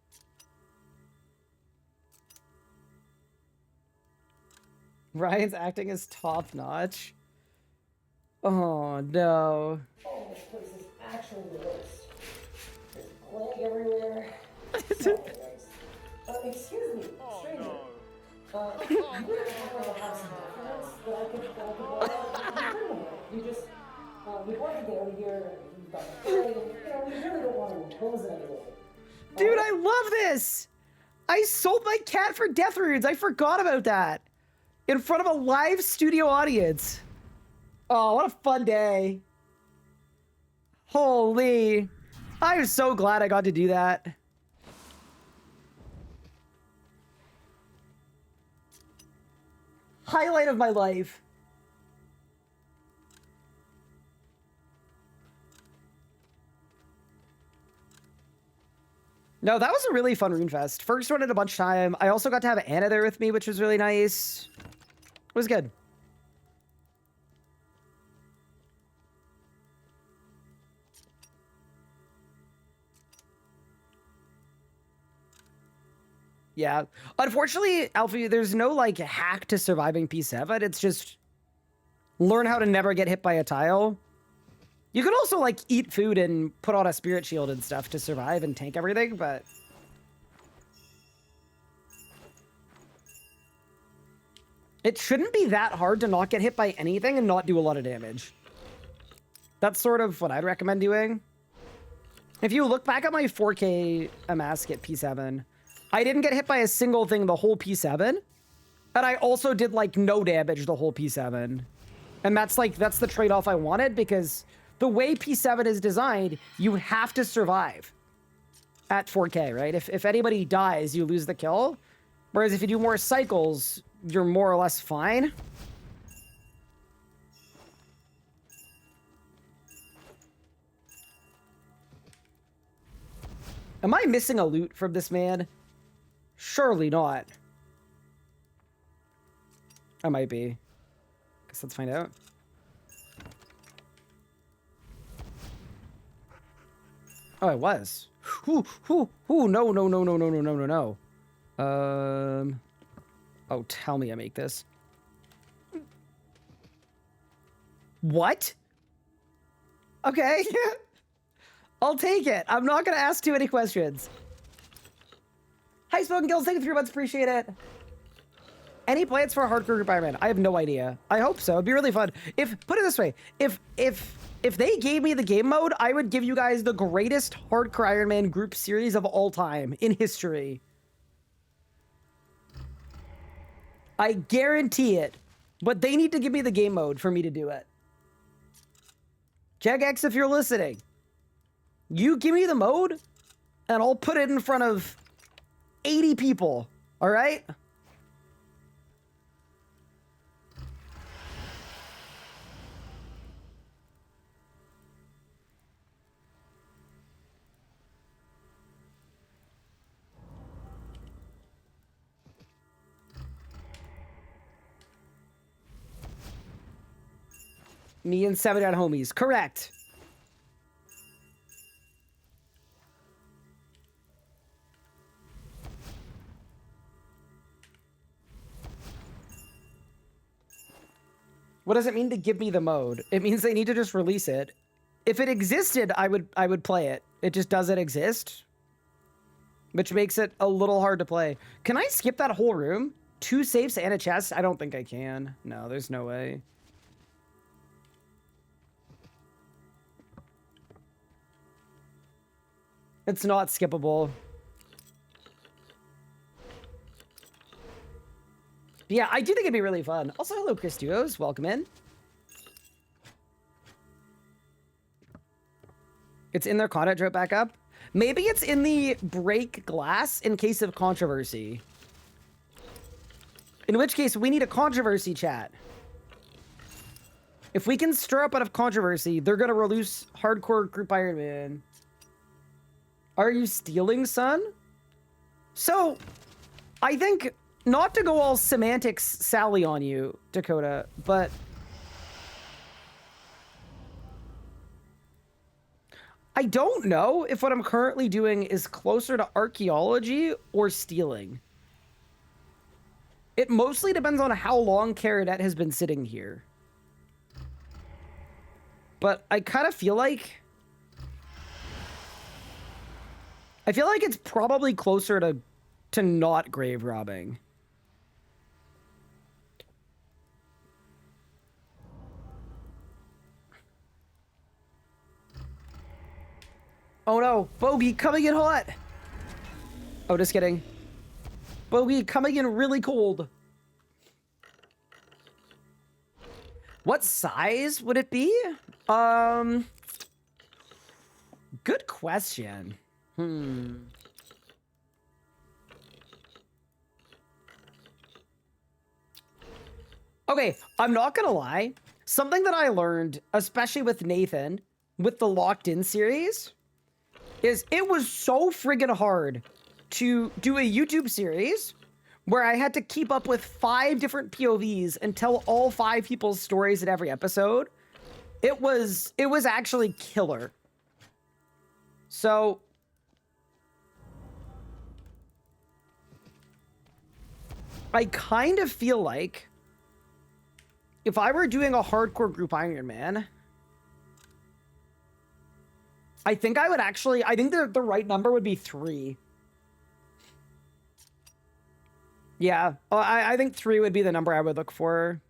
Ryan's acting is top notch. Oh no. Oh, this place is actually the worst. There's plague everywhere. Excuse me, stranger. You wouldn't happen to have some documents that I could borrow? You just, we want to get out of here. You've got the plague, and, we really don't want to impose it anyway. Dude, I love this! I sold my cat for death runes. I forgot about that. In front of a live studio audience. Oh, what a fun day. Holy. I'm so glad I got to do that. Highlight of my life. No, that was a really fun rune fest. First one in a bunch of time. I also got to have Anna there with me, which was really nice. It was good. Yeah. Unfortunately, Alfie, there's no like hack to surviving P7. It's just learn how to never get hit by a tile. You can also like eat food and put on a spirit shield and stuff to survive and tank everything, but it shouldn't be that hard to not get hit by anything and not do a lot of damage. That's sort of what I'd recommend doing. If you look back at my 4K Amaskit P7, I didn't get hit by a single thing the whole P7. And I also did like no damage the whole P7. And that's the trade-off I wanted, because the way P7 is designed, you have to survive at 4K, right? If anybody dies, you lose the kill. Whereas if you do more cycles, you're more or less fine. Am I missing a loot from this man? Surely not. I might be. Guess let's find out. Oh, it was. No, no, no, no, no, no, no, no, no. Oh, tell me I make this. What? Okay. I'll take it. I'm not gonna ask too many questions. Hi, Spoken Gills. Thank you for 3 months. Appreciate it. Any plans for a hardcore group Iron Man? I have no idea. I hope so. It'd be really fun. Put it this way, if they gave me the game mode, I would give you guys the greatest hardcore Iron Man group series of all time in history. I guarantee it. But they need to give me the game mode for me to do it. JagX, if you're listening, you give me the mode, and I'll put it in front of 80 people. All right? Me and 7 homies. Correct. What does it mean to give me the mode? It means they need to just release it. If it existed, I would play it. It just doesn't exist, which makes it a little hard to play. Can I skip that whole room? 2 safes and a chest? I don't think I can. No, there's no way. It's not skippable. Yeah, I do think it'd be really fun. Also, hello, Chris Duos. Welcome in. It's in their content drop back up. Maybe it's in the break glass in case of controversy. In which case, we need a controversy chat. If we can stir up enough controversy, they're going to release hardcore group Iron Man. Are you stealing, son? So, I think, not to go all semantics Sally on you, Dakota, but I don't know if what I'm currently doing is closer to archaeology or stealing. It mostly depends on how long Caradette has been sitting here. But I kind of feel like... I feel like it's probably closer to not grave robbing. Oh no, Bogey coming in hot. Oh, just kidding. Bogey coming in really cold. What size would it be? Good question. Okay, I'm not gonna lie. Something that I learned, especially with Nathan, with the Locked In series, is it was so friggin' hard to do a YouTube series where I had to keep up with 5 different POVs and tell all 5 people's stories in every episode. It was actually killer. So I kind of feel like if I were doing a hardcore group Iron Man, I think I would actually, I think the right number would be 3. Yeah, I think 3 would be the number I would look for.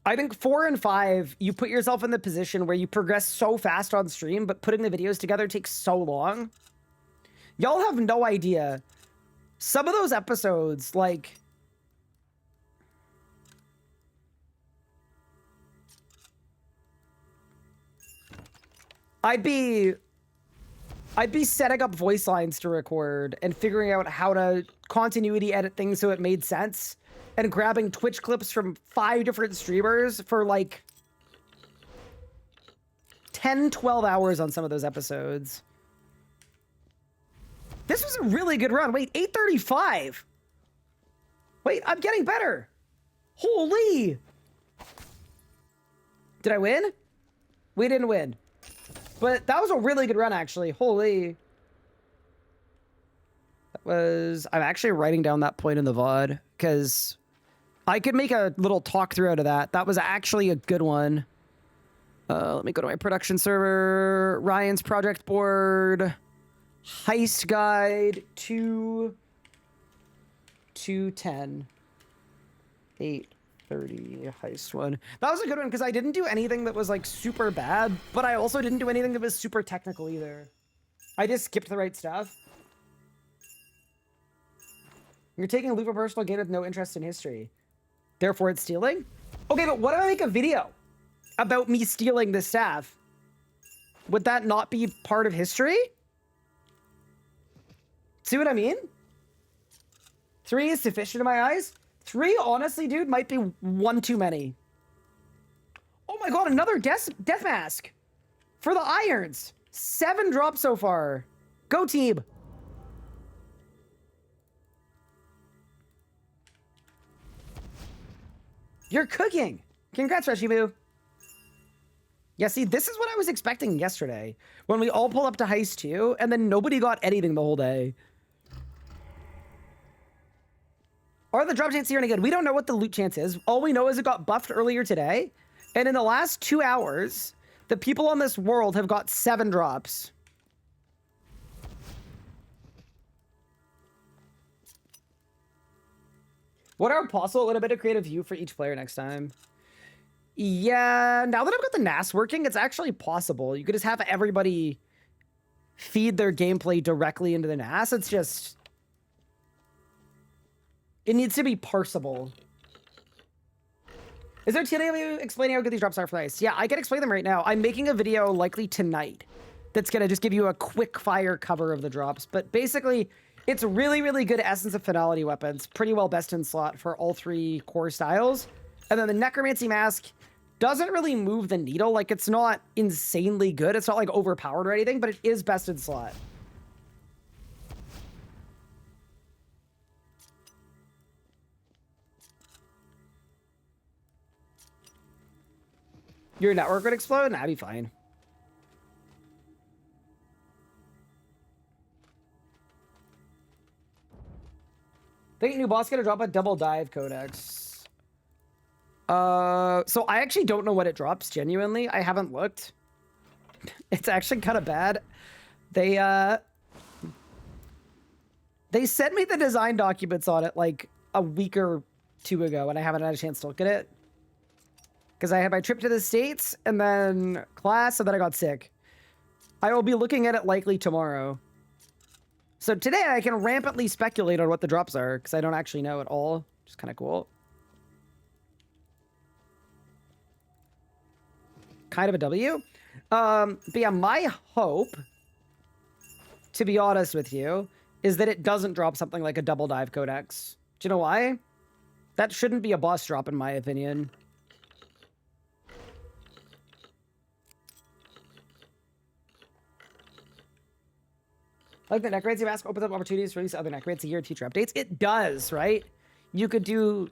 I think 4 and 5, you put yourself in the position where you progress so fast on stream, but putting the videos together takes so long. Y'all have no idea. Some of those episodes, like... I'd be setting up voice lines to record and figuring out how to continuity edit things so it made sense, and grabbing Twitch clips from 5 different streamers for like 10, 12 hours on some of those episodes. This was a really good run. Wait, 835. Wait, I'm getting better. Holy. Did I win? We didn't win. But that was a really good run, actually. Holy. That was... I'm actually writing down that point in the VOD, because I could make a little talk through out of that. That was actually a good one. Let me go to my production server. Ryan's project board. Heist guide. 2:10. 8:30 heist one. That was a good one because I didn't do anything that was like super bad, but I also didn't do anything that was super technical either. I just skipped the right stuff. You're taking a loop of personal gain with no interest in history. Therefore it's stealing? Okay, but what if I make a video about me stealing this staff? Would that not be part of history? See what I mean? 3 is sufficient in my eyes. 3, honestly, dude, might be 1 too many. Oh my god, another death mask for the irons. 7 drops so far. Go team. You're cooking. Congrats, Reshimu. Yeah, see, this is what I was expecting yesterday when we all pull up to Heist 2 and then nobody got anything the whole day. Are the drop chances here any good? We don't know what the loot chance is. All we know is it got buffed earlier today. And in the last 2 hours, the people on this world have got 7 drops. What are possible? A little bit of creative view for each player next time. Yeah, now that I've got the NAS working, it's actually possible. You could just have everybody feed their gameplay directly into the NAS. It's just... it needs to be parsable. Is there TLW explaining how good these drops are for Heist? Yeah, I can explain them right now. I'm making a video likely tonight that's going to just give you a quick fire cover of the drops. But basically, it's really, really good Essence of Finality weapons. Pretty well best in slot for all 3 core styles. And then the Necromancy Mask Doesn't really move the needle. Like, it's not insanely good. It's not like overpowered or anything, but it is best in slot. Your network would explode? Nah, that'd be fine. Think new boss gonna drop a double dive codex? So I actually don't know what it drops, genuinely. I haven't looked. It's actually kind of bad. They sent me the design documents on it like a week or two ago, and I haven't had a chance to look at it. Because I had my trip to the States, and then class, and then I got sick. I will be looking at it likely tomorrow. So today I can rampantly speculate on what the drops are, because I don't actually know at all. Which is kind of cool. Kind of a W. But yeah, my hope, to be honest with you, is that it doesn't drop something like a double dive codex. Do you know why? That shouldn't be a boss drop, in my opinion. Like the Necromancy Mask opens up opportunities to release other Necromancy gear and future updates. It does, right? You could do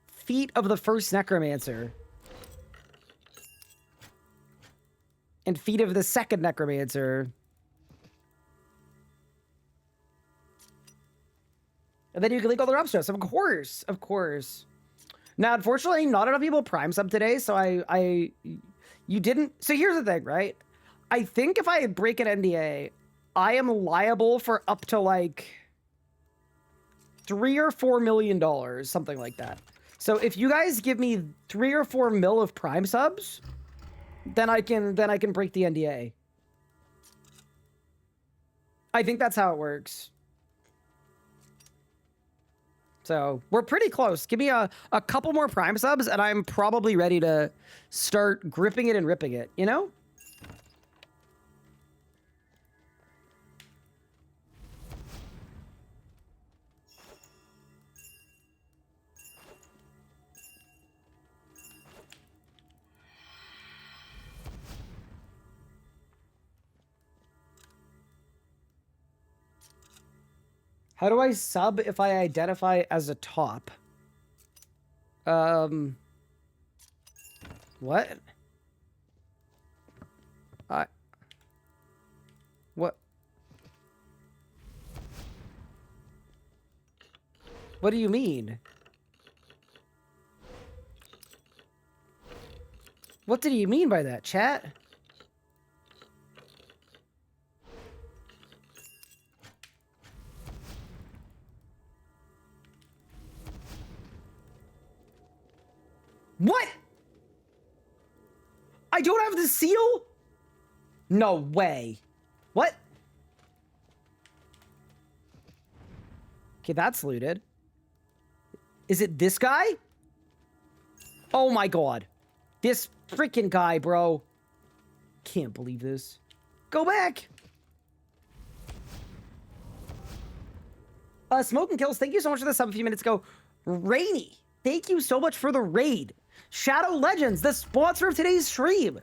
Feet of the First Necromancer. And Feet of the Second Necromancer. And then you can link all the upstress. Of course. Of course. Now, unfortunately, not enough people prime sub today, so you didn't. So here's the thing, right? I think if I break an NDA, I am liable for up to like $3 or $4 million, something like that. So if you guys give me 3 or 4 mil of prime subs, then I can break the NDA. I think that's how it works. So we're pretty close. Give me a couple more prime subs, and I'm probably ready to start gripping it and ripping it, you know? How do I sub if I identify as a top? What? What? What do you mean? What did you mean by that, chat? What? I don't have the seal? No way. What? Okay, that's looted. Is it this guy? Oh my god. This freaking guy, bro. Can't believe this. Go back. Smoking Kills, thank you so much for the sub a few minutes ago. Rainy, thank you so much for the raid. Shadow Legends, the sponsor of today's stream.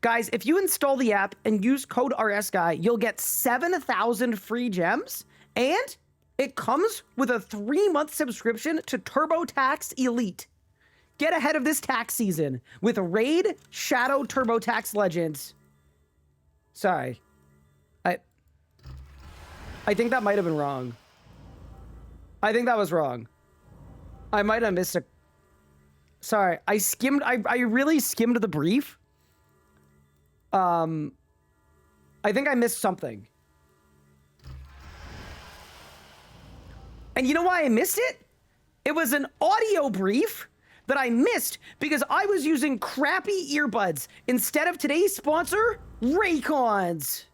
Guys, if you install the app and use code RSGuy, you'll get 7,000 free gems, and it comes with a 3-month subscription to TurboTax Elite. Get ahead of this tax season with Raid Shadow TurboTax Legends. Sorry. I think that might have been wrong. I think that was wrong. I might have missed a... Sorry, I really skimmed the brief. I think I missed something. And you know why I missed it? It was an audio brief that I missed because I was using crappy earbuds instead of today's sponsor, Raycons.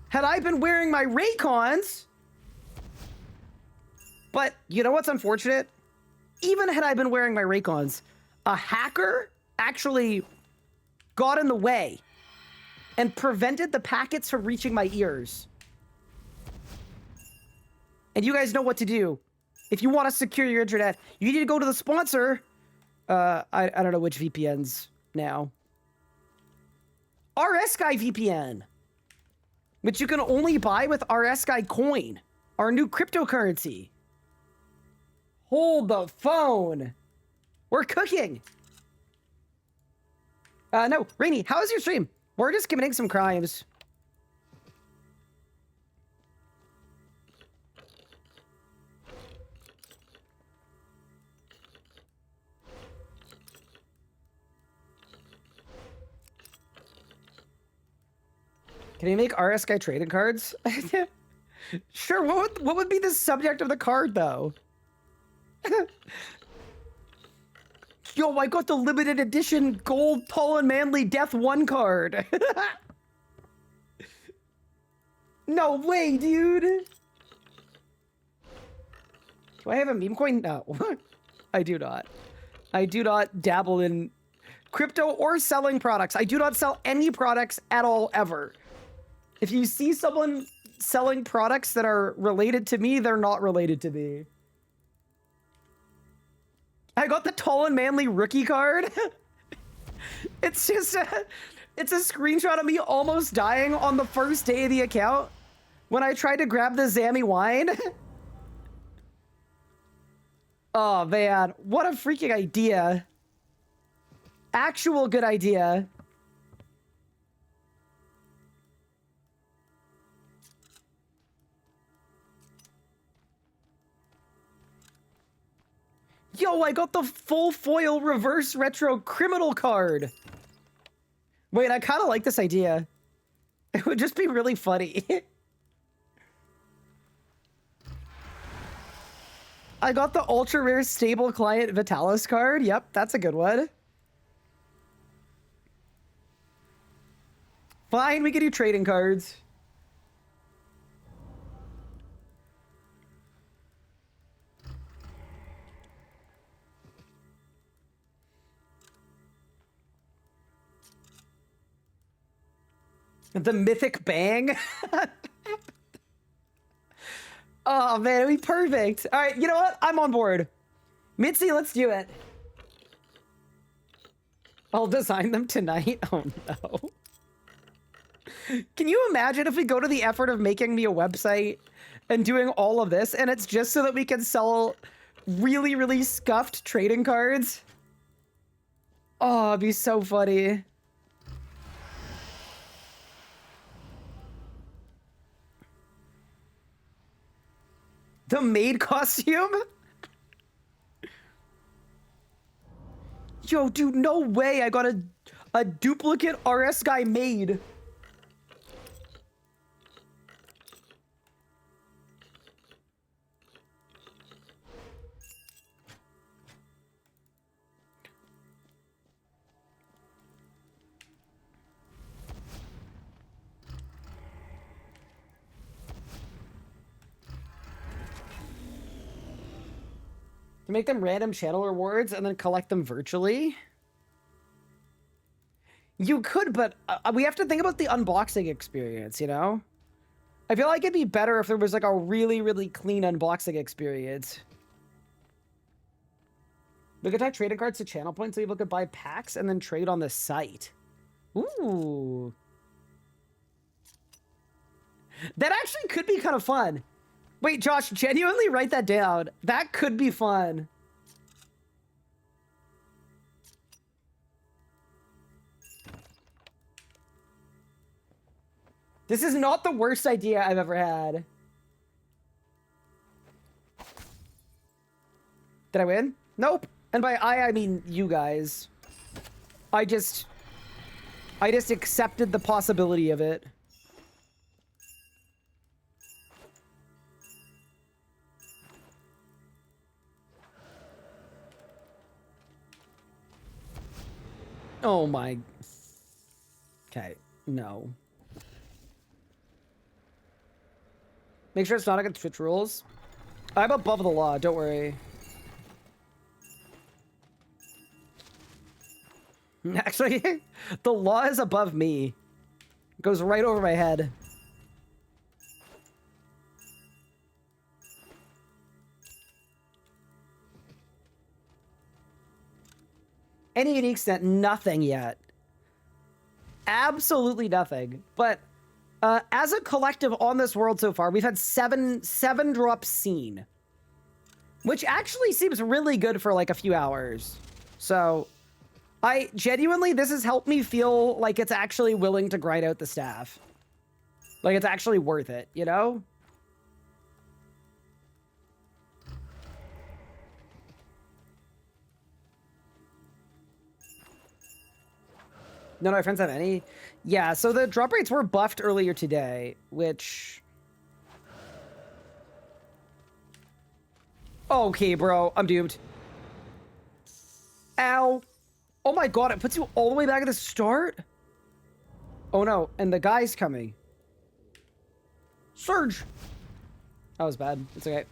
Had I been wearing my Raycons... But you know what's unfortunate? Even had I been wearing my Raycons, a hacker actually got in the way and prevented the packets from reaching my ears. And you guys know what to do If you want to secure your internet, you need to go to the sponsor. I don't know which VPNs now. RSky VPN, which you can only buy with RSky coin, our new cryptocurrency. Hold the phone. We're cooking. No, Rainy, how was your stream? We're just committing some crimes. Can you make RSky trading cards? Sure, what would be the subject of the card, though? Yo, I got the limited edition gold tall and manly Death 1 card. No way, dude. Do I have a meme coin? No, I do not. I do not dabble in crypto or selling products. I do not sell any products at all, ever. If you see someone selling products that are related to me, they're not related to me. I got the tall and manly rookie card. It's just it's a screenshot of me almost dying on the first day of the account when I tried to grab the Zammy wine. Oh man, what a freaking idea. Actual good idea. Yo, I got the full foil reverse retro criminal card. Wait, I kind of like this idea. It would just be really funny. I got the ultra rare stable client Vitalis card. Yep, that's a good one. Fine, we can do trading cards. The mythic bang. Oh man, it'd be perfect. All right, you know what? I'm on board. Mitzi, let's do it. I'll design them tonight. Oh no. Can you imagine if we go to the effort of making me a website and doing all of this, and it's just so that we can sell really, really scuffed trading cards? Oh, it'd be so funny. The maid costume? Yo, dude, no way I got a duplicate RS guy maid. To make them random channel rewards and then collect them virtually? You could, but we have to think about the unboxing experience, you know? I feel like it'd be better if there was like a really, really clean unboxing experience. We could tie trading cards to channel points so people could buy packs and then trade on the site. Ooh. That actually could be kind of fun. Wait, Josh, genuinely write that down. That could be fun. This is not the worst idea I've ever had. Did I win? Nope. And by I mean you guys. I just accepted the possibility of it. Oh my. Okay, no. Make sure it's not against Twitch rules. I'm above the law, don't worry. Actually, the law is above me. It goes right over my head. Any unique stat? Nothing yet. Absolutely nothing. But as a collective on this world so far, we've had seven drops seen. Which actually seems really good for like a few hours. So I genuinely, this has helped me feel like it's actually willing to grind out the staff. Like it's actually worth it, you know? None of my friends have any? Yeah, so the drop rates were buffed earlier today, which... Okay, bro, I'm doomed. Ow. Oh my god, it puts you all the way back at the start? Oh no, and the guy's coming. Surge! That was bad. It's okay.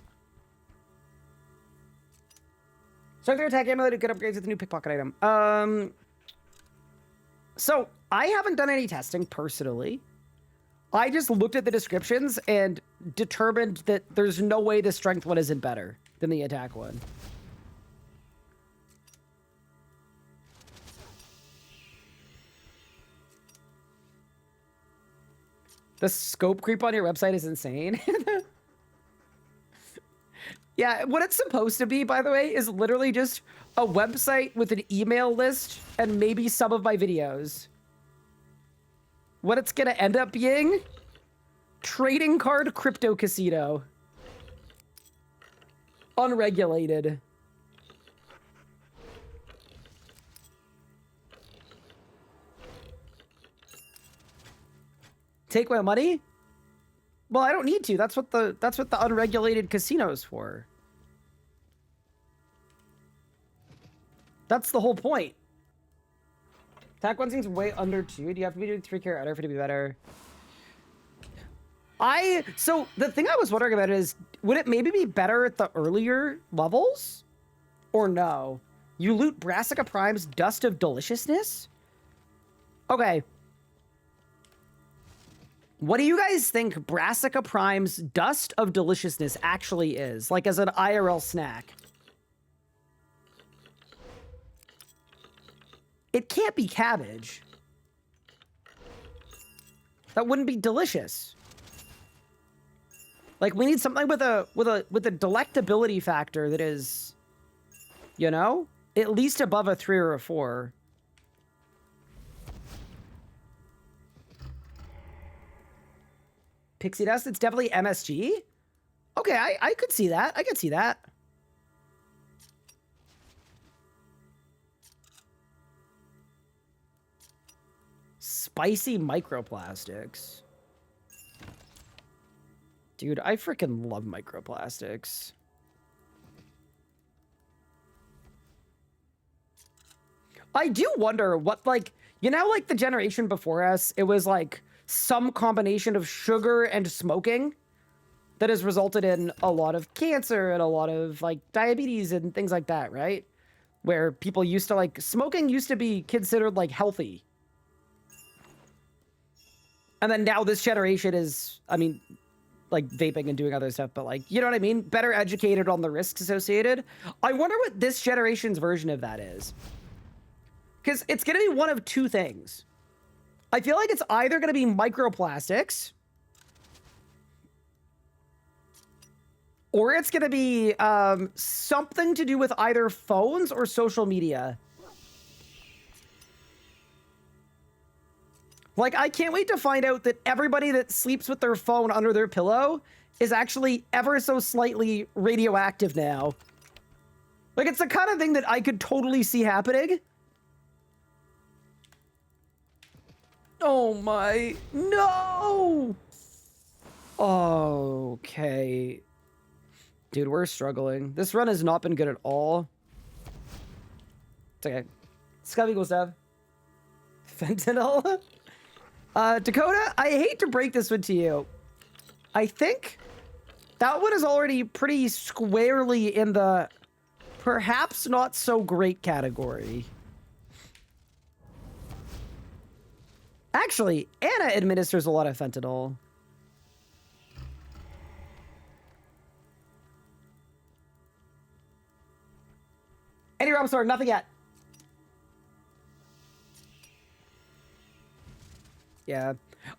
Start their attack ammo to get upgrades with the new pickpocket item. So, I haven't done any testing personally. I just looked at the descriptions and determined that there's no way the strength one isn't better than the attack one. The scope creep on your website is insane. Yeah, what it's supposed to be, by the way, is literally just a website with an email list and maybe some of my videos. What it's gonna end up being? Trading card crypto casino. Unregulated. Take my money? Well, I don't need to. That's what the unregulated casino's for. That's the whole point. Attack one seems way under 2. Do you have to be doing 3 carat for it to be better? So the thing I was wondering about is, would it maybe be better at the earlier levels? Or no? You loot Brassica Prime's Dust of Deliciousness? Okay. What do you guys think Brassica Prime's Dust of Deliciousness actually is? Like as an IRL snack? It can't be cabbage. That wouldn't be delicious. Like we need something with a delectability factor that is, you know, at least above a 3 or a 4. Pixie dust, it's definitely MSG. Okay, I could see that. I could see that. Spicy microplastics. Dude, I freaking love microplastics. I do wonder what, like, you know, like the generation before us, it was like some combination of sugar and smoking that has resulted in a lot of cancer and a lot of like diabetes and things like that, right? Where people used to like, smoking used to be considered like healthy. And then now this generation is, I mean, like vaping and doing other stuff, but like, you know what I mean? Better educated on the risks associated. I wonder what this generation's version of that is. Because it's going to be one of two things. I feel like it's either going to be microplastics, or it's going to be something to do with either phones or social media. Like, I can't wait to find out that everybody that sleeps with their phone under their pillow is actually ever so slightly radioactive now. Like, it's the kind of thing that I could totally see happening. Oh my, no! Okay. Dude, we're struggling. This run has not been good at all. It's okay. Scubby goes down. Fentanyl? Dakota, I hate to break this one to you. I think that one is already pretty squarely in the perhaps not so great category. Actually, Anna administers a lot of fentanyl. Any Rob Store, nothing yet. Yeah.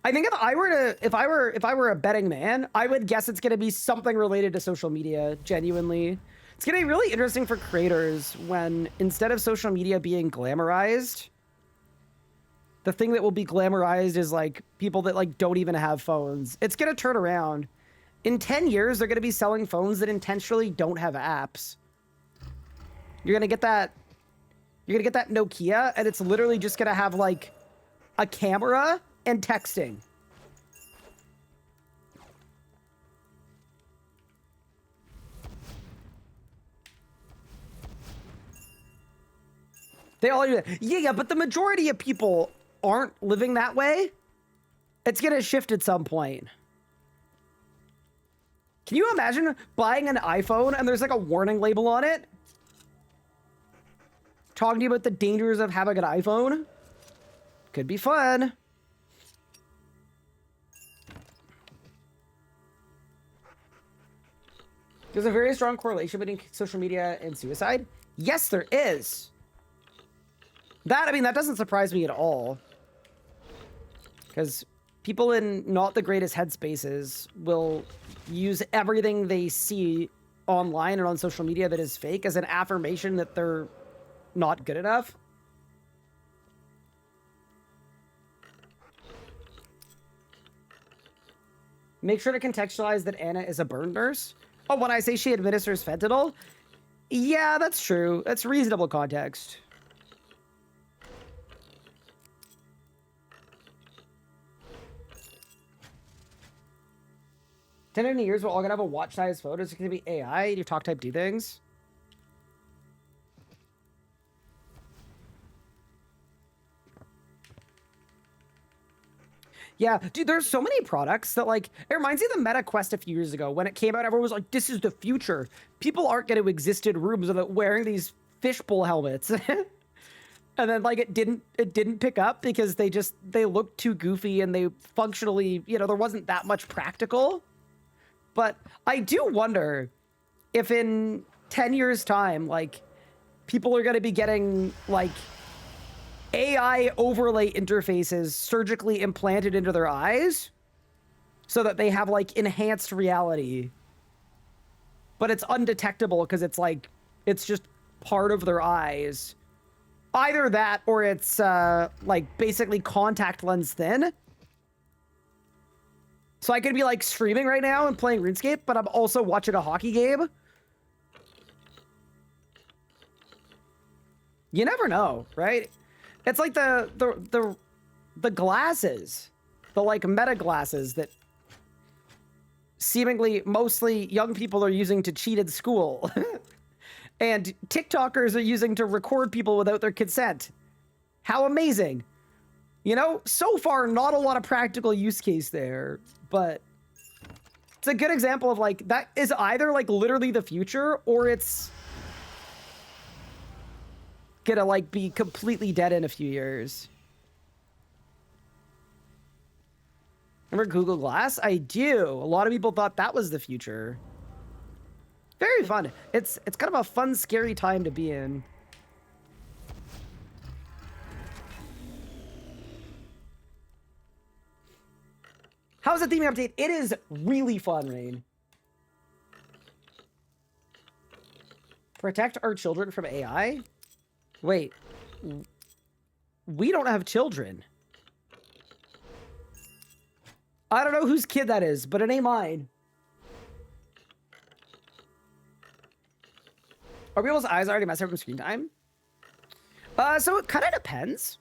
I think if I were a betting man, I would guess it's going to be something related to social media, genuinely. It's going to be really interesting for creators when instead of social media being glamorized, the thing that will be glamorized is like people that like don't even have phones. It's going to turn around. In 10 years, they're going to be selling phones that intentionally don't have apps. You're going to get that Nokia, and it's literally just going to have like a camera and texting. They all do that. Yeah, but the majority of people aren't living that way. It's going to shift at some point. Can you imagine buying an iPhone and there's like a warning label on it? Talking to you about the dangers of having an iPhone? Could be fun. There's a very strong correlation between social media and suicide. Yes, there is. I mean, that doesn't surprise me at all. Because people in not the greatest headspaces will use everything they see online and on social media that is fake as an affirmation that they're not good enough. Make sure to contextualize that Anna is a burn nurse. Oh, when I say she administers fentanyl? Yeah, that's true. That's reasonable context. 10 in years, we're all gonna have a watch-sized phone. It's gonna be AI. You talk type do things. Yeah, dude, there's so many products that, like, it reminds me of the Meta Quest a few years ago. When it came out, everyone was like, this is the future. People aren't going to exist in rooms without wearing these fishbowl helmets. And then, like, it didn't pick up because they looked too goofy and they functionally, you know, there wasn't that much practical. But I do wonder if in 10 years' time, like, people are going to be getting, like, AI overlay interfaces surgically implanted into their eyes so that they have like enhanced reality, but it's undetectable because it's like, it's just part of their eyes. Either that or it's like basically contact lens thin. So I could be like streaming right now and playing RuneScape, but I'm also watching a hockey game. You never know, right? It's like the glasses, the like meta glasses that seemingly mostly young people are using to cheat in school. And TikTokers are using to record people without their consent. How amazing. You know, so far, not a lot of practical use case there, but it's a good example of like, that is either like literally the future or it's gonna like be completely dead in a few years. Remember Google Glass? I do. A lot of people thought that was the future. Very fun. It's kind of a fun, scary time to be in. How's the theming update? It is really fun, Rain. Protect our children from AI? Wait, we don't have children. I don't know whose kid that is, but it ain't mine. Are people's eyes already messed up from screen time? So it kind of depends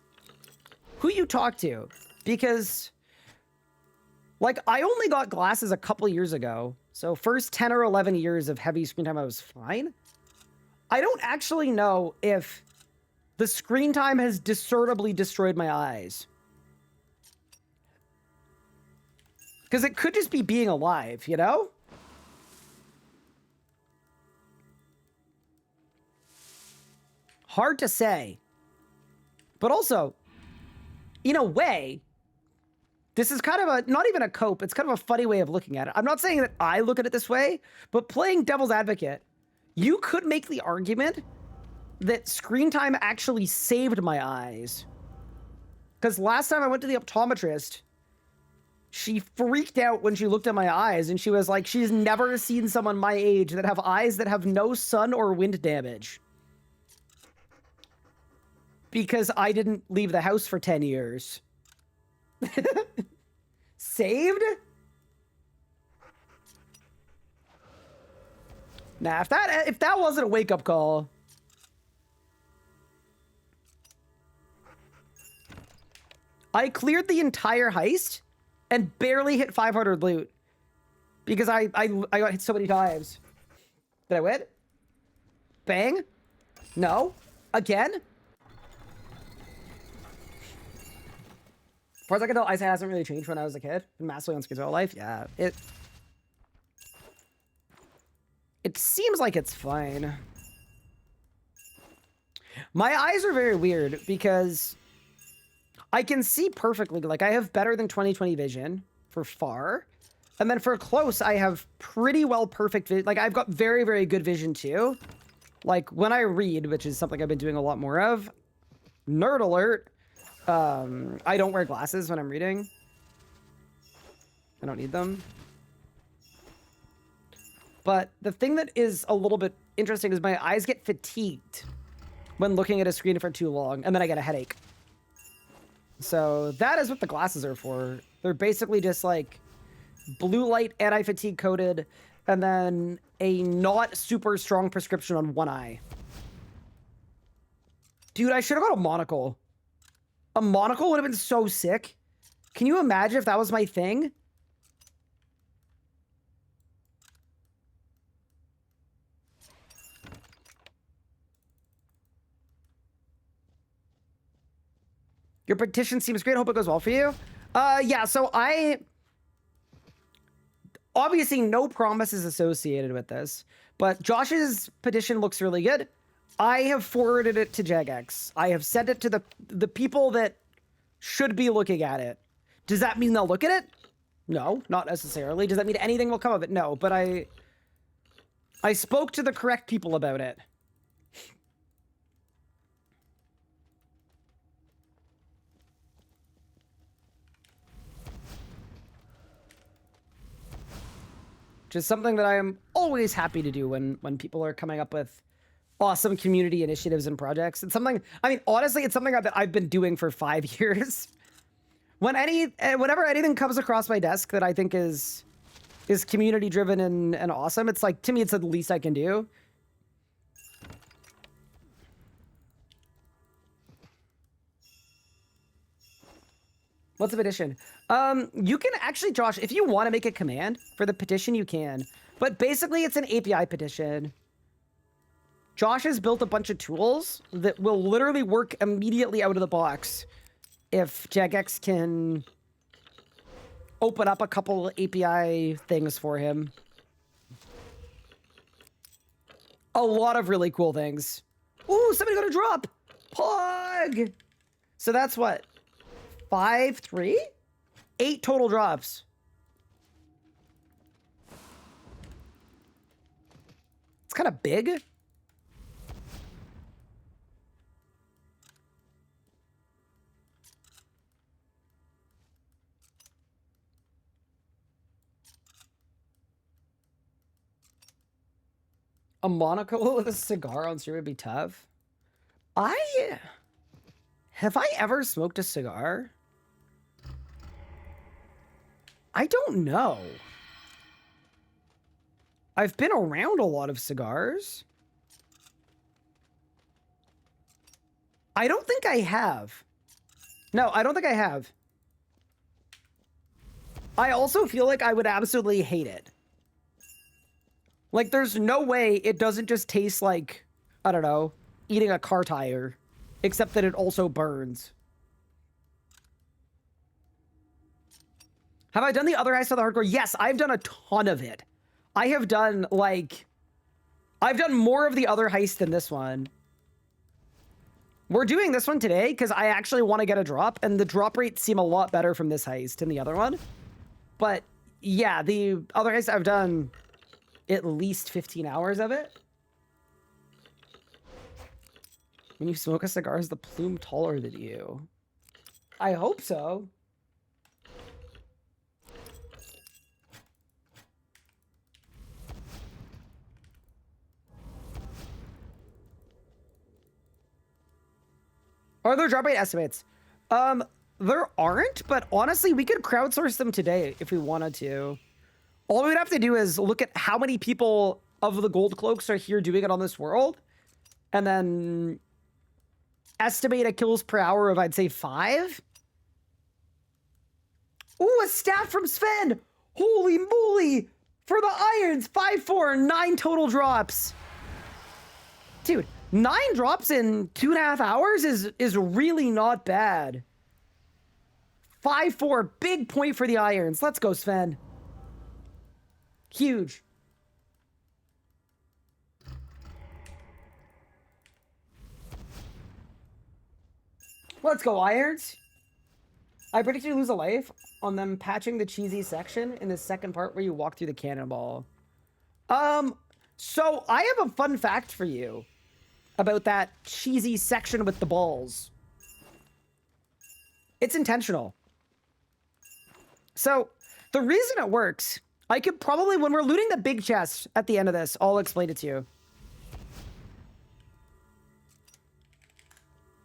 who you talk to, because like I only got glasses a couple years ago. So first 10 or 11 years of heavy screen time, I was fine. I don't actually know if the screen time has discernibly destroyed my eyes. Because it could just be being alive, you know? Hard to say. But also, in a way, this is kind of a, not even a cope, it's kind of a funny way of looking at it. I'm not saying that I look at it this way, but playing devil's advocate, you could make the argument that screen time actually saved my eyes. Because last time I went to the optometrist, she freaked out when she looked at my eyes, and she was like, she's never seen someone my age that have eyes that have no sun or wind damage. Because I didn't leave the house for 10 years. Saved? Nah, if that wasn't a wake-up call. I cleared the entire heist and barely hit 500 loot because I got hit so many times. Did I win? Bang? No? Again? As far as I can tell, eyesight hasn't really changed when I was a kid. Been massively on screens all life. Yeah, it seems like it's fine. My eyes are very weird because I can see perfectly. Like, I have better than 20/20 vision for far. And then for close, I have pretty well perfect vision. Like, I've got very, very good vision too. Like, when I read, which is something I've been doing a lot more of, nerd alert, I don't wear glasses when I'm reading. I don't need them. But the thing that is a little bit interesting is my eyes get fatigued when looking at a screen for too long, and then I get a headache. So that is what the glasses are for. They're basically just like blue light anti-fatigue coated, and then a not super strong prescription on one eye. Dude, I should have got a monocle. A monocle would have been so sick. Can you imagine if that was my thing? Your petition seems great. Hope it goes well for you. Yeah, so obviously no promises associated with this, but Josh's petition looks really good. I have forwarded it to Jagex. I have sent it to the people that should be looking at it. Does that mean they'll look at it? No, not necessarily. Does that mean anything will come of it? No, but I spoke to the correct people about it. Which is something that I am always happy to do when people are coming up with awesome community initiatives and projects. It's something, I mean, honestly, it's something that I've been doing for 5 years. Whenever anything comes across my desk that I think is community driven and awesome, it's like, to me, it's the least I can do. What's a petition? You can actually, Josh, if you want to make a command for the petition, you can. But basically, it's an API petition. Josh has built a bunch of tools that will literally work immediately out of the box if Jagex can open up a couple API things for him. A lot of really cool things. Ooh, somebody got a drop! Pog! So that's what? 5, 3? 8 total drops. It's kind of big. A monocle with a cigar on stream would be tough. Have I ever smoked a cigar? I don't know. I've been around a lot of cigars. I don't think I have. No, I don't think I have. I also feel like I would absolutely hate it. Like, there's no way it doesn't just taste like, I don't know, eating a car tire, except that it also burns. Have I done the other Heist of the Hardcore? Yes, I've done a ton of it. I have done, like... I've done more of the other Heist than this one. We're doing this one today because I actually want to get a drop, and the drop rates seem a lot better from this Heist than the other one. But, yeah, the other Heist I've done at least 15 hours of it. When you smoke a cigar, is the plume taller than you? I hope so. Are there drop rate estimates? There aren't, but honestly, we could crowdsource them today if we wanted to. All we would have to do is look at how many people of the gold cloaks are here doing it on this world, and then estimate a kills per hour of, I'd say, 5. Ooh, a staff from Sven! Holy moly! For the irons, 5-4, 9 total drops. Dude, 9 drops in 2.5 hours is really not bad. 5-4, big point for the irons. Let's go, Sven. Huge. Let's go, irons. I predict you lose a life on them patching the cheesy section in the second part where you walk through the cannonball. So I have a fun fact for you about that cheesy section with the balls. It's intentional. So the reason it works, I could probably, when we're looting the big chest at the end of this, I'll explain it to you.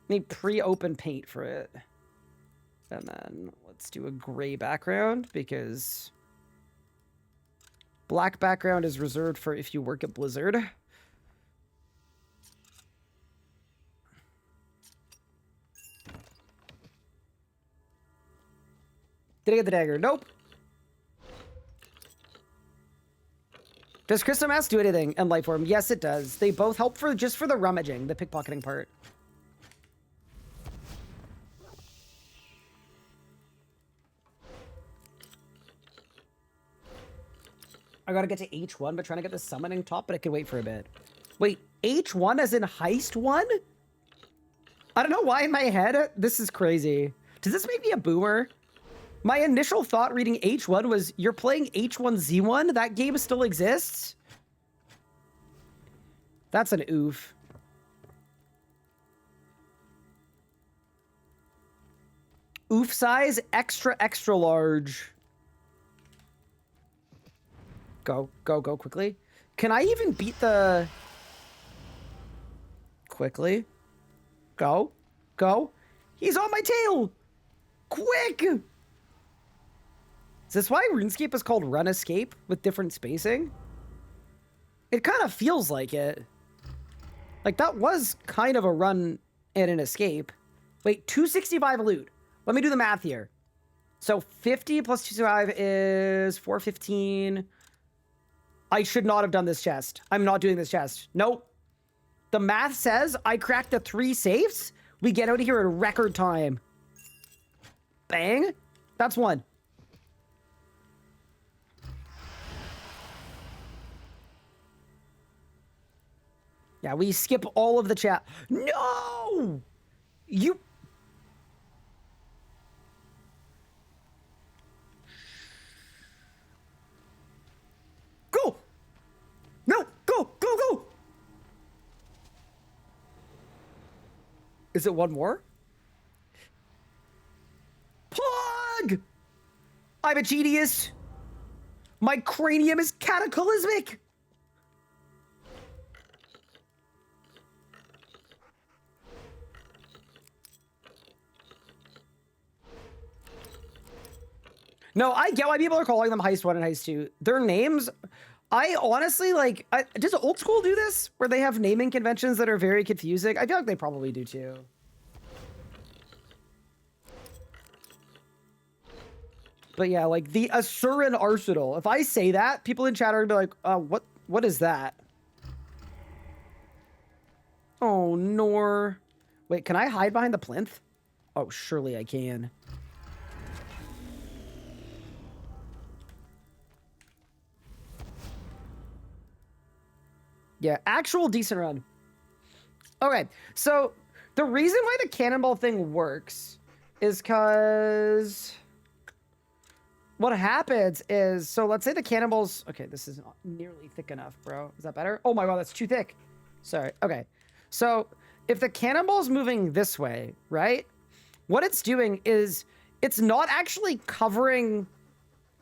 Need pre-open paint for it. And then let's do a gray background because black background is reserved for if you work at Blizzard. Did I get the dagger? Nope. Does Crystal Mask do anything in Lifeform? Yes, it does. They both help for just for the rummaging, the pickpocketing part. I gotta get to H1, but trying to get the summoning top, but I can wait for a bit. Wait, H1 as in Heist 1? I don't know why in my head, this is crazy. Does this make me a boomer? My initial thought reading H1 was, you're playing H1Z1? That game still exists? That's an oof. Oof size, extra, extra large. Go, go, go quickly. Can I even beat the... Quickly. Go, go. He's on my tail! Quick! Is this why RuneScape is called Run Escape with different spacing? It kind of feels like it. Like, that was kind of a run and an escape. Wait, 265 loot. Let me do the math here. So 50 plus 265 is 415. I should not have done this chest. I'm not doing this chest. Nope. The math says I cracked the 3 safes. We get out of here in record time. Bang. That's 1. Yeah, we skip all of the chat. No! You... Go! No! Go! Go! Go! Is it one more? Plug! I'm a genius. My cranium is cataclysmic. No, I get why people are calling them Heist 1 and Heist 2. Their names, I honestly, like, does old school do this? Where they have naming conventions that are very confusing? I feel like they probably do too. But yeah, like, the Asuran Arsenal. If I say that, people in chat are gonna be like, what is that? Oh, Nor. Wait, can I hide behind the plinth? Oh, surely I can. Yeah, actual decent run. Okay, so the reason why the cannonball thing works is because what happens is, so let's say the cannonballs, okay, this is not nearly thick enough, bro. Is that better? Oh my God, that's too thick. Sorry, okay. So if the cannonball's moving this way, right? what it's doing is it's not actually covering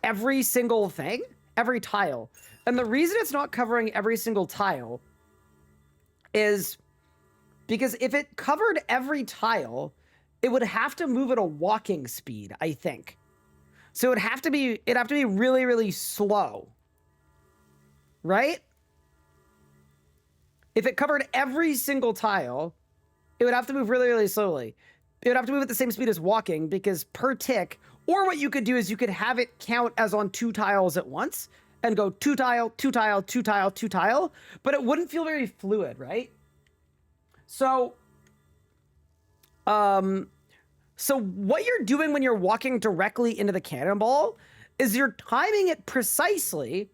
every single thing, every tile. And the reason it's not covering every single tile is because if it covered every tile, it would have to move at a walking speed, I think. So it'd have to be really, really slow. Right? If it covered every single tile, it would have to move really, really slowly. It would have to move at the same speed as walking because per tick, or what you could do is you could have it count as on 2 tiles at once and go 2 tile, 2 tile, 2 tile, 2 tile, but it wouldn't feel very fluid, right? So, so what you're doing when you're walking directly into the cannonball is you're timing it precisely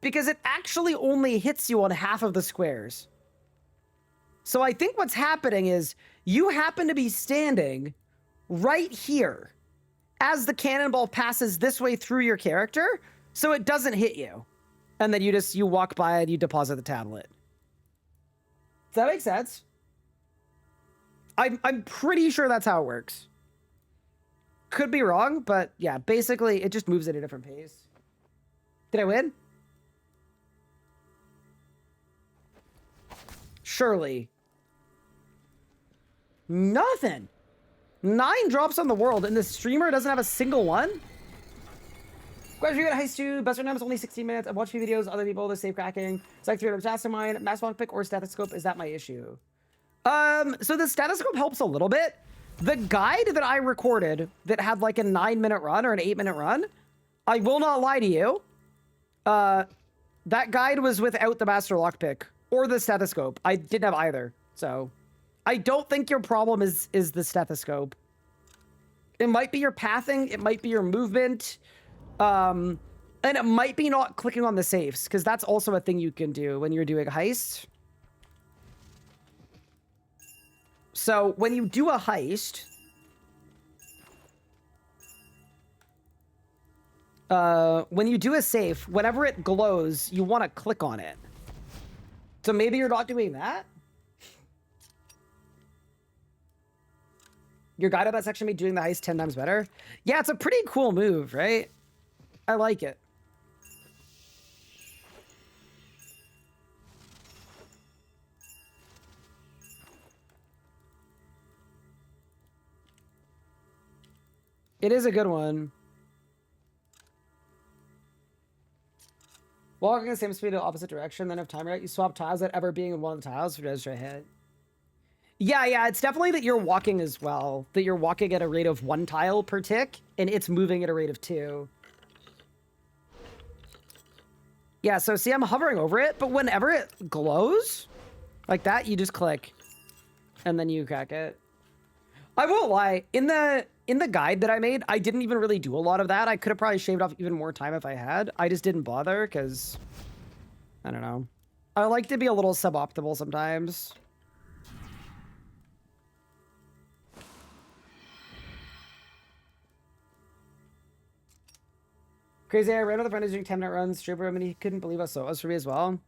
because it actually only hits you on half of the squares. So I think what's happening is you happen to be standing right here as the cannonball passes this way through your character, so it doesn't hit you. And then you walk by and you deposit the tablet. Does that make sense? I'm pretty sure that's how it works. Could be wrong, but yeah, basically it just moves at a different pace. Did I win? Surely. Nothing. 9 drops on the world, and the streamer doesn't have a single one? Question you got Heist 2. Best run time is only 16 minutes. I've watched a few videos, other people, they're safe cracking. It's like 300 mastermind, mass pick, or stethoscope. Is that my issue? So the stethoscope helps a little bit. The guide that I recorded that had like a 9-minute run or an 8-minute run, I will not lie to you. That guide was without the master lockpick or the stethoscope. I didn't have either, so I don't think your problem is the stethoscope. It might be your pathing, it might be your movement, and it might be not clicking on the safes, because that's also a thing you can do when you're doing heist. So when you do a heist, when you do a safe, whenever it glows, you want to click on it. So maybe you're not doing that. Your guide on that section made doing the heist 10 times better. Yeah, it's a pretty cool move, right? I like it. It is a good one. Walking the same speed in the opposite direction, then if timer out, you swap tiles without ever being in one of the tiles for a straight hit. Yeah, it's definitely that you're walking as well. That you're walking at a rate of 1 tile per tick, and it's moving at a rate of 2. Yeah, so see, I'm hovering over it, but whenever it glows, like that, you just click, and then you crack it. I won't lie, in the guide that I made, I didn't even really do a lot of that. I could have probably shaved off even more time if I had. I just didn't bother, because, I don't know. I like to be a little suboptimal sometimes. Crazy, I ran with a friend who's doing 10-minute runs, stripper, and he couldn't believe us, so it was for me as well.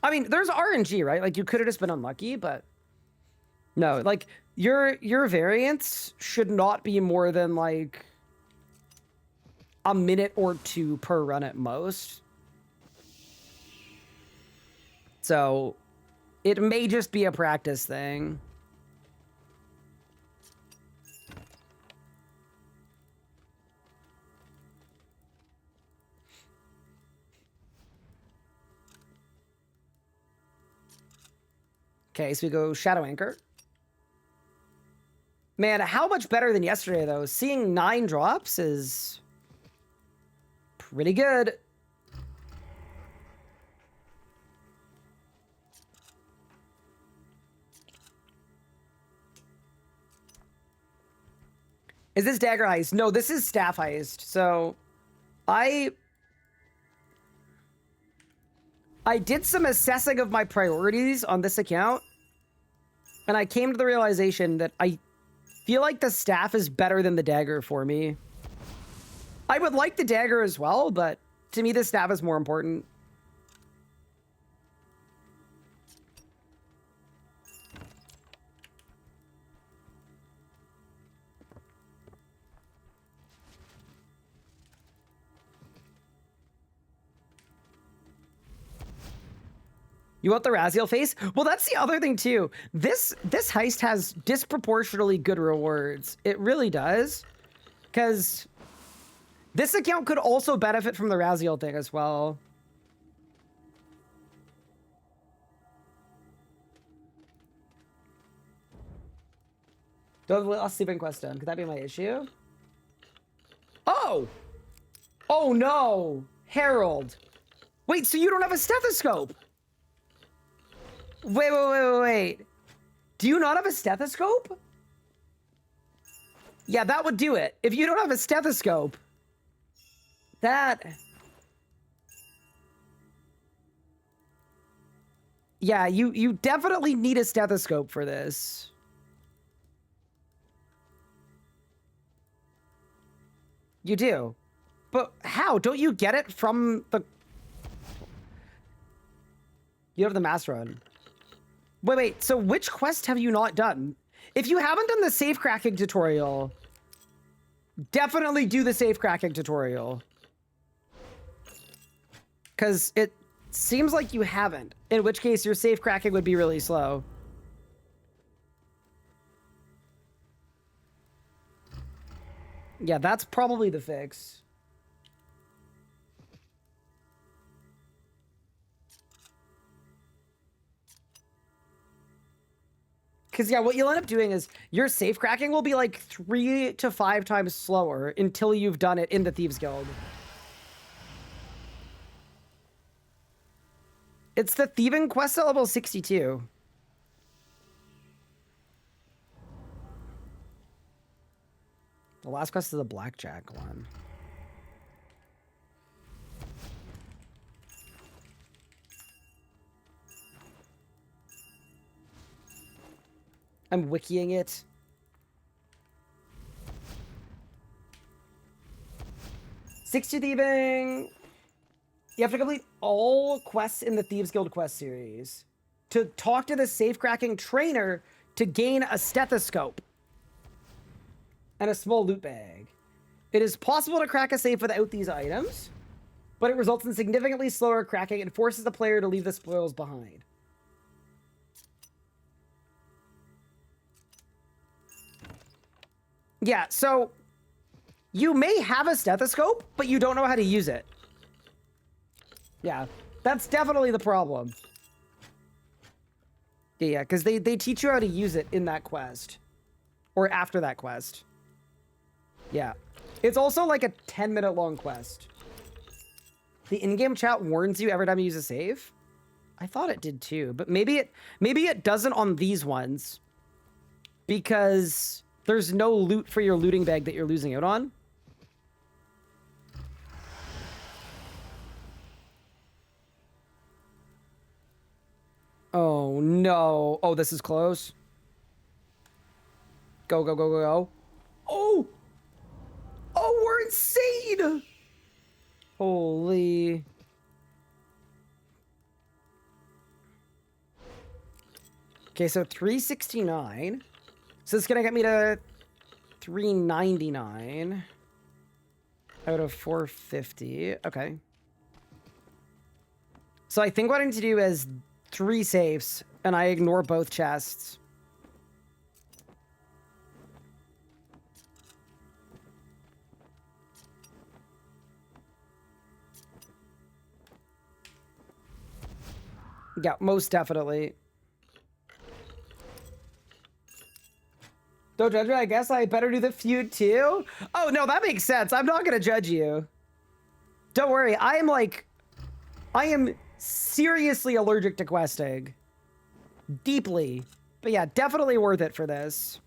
I mean, there's RNG, right? Like, you could have just been unlucky, but no, like, your variance should not be more than, like, a minute or 2 per run at most. So, it may just be a practice thing. Okay, so we go Shadow Anchor. Man, how much better than yesterday, though? Seeing 9 drops is pretty good. Is this Dagger Heist? No, this is Staff Heist. So, I did some assessing of my priorities on this account, and I came to the realization that I feel like the staff is better than the dagger for me. I would like the dagger as well, but to me the staff is more important. You want the Raziel face? Well, that's the other thing too. This heist has disproportionately good rewards. It really does. Because this account could also benefit from the Raziel thing as well. Don't have the last sleeping quest done. Could that be my issue? Oh! Oh no! Harold. Wait, so you don't have a stethoscope? Wait. Do you not have a stethoscope? Yeah, that would do it. If you don't have a stethoscope, that... Yeah, you definitely need a stethoscope for this. You do. But how? Don't you get it from the... You have the mass run. Wait, so which quest have you not done? If you haven't done the safe cracking tutorial, definitely do the safe cracking tutorial. Because it seems like you haven't, in which case your safe cracking would be really slow. Yeah, that's probably the fix. Because, yeah, what you'll end up doing is your safe cracking will be like 3 to 5 times slower until you've done it in the Thieves Guild. It's the thieving quest at level 62. The last quest is the blackjack one. I'm wikiing it. Six to thieving. You have to complete all quests in the Thieves Guild quest series to talk to the safe cracking trainer to gain a stethoscope and a small loot bag. It is possible to crack a safe without these items, but it results in significantly slower cracking and forces the player to leave the spoils behind. Yeah, so you may have a stethoscope, but you don't know how to use it. Yeah, that's definitely the problem. Yeah, because they teach you how to use it in that quest. Or after that quest. Yeah. It's also like a 10-minute long quest. The in-game chat warns you every time you use a save. I thought it did too, but maybe it doesn't on these ones. Because there's no loot for your looting bag that you're losing out on. Oh no. Oh, this is close. Go, go, go, go, go. Oh! Oh, we're insane! Holy. Okay, so 369. So it's gonna get me to 399 out of 450. Okay. So I think what I need to do is 3 safes, and I ignore both chests. Yeah, most definitely. Don't judge me, I guess I better do the feud too? Oh, no, that makes sense. I'm not gonna judge you. Don't worry, I am seriously allergic to questing. Deeply. But yeah, definitely worth it for this.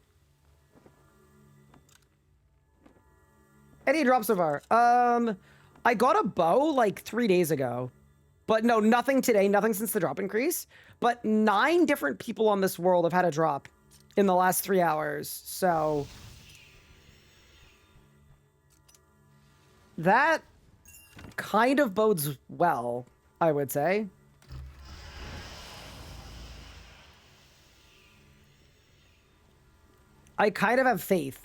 Any drops so far? I got a bow like 3 days ago. But no, nothing today, nothing since the drop increase. But 9 different people on this world have had a drop in the last 3 hours. So that kind of bodes well, I would say. I kind of have faith.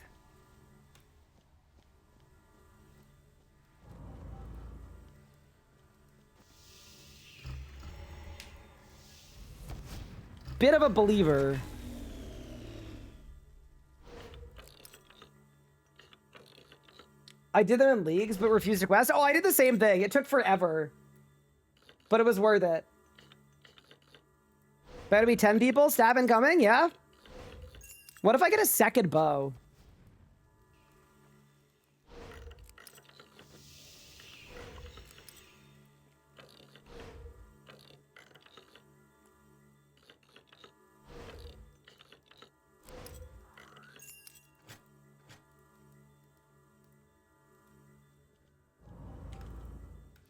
bit of a believer. I did them in leagues, but refused to quest. Oh, I did the same thing. It took forever. But it was worth it. Better be 10 people. Stab incoming, yeah? What if I get a second bow?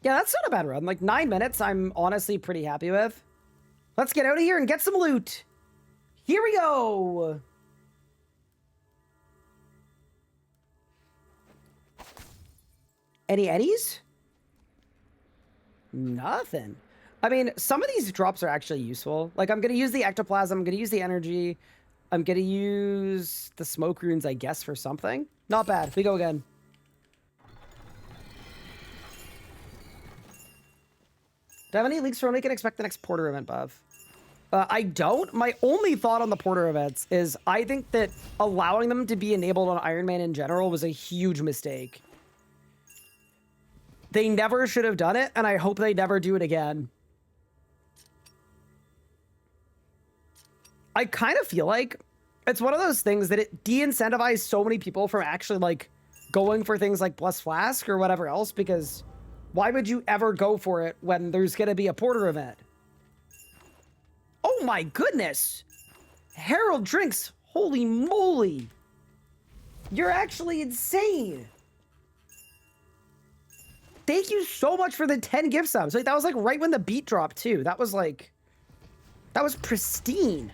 Yeah, that's not a bad run. Like 9 minutes, I'm honestly pretty happy with. Let's get out of here and get some loot. Here we go. Any eddies? Nothing. I mean, some of these drops are actually useful. Like, I'm going to use the ectoplasm. I'm going to use the energy. I'm going to use the smoke runes, I guess, for something. Not bad. We go again. Do I have any leaks for when we can expect the next Porter event, Bob? I don't. My only thought on the Porter events is I think that allowing them to be enabled on Iron Man in general was a huge mistake. They never should have done it, and I hope they never do it again. I kind of feel like it's one of those things that it de-incentivized so many people from actually, like, going for things like Plus Flask or whatever else, because why would you ever go for it when there's going to be a Porter event? Oh my goodness! Harold Drinks, holy moly! You're actually insane! Thank you so much for the 10 gift subs. Like, that was like right when the beat dropped too. That was like, that was pristine.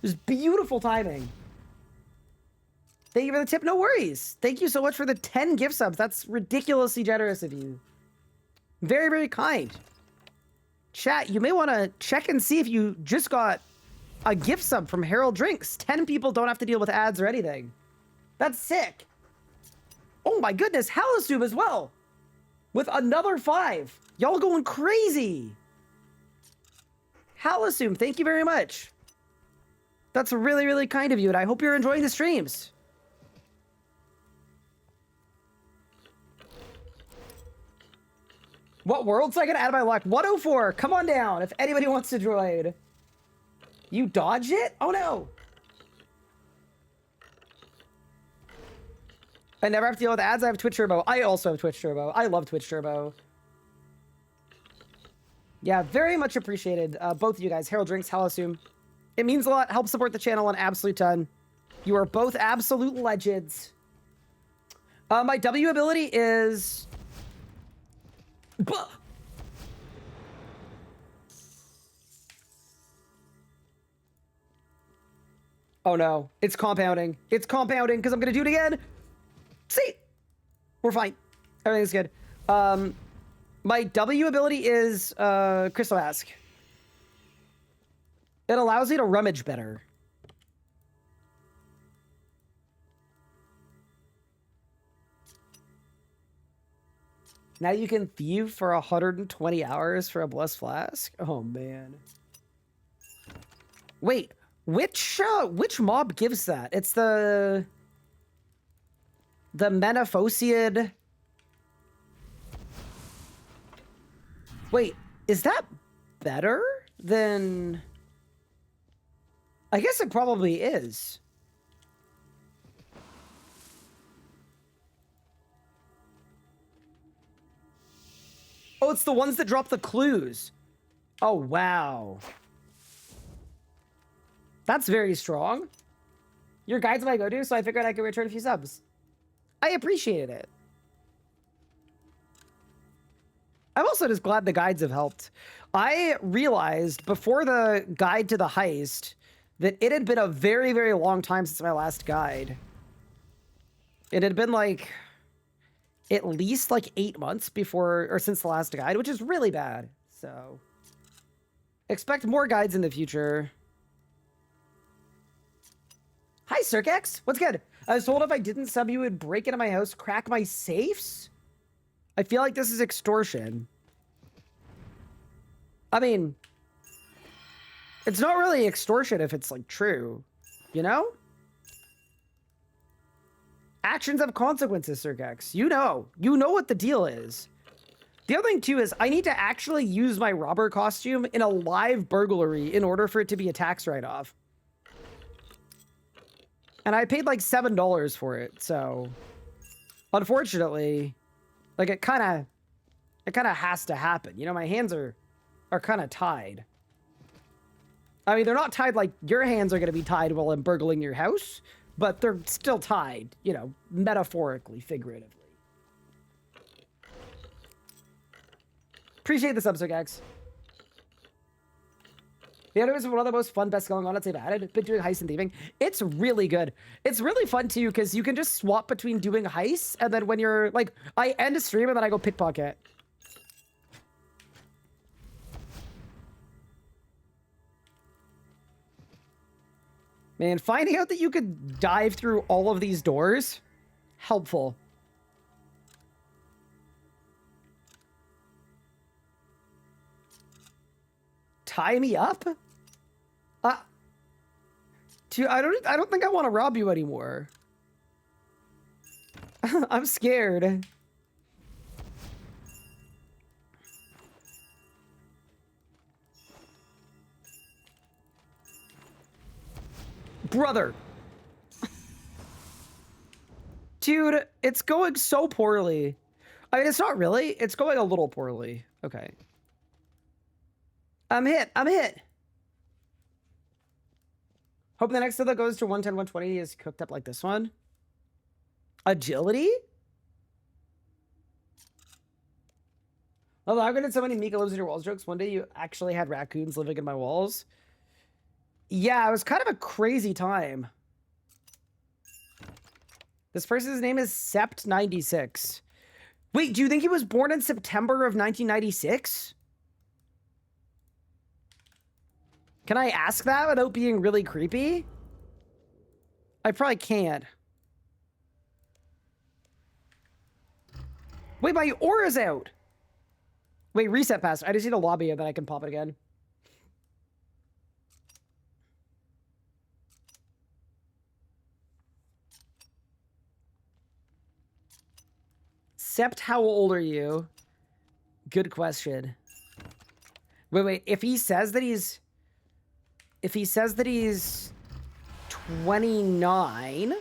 It was beautiful timing. Thank you for the tip, no worries. Thank you so much for the 10 gift subs. That's ridiculously generous of you. Very, very kind. Chat, you may want to check and see if you just got a gift sub from Harold Drinks. 10 people don't have to deal with ads or anything. That's sick. Oh my goodness, Halistube as well. With another 5. Y'all going crazy. Halistube, thank you very much. That's really, really kind of you, and I hope you're enjoying the streams. What worlds I can add my luck? 104, come on down if anybody wants to join. You dodged it? Oh no. I never have to deal with ads. I have Twitch Turbo. I also have Twitch Turbo. I love Twitch Turbo. Yeah, very much appreciated. Both of you guys. Harold Drinks, Hallosume. It means a lot. Help support the channel an absolute ton. You are both absolute legends. My W ability is... Oh no. It's compounding. It's compounding because I'm going to do it again. See, we're fine. Everything's good. My W ability is Crystal Mask. It allows you to rummage better. Now you can thieve for 120 hours for a Blessed Flask. Oh man. Wait, which mob gives that? It's the Menaphosiad. Wait, is that better than... I guess it probably is. Oh, it's the ones that drop the clues. Oh, wow. That's very strong. Your guide's my go-to, so I figured I could return a few subs. I appreciated it. I'm also just glad the guides have helped. I realized before the guide to the heist that it had been a very, very long time since my last guide. It had been like at least like 8 months before or since the last guide, which is really bad. So expect more guides in the future. Hi, Circex. What's good? I was told if I didn't sub, you would break into my house, crack my safes. I feel like this is extortion. I mean, It's not really extortion if it's like true, you know? Actions have consequences, Sir Gex. You know what the deal is. The other thing too is I need to actually use my robber costume in a live burglary in order for it to be a tax write-off. And I paid like $7 for it, so unfortunately, like it kind of has to happen. You know, my hands are kind of tied. I mean, they're not tied like your hands are going to be tied while I'm burgling your house, but they're still tied, you know, metaphorically, figuratively. Appreciate the sub, Sir Gex. The other is one of the most fun, best going on they've added. Been doing heist and thieving. It's really good. It's really fun too, because you can just swap between doing heists, and then when you're like, I end a stream and then I go pickpocket. Man, finding out that you could dive through all of these doors, helpful. Tie me up? Dude, I don't think I want to rob you anymore. I'm scared. Brother. Dude, it's going so poorly. I mean, it's not really. It's going a little poorly. Okay. I'm hit. Hope the next one that goes to 110, 120 is cooked up like this one. Agility? Although I've gotten so many Mika lives in your walls jokes. One day you actually had raccoons living in my walls. Yeah, it was kind of a crazy time. This person's name is Sept96. Wait, do you think he was born in September of 1996? Can I ask that without being really creepy? I probably can't. Wait, my aura's out. Wait, reset passed. I just need a lobby and then I can pop it again. Sept, how old are you? Good question. Wait, if he says that he's 29,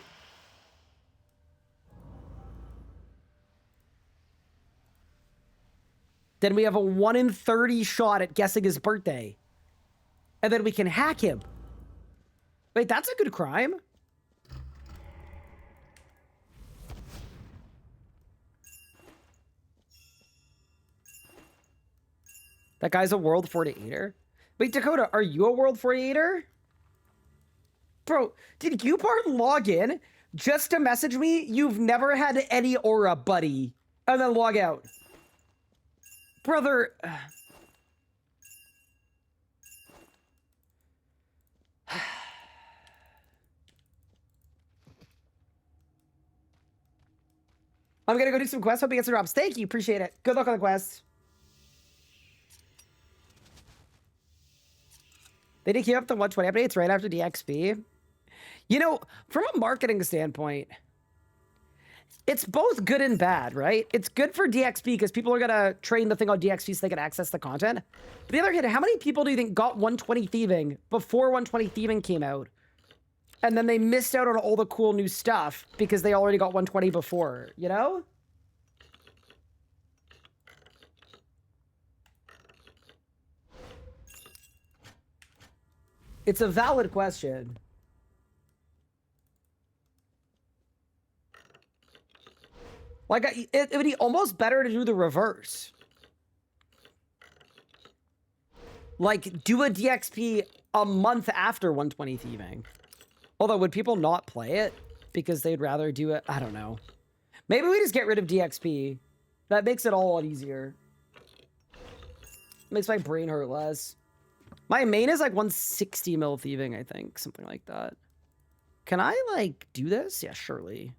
then we have a 1 in 30 shot at guessing his birthday. And then we can hack him. Wait, that's a good crime. That guy's a World 48er. Wait, Dakota, are you a World 48er? Bro, did you log in just to message me? You've never had any aura, buddy. And then log out. Brother. I'm gonna go do some quests. Hope you get some drops. Thank you. Appreciate it. Good luck on the quests. They did keep up the 120 updates right after DXP. You know, from a marketing standpoint, it's both good and bad, right? It's good for DXP because people are going to train the thing on DXP so they can access the content. But the other hand, how many people do you think got 120 thieving before 120 thieving came out? And then they missed out on all the cool new stuff because they already got 120 before, you know? It's a valid question. Like, it would be almost better to do the reverse. Like, do a DXP a month after 120 thieving. Although, would people not play it because they'd rather do it? I don't know. Maybe we just get rid of DXP. That makes it all a lot easier. Makes my brain hurt less. My main is like 160 mil thieving, I think. Something like that. Can I, like, do this? Yeah, surely.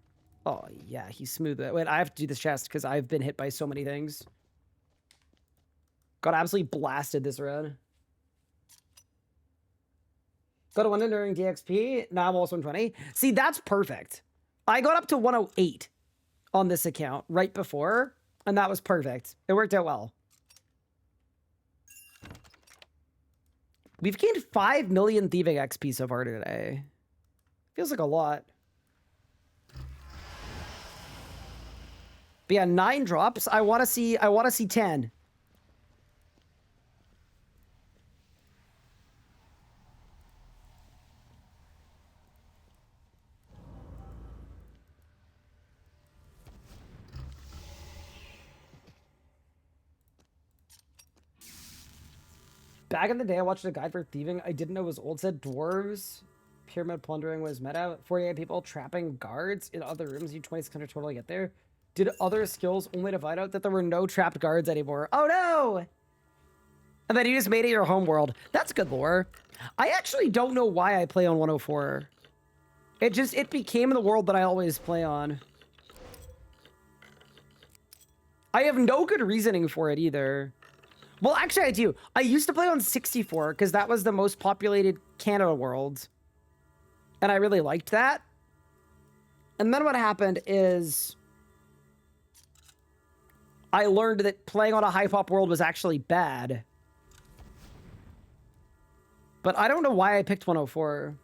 Oh, yeah, he's smooth. Wait, I have to do this chest because I've been hit by so many things. Got absolutely blasted this run. So to win it during DXP, now I'm also 120. See, that's perfect. I got up to 108 on this account right before, and that was perfect. It worked out well. We've gained 5 million thieving XP so far today. Feels like a lot. But yeah, 9 drops. I want to see 10. Back in the day, I watched a guide for thieving. I didn't know it was old. Said dwarves, pyramid plundering was meta. 48 people trapping guards in other rooms. You 2600 total to get there. Did other skills only to find out that there were no trapped guards anymore. Oh no! And then you just made it your home world. That's good lore. I actually don't know why I play on 104. It became the world that I always play on. I have no good reasoning for it either. Well, actually, I do. I used to play on 64 because that was the most populated Canada world. And I really liked that. And then what happened is I learned that playing on a high pop world was actually bad. But I don't know why I picked 104.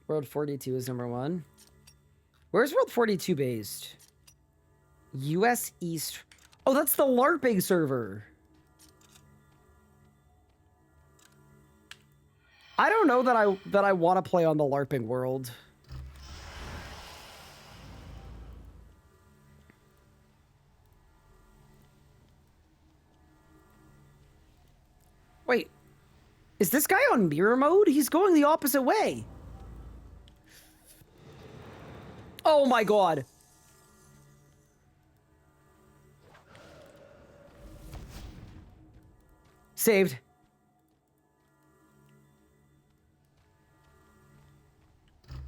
World 42 is number 1. Where's World 42 based? US East. Oh, that's the LARPing server. I don't know that I want to play on the LARPing world. Wait. Is this guy on mirror mode? He's going the opposite way. Oh my god. Saved.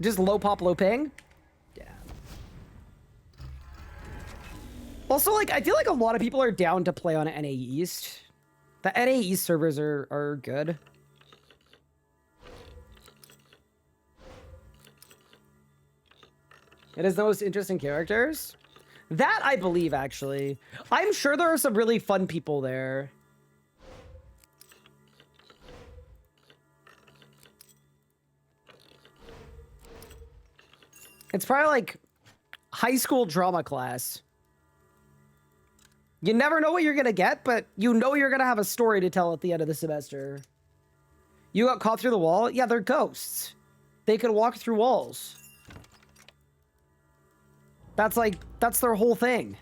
Just low pop, low ping? Yeah. Also, like, I feel like a lot of people are down to play on NA East. The NA East servers are good. It is the most interesting characters. That I believe, actually. I'm sure there are some really fun people there. It's probably like high school drama class. You never know what you're gonna get, but you know you're gonna have a story to tell at the end of the semester. You got caught through the wall? Yeah, they're ghosts. They can walk through walls. That's their whole thing.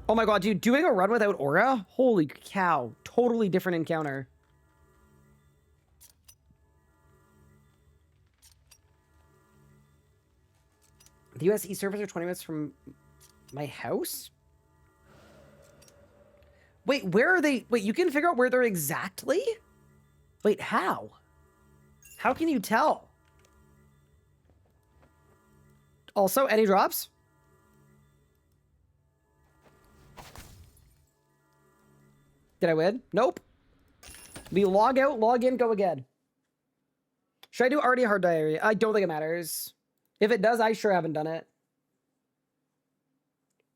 Oh my god, dude, doing a run without aura? Holy cow. Totally different encounter. The US East servers are 20 minutes from my house? Wait, where are they? Wait, you can figure out where they're exactly? Wait, how? How can you tell? Also, any drops? Did I win? Nope. We log out, log in, go again. Should I do already hard diary? I don't think it matters. If it does, I sure haven't done it.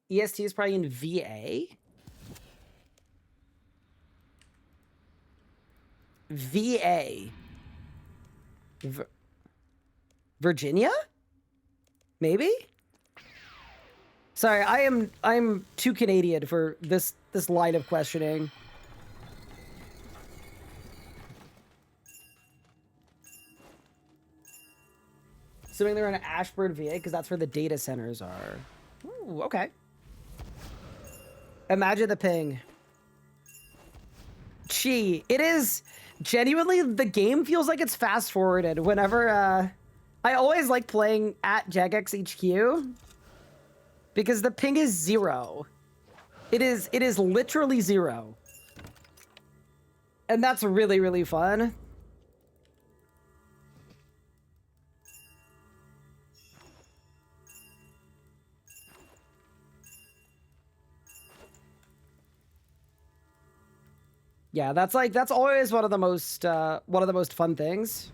EST is probably in VA. VA. Virginia? Maybe? Sorry, I'm too Canadian for this line of questioning. Assuming they're in Ashburn, VA, because that's where the data centers are. Ooh, okay. Imagine the ping. Gee, it is genuinely, the game feels like it's fast forwarded whenever, I always like playing at Jagex HQ because the ping is 0. It is literally 0. And that's really, really fun. Yeah, that's always one of the most fun things.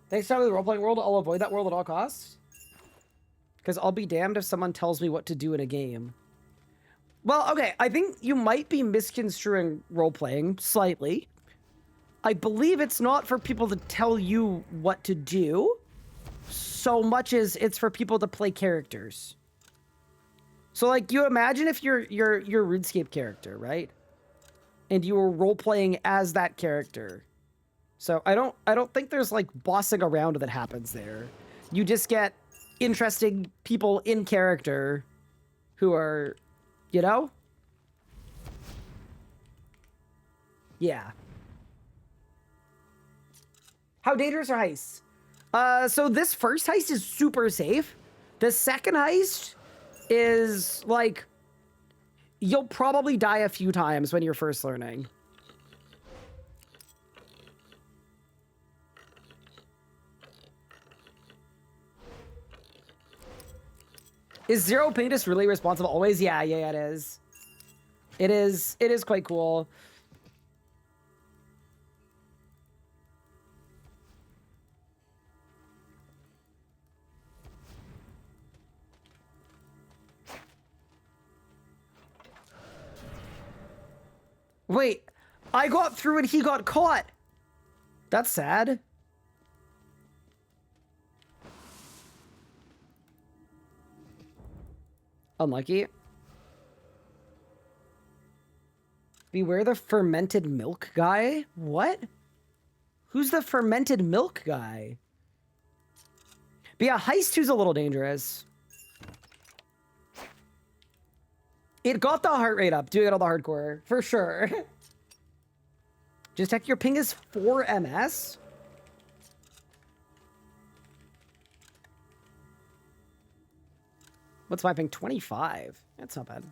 Thanks to the role-playing world, I'll avoid that world at all costs. Because I'll be damned if someone tells me what to do in a game. Well, okay, I think you might be misconstruing role-playing slightly. I believe it's not for people to tell you what to do, so much as it's for people to play characters. So, like, you imagine if you're RuneScape character, right? And you were role-playing as that character. So I don't think there's, like, bossing around that happens there. You just get interesting people in character who are, you know? Yeah. How dangerous are heists? So this first heist is super safe. The second heist is, like, you'll probably die a few times when you're first learning. Is Zero Pingus really responsible always? Yeah, it is. It is quite cool. Wait, I got through and he got caught. That's sad. Unlucky. Beware the fermented milk guy? What? Who's the fermented milk guy? But yeah, Heist 2's a little dangerous. It got the heart rate up, doing it on the hardcore, for sure. Just check your ping is 4 ms. What's my ping? 25. That's not bad.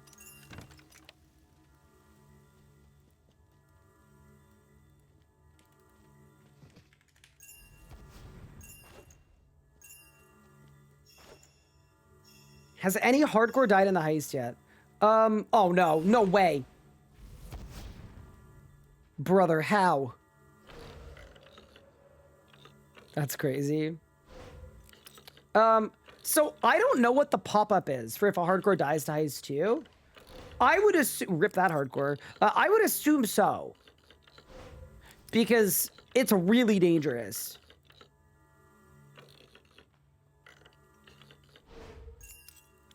Has any hardcore died in the heist yet? Oh no, no way. Brother, how? That's crazy. So I don't know what the pop-up is for if a hardcore dies to Heist 2. I would assume, rip that hardcore. I would assume so. Because it's really dangerous.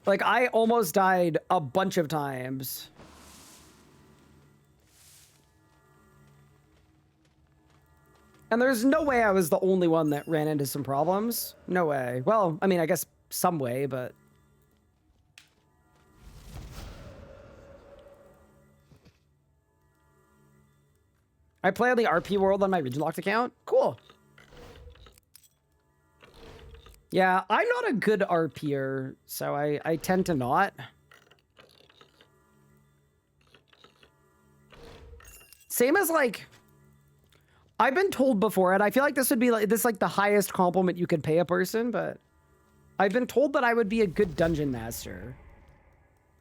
Like, I almost died a bunch of times. And there's no way I was the only one that ran into some problems. No way. Well, I mean, I guess some way, but... I play on the RP world on my region locked account. Cool. Yeah, I'm not a good RPer, so I tend to not. Same as, like... I've been told before, and I feel like this would be like the highest compliment you could pay a person, but I've been told that I would be a good dungeon master.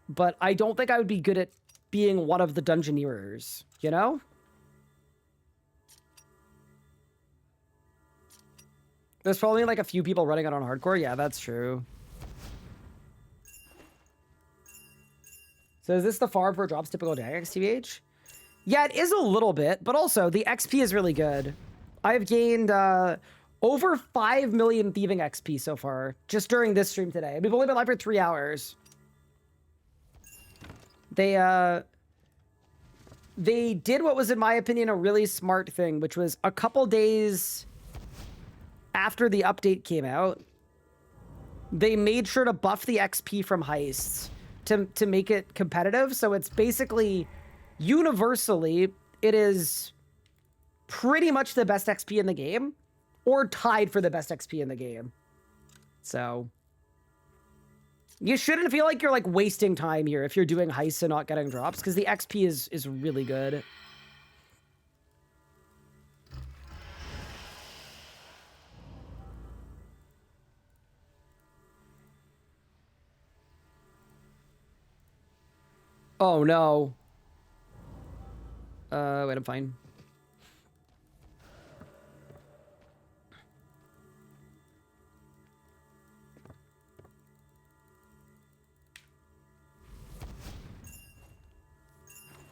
But I don't think I would be good at being one of the dungeoneers, you know? There's probably like a few people running it on hardcore. Yeah, that's true. So is this the farm for drops typical DAG XTVH? Yeah, it is a little bit, but also the XP is really good. I've gained over 5 million thieving XP so far, just during this stream today. We've only been live for 3 hours. They did what was, in my opinion, a really smart thing, which was a couple days after the update came out, they made sure to buff the XP from heists to make it competitive. So it's basically... universally, it is pretty much the best XP in the game, or tied for the best XP in the game. So, You shouldn't feel like you're like wasting time here if you're doing heists and not getting drops, because the XP is really good. Oh no. Wait, I'm fine.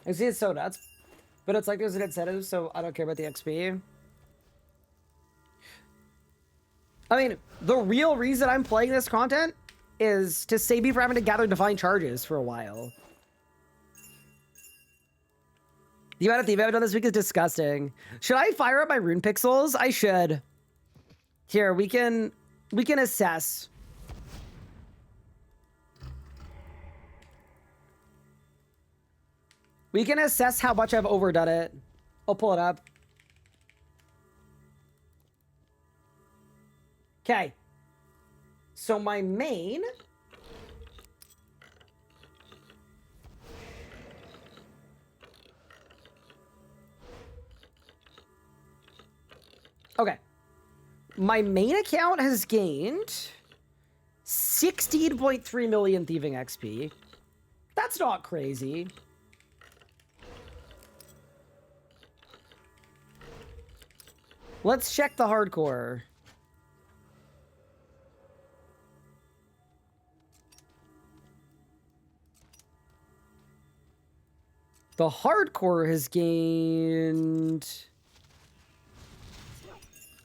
I see it's so nuts, but it's like there's an incentive, so I don't care about the XP. I mean, the real reason I'm playing this content is to save me from having to gather divine charges for a while. The amount of thieving I've done this week is disgusting. Should I fire up my rune pixels? I should. Here, we can assess. We can assess how much I've overdone it. I'll pull it up. Okay. So my main... Okay. My main account has gained 16.3 million thieving XP. That's not crazy. Let's check the hardcore. The hardcore has gained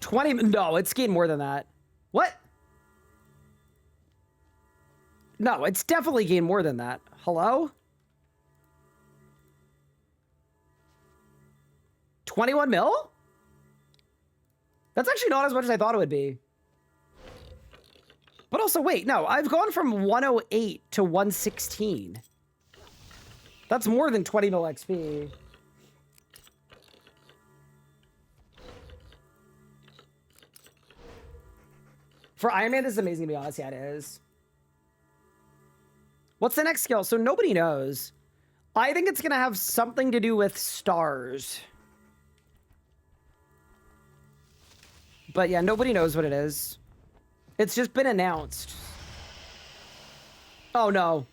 20. No, it's gained more than that. What? No, it's definitely gained more than that. Hello? 21 mil? That's actually not as much as I thought it would be. But also, wait, no, I've gone from 108 to 116. That's more than 20 mil XP. For Iron Man, this is amazing to be honest. Yeah, it is. What's the next skill? So nobody knows. I think it's going to have something to do with stars. But yeah, nobody knows what it is. It's just been announced. Oh no.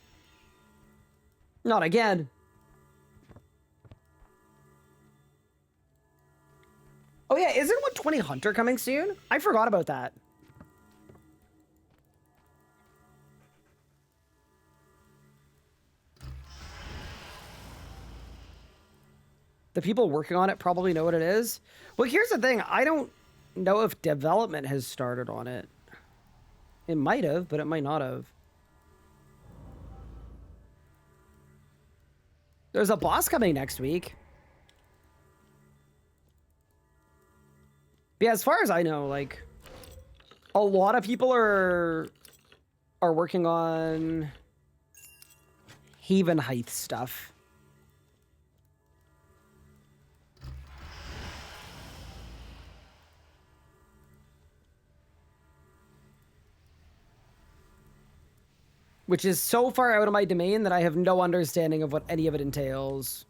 Not again. Oh yeah, isn't 120 Hunter coming soon? I forgot about that. The people working on it probably know what it is. Well, here's the thing. I don't know if development has started on it. It might have, but it might not have. There's a boss coming next week. But yeah, as far as I know, like, a lot of people are working on Haven Heights stuff. Which is so far out of my domain that I have no understanding of what any of it entails.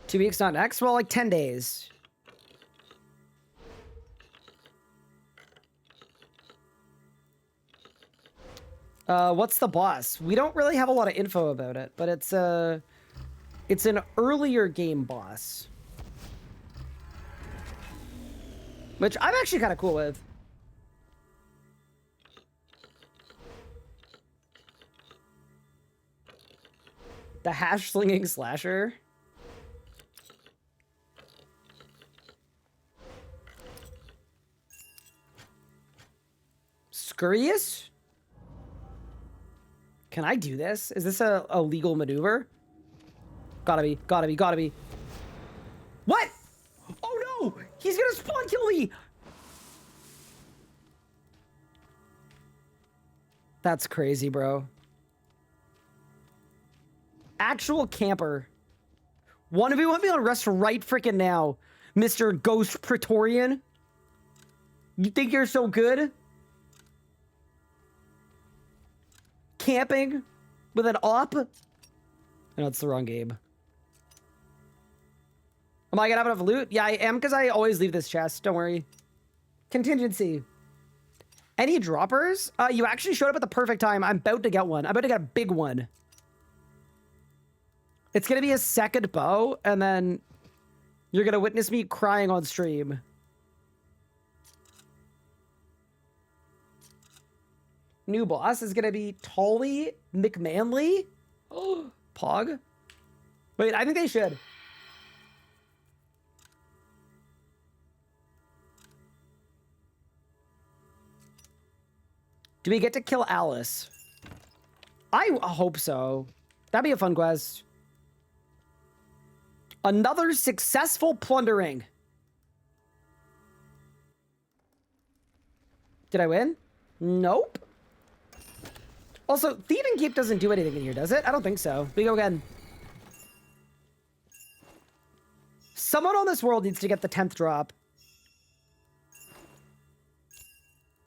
Two weeks, not next? Well, like 10 days. What's the boss? We don't really have a lot of info about it, but it's an earlier game boss. Which I'm actually kind of cool with. The hash slinging slasher. Scurrius? Can I do this? Is this a legal maneuver? Gotta be, gotta be, gotta be. What? Oh no! He's gonna spawn kill me! That's crazy, bro. Actual camper. 1v1 me on Rust right freaking now, Mr. Ghost Praetorian. You think you're so good? Camping with an op? No, it's the wrong game. Am I gonna have enough loot? Yeah, I am, because I always leave this chest. Don't worry. Contingency. Any droppers? You actually showed up at the perfect time. I'm about to get one. I'm about to get a big one. It's gonna be a second bow, and then you're gonna witness me crying on stream. New boss is gonna be Tolly McManly. Oh, Pog. Wait, I think they should. Do we get to kill Alice? I hope so. That'd be a fun quest. Another successful plundering. Did I win? Nope. Also, Thieving Keep doesn't do anything in here, does it? I don't think so. We go again. Someone on this world needs to get the 10th drop.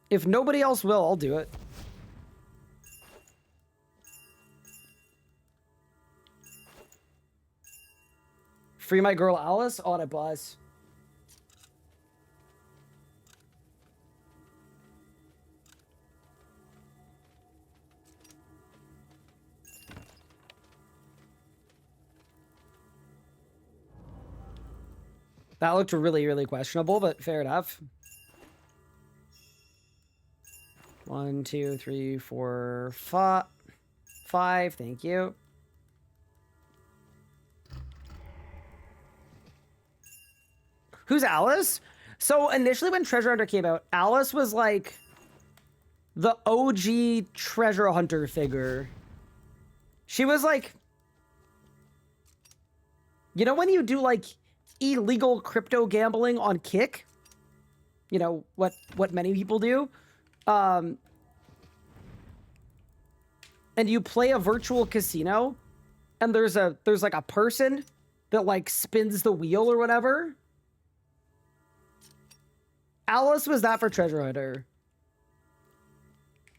If nobody else will, I'll do it. Free my girl Alice on a bus. That looked really, really questionable, but fair enough. 1, 2, 3, 4, 5. Thank you. Who's Alice? So initially when Treasure Hunter came out, Alice was like the OG treasure hunter figure. She was like, you know when you do like illegal crypto gambling on Kick? You know, what many people do? And you play a virtual casino, and there's like a person that like spins the wheel or whatever. Alice was that for Treasure Hunter.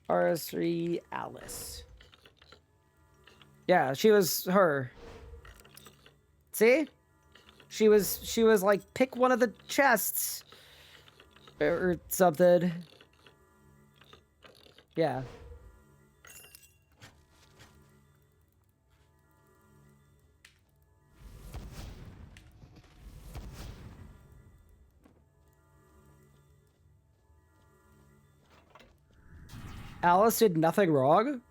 RS3 Alice. Yeah, she was her. See? She was like, pick one of the chests or something. Yeah. Alice did nothing wrong?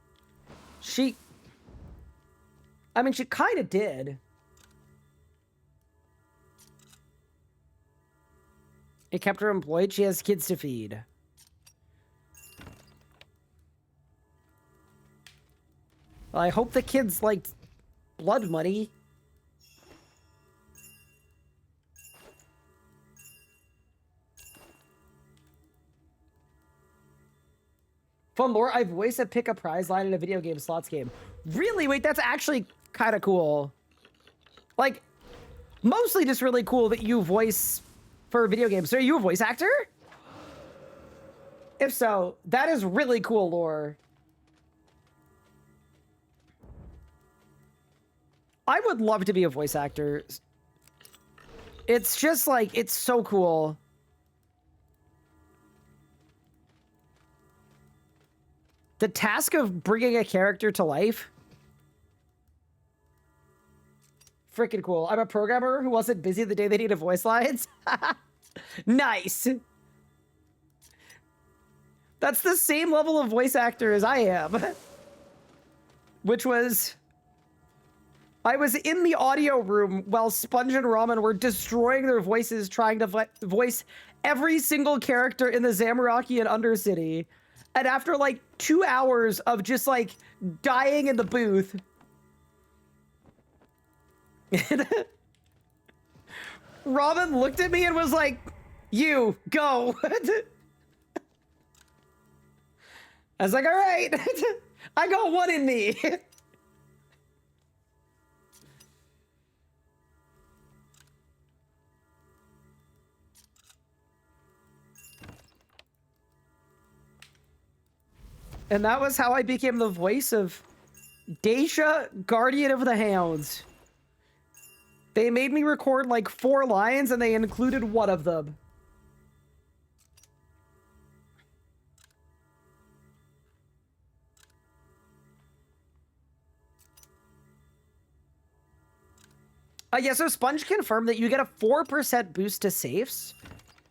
I mean, she kind of did. It kept her employed. She has kids to feed. Well, I hope the kids liked blood money. Fun lore, I voiced a pick a prize line in a video game slots game. Really? Wait, that's actually kind of cool. Like, mostly just really cool that you voice for video games. So are you a voice actor? If so, that is really cool lore. I would love to be a voice actor. It's just like, it's so cool. The task of bringing a character to life. Freaking cool. I'm a programmer who wasn't busy the day they needed voice lines. Nice. That's the same level of voice actor as I am. Which was... I was in the audio room while Sponge and Ramen were destroying their voices trying to voice every single character in the Zamorakian Undercity. And after like 2 hours of just like dying in the booth, Robin looked at me and was like, "You go." I was like, "All right, I got one in me." And that was how I became the voice of Daisha, Guardian of the Hounds. They made me record like 4 lines and they included one of them. Yeah, so Sponge confirmed that you get a 4% boost to safes,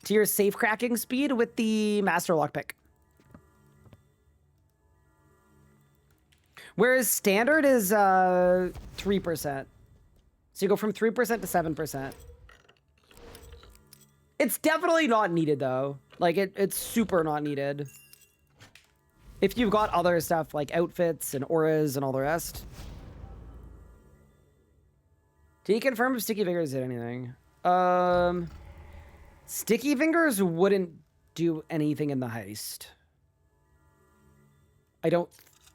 to your safe cracking speed with the Master Lockpick. Whereas standard is 3%. So you go from 3% to 7%. It's definitely not needed though. Like it's super not needed. If you've got other stuff like outfits and auras and all the rest. Did he confirm if Sticky Fingers did anything? Sticky Fingers wouldn't do anything in the heist. I don't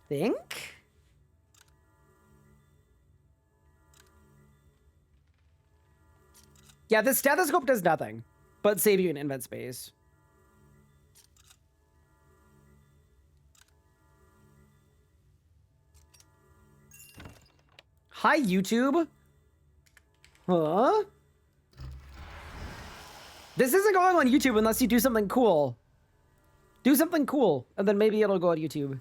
think. Yeah, the stethoscope does nothing, but save you an invent space. Hi, YouTube. Huh? This isn't going on YouTube unless you do something cool. Do something cool, and then maybe it'll go on YouTube.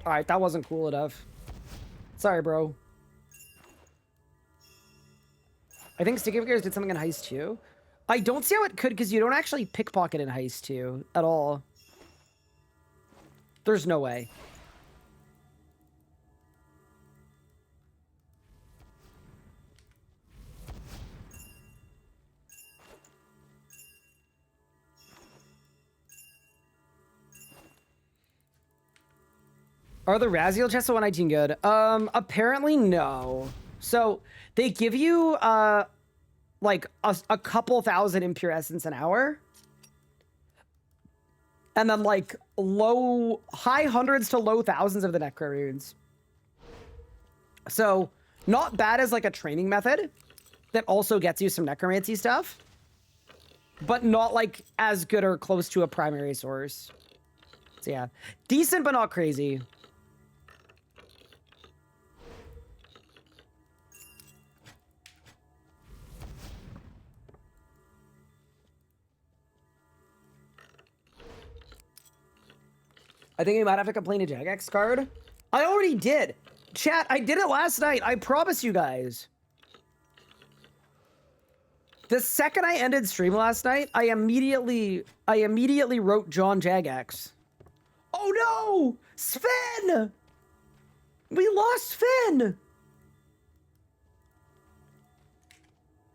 Alright, that wasn't cool enough. Sorry, bro. I think Sticky Fingers did something in Heist 2. I don't see how it could, because you don't actually pickpocket in Heist 2 at all. There's no way. Are the Raziel chests at 119 good? Apparently no. So they give you like a couple thousand impure essence an hour. And then like high hundreds to low thousands of the necro runes. So not bad as like a training method that also gets you some necromancy stuff, but not like as good or close to a primary source. So yeah, decent but not crazy. I think we might have to complain a Jagex card. I already did. Chat, I did it last night. I promise you guys. The second I ended stream last night, I immediately wrote John Jagex. Oh no! Sven! We lost Sven!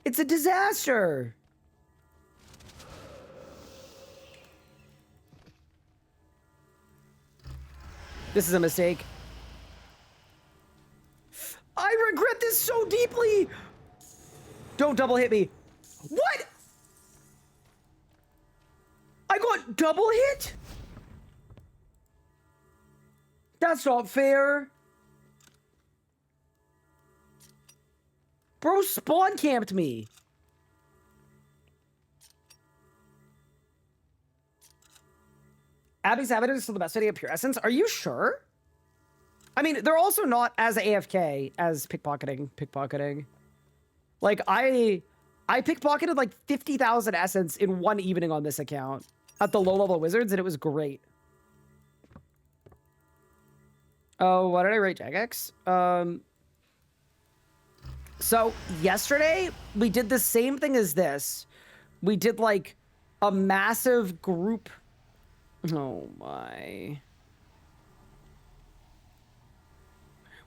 It's a disaster. This is a mistake. I regret this so deeply. Don't double hit me. What? I got double hit? That's not fair. Bro spawn camped me. Abby's Avatars is still the best idea of Pure Essence. Are you sure? I mean, they're also not as AFK as pickpocketing. Like, I pickpocketed like 50,000 essence in one evening on this account at the low-level wizards, and it was great. Oh, why did I write Jagex? So, yesterday, we did the same thing as this. We did, like, a massive group... Oh my.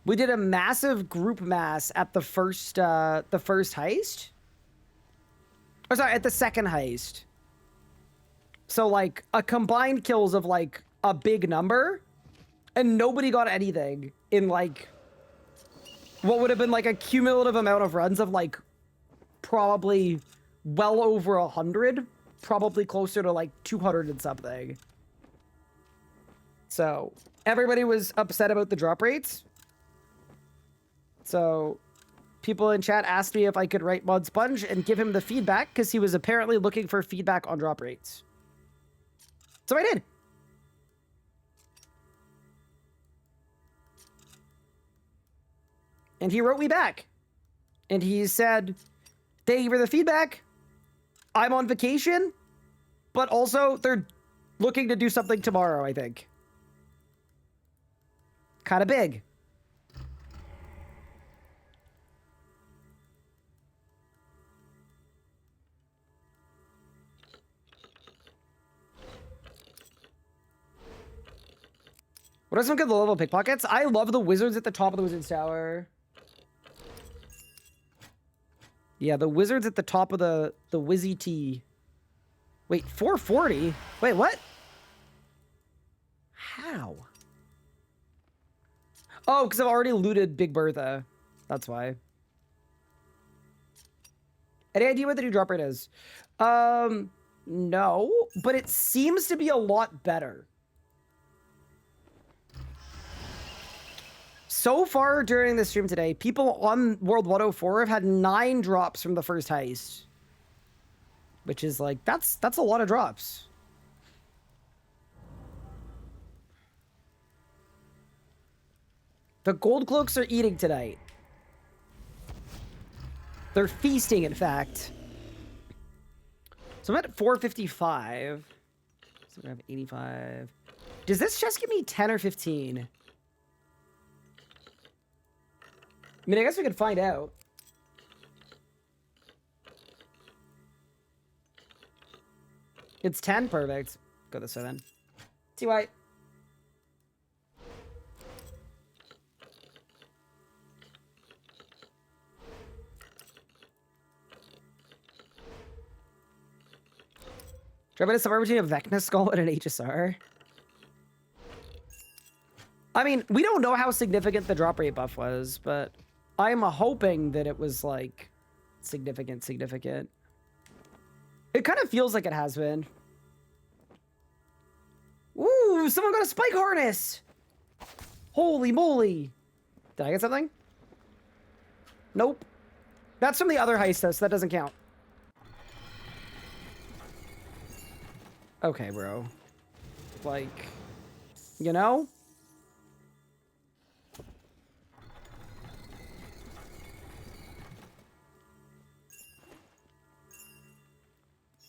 We did a massive group mass at the first heist. Or sorry, at the second heist. So like a combined kills of like a big number, and nobody got anything in like what would have been like a cumulative amount of runs of like probably well over 100, probably closer to like 200 and something. So everybody was upset about the drop rates. So people in chat asked me if I could write Mod Sponge and give him the feedback because he was apparently looking for feedback on drop rates. So I did. And he wrote me back. And he said, thank you for the feedback. I'm on vacation, but also they're looking to do something tomorrow, I think. Kind of big. What are some good low-level pickpockets? I love the wizards at the top of the wizard's tower. Yeah, the wizards at the top of the Wizzy T. Wait, 440? Wait, what? How? Oh, because I've already looted Big Bertha. That's why. Any idea what the new drop rate is? No, but it seems to be a lot better. So far during the stream today, people on World 104 have had 9 drops from the first heist. Which is like, that's a lot of drops. The gold cloaks are eating tonight. They're feasting, in fact. So I'm at 455. So we have 85. Does this chest give me 10 or 15? I mean, I guess we could find out. It's 10? Perfect. Go this way then. See why. Drop it somewhere between a Vecna skull and an HSR. I mean, we don't know how significant the drop rate buff was, but I'm hoping that it was, like, significant. It kind of feels like it has been. Ooh, someone got a spike harness! Holy moly! Did I get something? Nope. That's from the other heist, though, so that doesn't count. Okay, bro. Like, you know?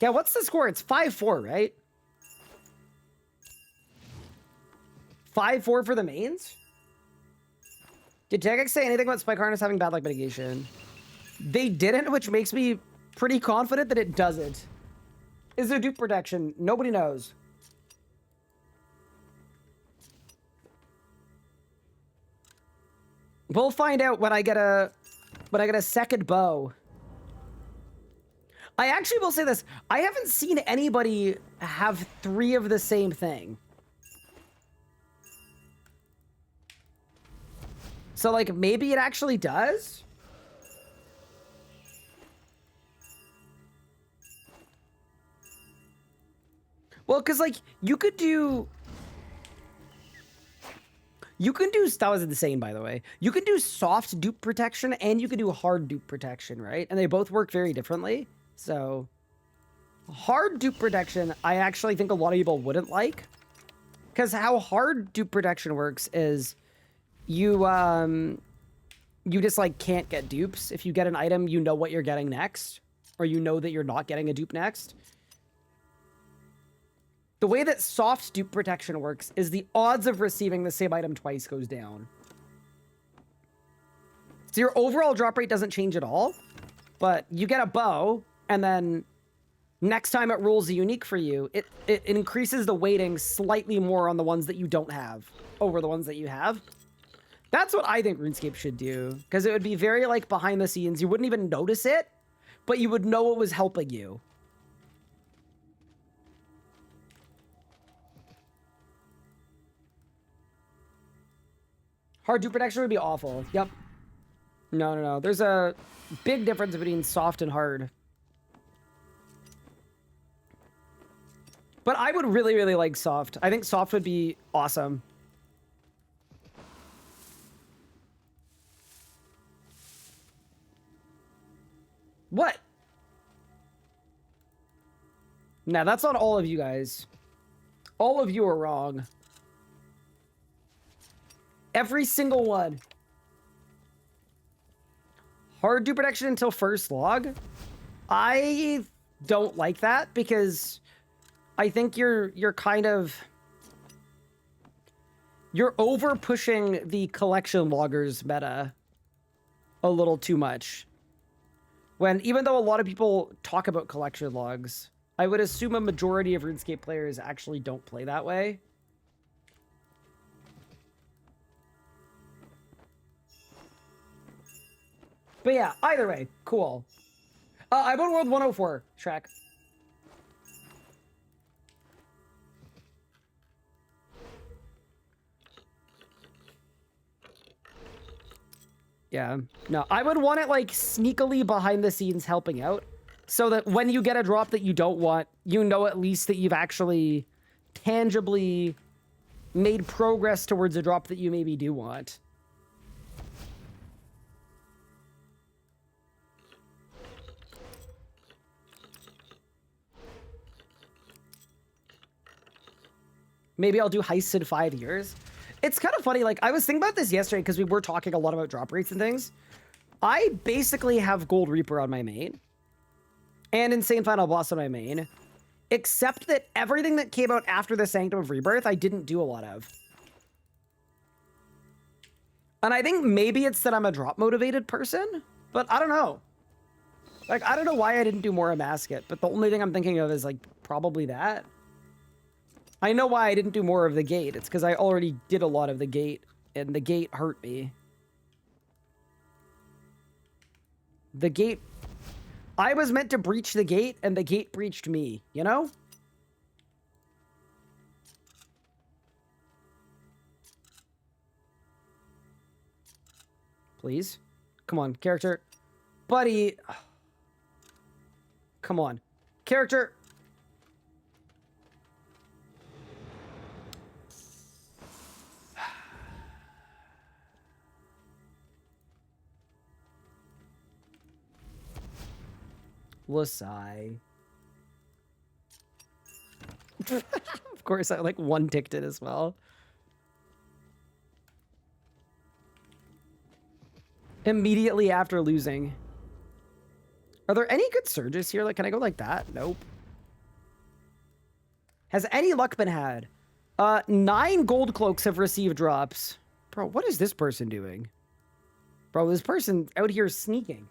Yeah, what's the score? It's 5-4, right? 5-4 for the mains? Did Jagex say anything about Spike Harness having bad luck mitigation? They didn't, which makes me pretty confident that it doesn't. Is there dupe protection? Nobody knows. We'll find out when I get a second bow. I actually will say this. I haven't seen anybody have 3 of the same thing. So, like, maybe it actually does? Well, because, like, you can do, that was insane, by the way. You can do soft dupe protection and you can do hard dupe protection, right? And they both work very differently. So, hard dupe protection, I actually think a lot of people wouldn't like. Because how hard dupe protection works is you just, like, can't get dupes. If you get an item, you know what you're getting next. Or you know that you're not getting a dupe next. The way that soft dupe protection works is the odds of receiving the same item twice goes down. So your overall drop rate doesn't change at all, but you get a bow, and then next time it rolls a unique for you, it increases the weighting slightly more on the ones that you don't have over the ones that you have. That's what I think RuneScape should do, because it would be very, like, behind the scenes. You wouldn't even notice it, but you would know it was helping you. Hard dupe protection would be awful. Yep. No. There's a big difference between soft and hard. But I would really, really like soft. I think soft would be awesome. What? Nah, that's on all of you guys. All of you are wrong. Every single one. Hard do protection until first log. I don't like that because I think you're kind of you're over pushing the collection loggers meta a little too much. When even though a lot of people talk about collection logs, I would assume a majority of RuneScape players actually don't play that way. But yeah, either way, cool. I'm on World 104, Shrek. Yeah, no, I would want it like sneakily behind the scenes helping out so that when you get a drop that you don't want, you know at least that you've actually tangibly made progress towards a drop that you maybe do want. Maybe I'll do heists in 5 years. It's kind of funny, like, I was thinking about this yesterday because we were talking a lot about drop rates and things. I basically have Gold Reaper on my main and Insane Final Boss on my main, except that everything that came out after the Sanctum of Rebirth, I didn't do a lot of. And I think maybe it's that I'm a drop-motivated person, but I don't know. Like, I don't know why I didn't do more of Masket, but the only thing I'm thinking of is, like, probably that. I know why I didn't do more of the gate. It's because I already did a lot of the gate, and the gate hurt me. The gate... I was meant to breach the gate, and the gate breached me, you know? Please? Come on, character. Buddy! Come on. Character! Lasai. Of course, I like one-ticked it as well. Immediately after losing. Are there any good surges here? Like, can I go like that? Nope. Has any luck been had? 9 gold cloaks have received drops. Bro, what is this person doing? Bro, this person out here sneaking.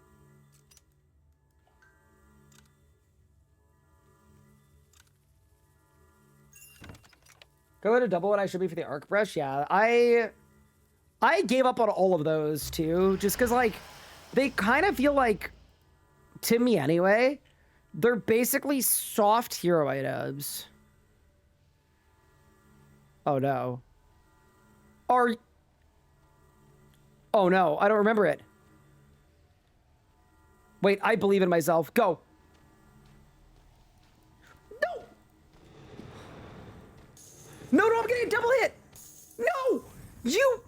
Go to double what I should be for the arc brush. Yeah, I gave up on all of those too, just because like they kind of feel like, to me anyway, they're basically soft hero items. Oh no. Oh no, I don't remember it. Wait, I believe in myself. Go. No, I'm getting a double hit! No! You!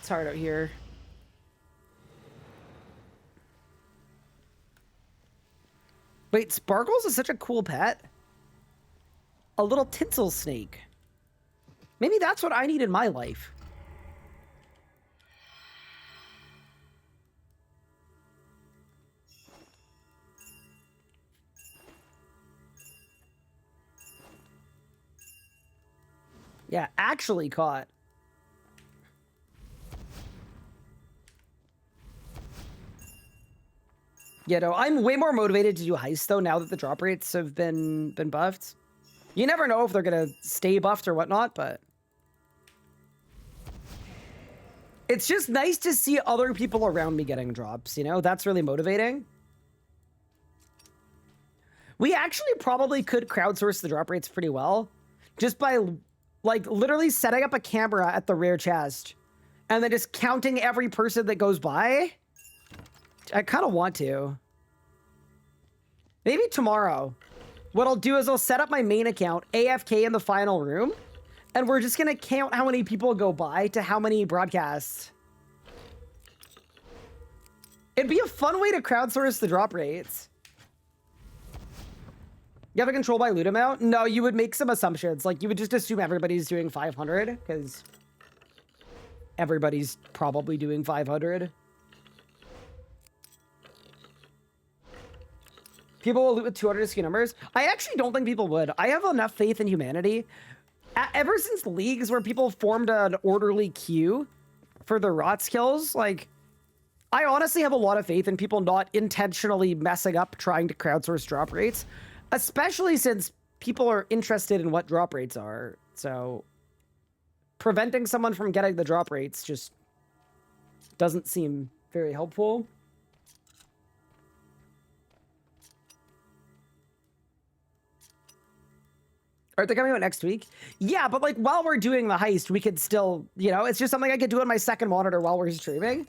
It's hard out here. Wait, Sparkles is such a cool pet. A little tinsel snake. Maybe that's what I need in my life. Yeah, actually caught. Yeah, no, I'm way more motivated to do heists though now that the drop rates have been buffed. You never know if they're gonna stay buffed or whatnot, but it's just nice to see other people around me getting drops, you know? That's really motivating. We actually probably could crowdsource the drop rates pretty well just by like literally setting up a camera at the rare chest and then just counting every person that goes by. I kind of want to. Maybe tomorrow. What I'll do is I'll set up my main account, AFK in the final room, and we're just gonna count how many people go by to how many broadcasts. It'd be a fun way to crowdsource the drop rates. You have a control by loot amount? No, you would make some assumptions. Like, you would just assume everybody's doing 500, because everybody's probably doing 500. People will loot with 200 SKU numbers. I actually don't think people would. I have enough faith in humanity. Ever since leagues where people formed an orderly queue for the rot skills, like, I honestly have a lot of faith in people not intentionally messing up trying to crowdsource drop rates, especially since people are interested in what drop rates are. So preventing someone from getting the drop rates just doesn't seem very helpful. Aren't they coming out next week? Yeah, but like while we're doing the heist, we could still, you know, it's just something I could do on my second monitor while we're streaming.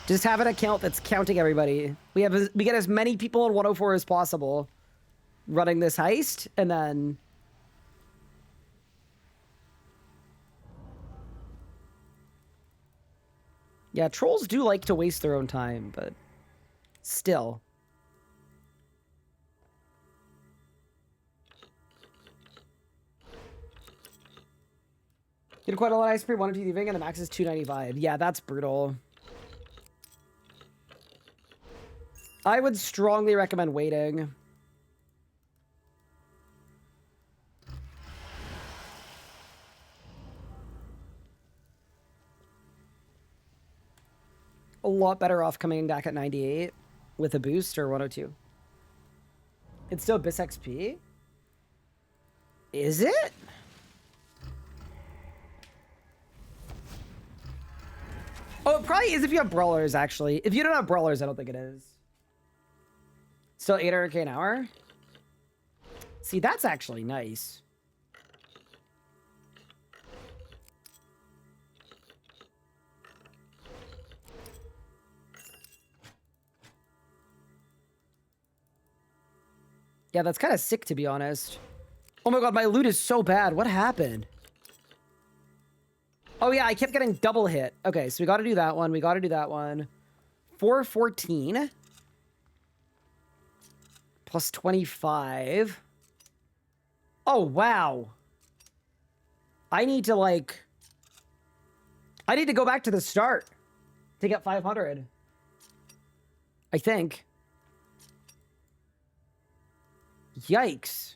Just have an account that's counting everybody. We get as many people in 104 as possible running this heist, and then yeah, trolls do like to waste their own time, but still. You did quite a lot of ice pre 1 or 2 thieving, and the max is 295. Yeah, that's brutal. I would strongly recommend waiting. A lot better off coming back at 98 with a boost or 102. It's still BIS XP? Is it? Oh, it probably is if you have brawlers, actually. If you don't have brawlers, I don't think it is. Still 800k an hour? See, that's actually nice. Yeah, that's kind of sick, to be honest. Oh my god, my loot is so bad. What happened? Oh yeah, I kept getting double hit. Okay, so we got to do that one. We got to do that one. 414. Plus 25. Oh, wow. I need to, like... I need to go back to the start to get 500. I think. Yikes.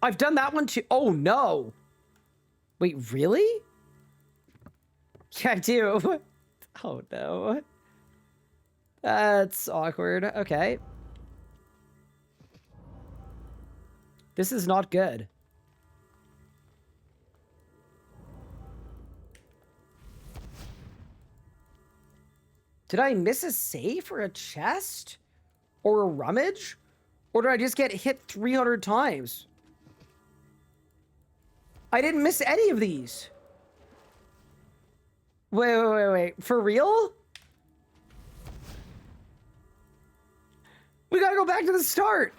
I've done that one too. Oh, no. Wait, really? Yeah, I do. Oh, no. That's awkward. Okay. This is not good. Did I miss a safe or a chest? Or a rummage? Or did I just get hit 300 times? I didn't miss any of these. Wait. For real? We gotta go back to the start.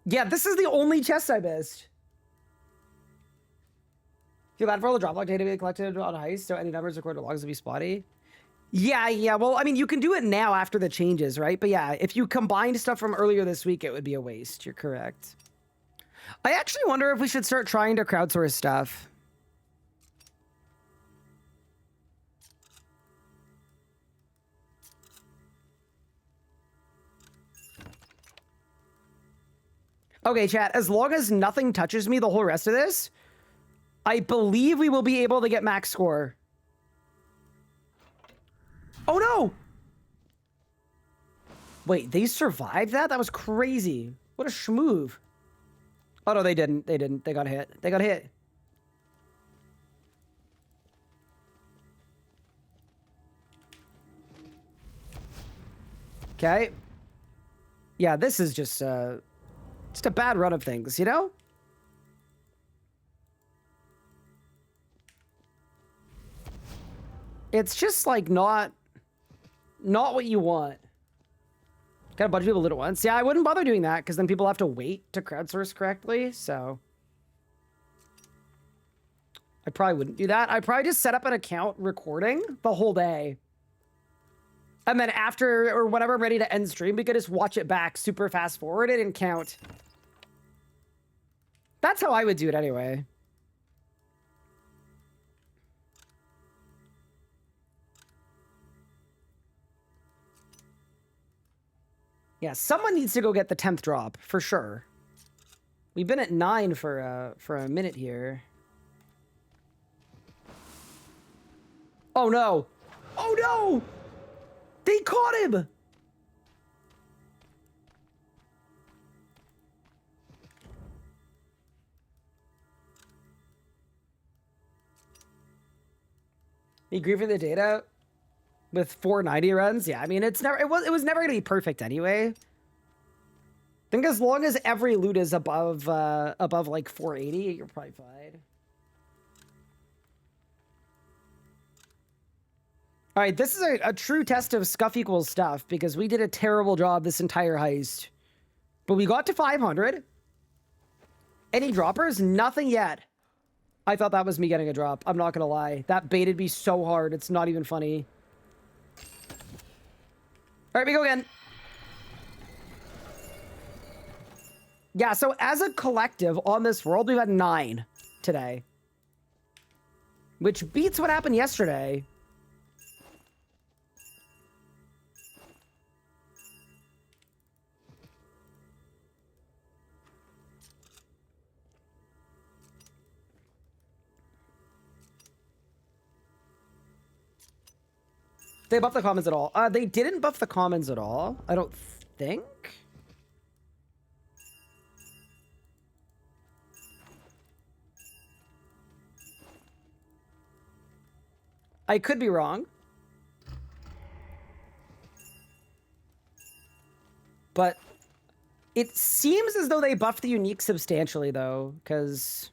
Yeah, this is the only chest I missed. Feel bad for all the drop log data we collected on Heist, so any numbers recorded logs will be spotty. Yeah. Well, I mean, you can do it now after the changes, right? But yeah, if you combined stuff from earlier this week, it would be a waste. You're correct. I actually wonder if we should start trying to crowdsource stuff. Okay, chat, as long as nothing touches me the whole rest of this, I believe we will be able to get max score. Oh no! Wait, they survived that? That was crazy. What a schmoove. Oh no, they didn't. They didn't. They got hit. They got hit. Okay. Yeah, this is just a bad run of things, you know? It's just like not what you want. Got a bunch of people lit at once. Yeah, I wouldn't bother doing that because then people have to wait to crowdsource correctly. So I probably wouldn't do that. I'd probably just set up an account recording the whole day. And then after or whenever I'm ready to end stream, we could just watch it back, super fast forward it and count. That's how I would do it anyway. Yeah, someone needs to go get the 10th drop for sure. We've been at 9 for a minute here. Oh no! Oh no! They caught him! You agree for the data with 490 runs? Yeah, I mean it was never gonna be perfect anyway. I think as long as every loot is above like 480, you're probably fine. All right, this is a true test of scuff equals stuff because we did a terrible job this entire heist. But we got to 500. Any droppers? Nothing yet. I thought that was me getting a drop. I'm not going to lie. That baited me so hard. It's not even funny. All right, we go again. Yeah, so as a collective on this world, we've had 9 today. Which beats what happened yesterday. They buffed the comments at all. They didn't buff the comments at all, I don't think. I could be wrong. But it seems as though they buffed the unique substantially, though, because...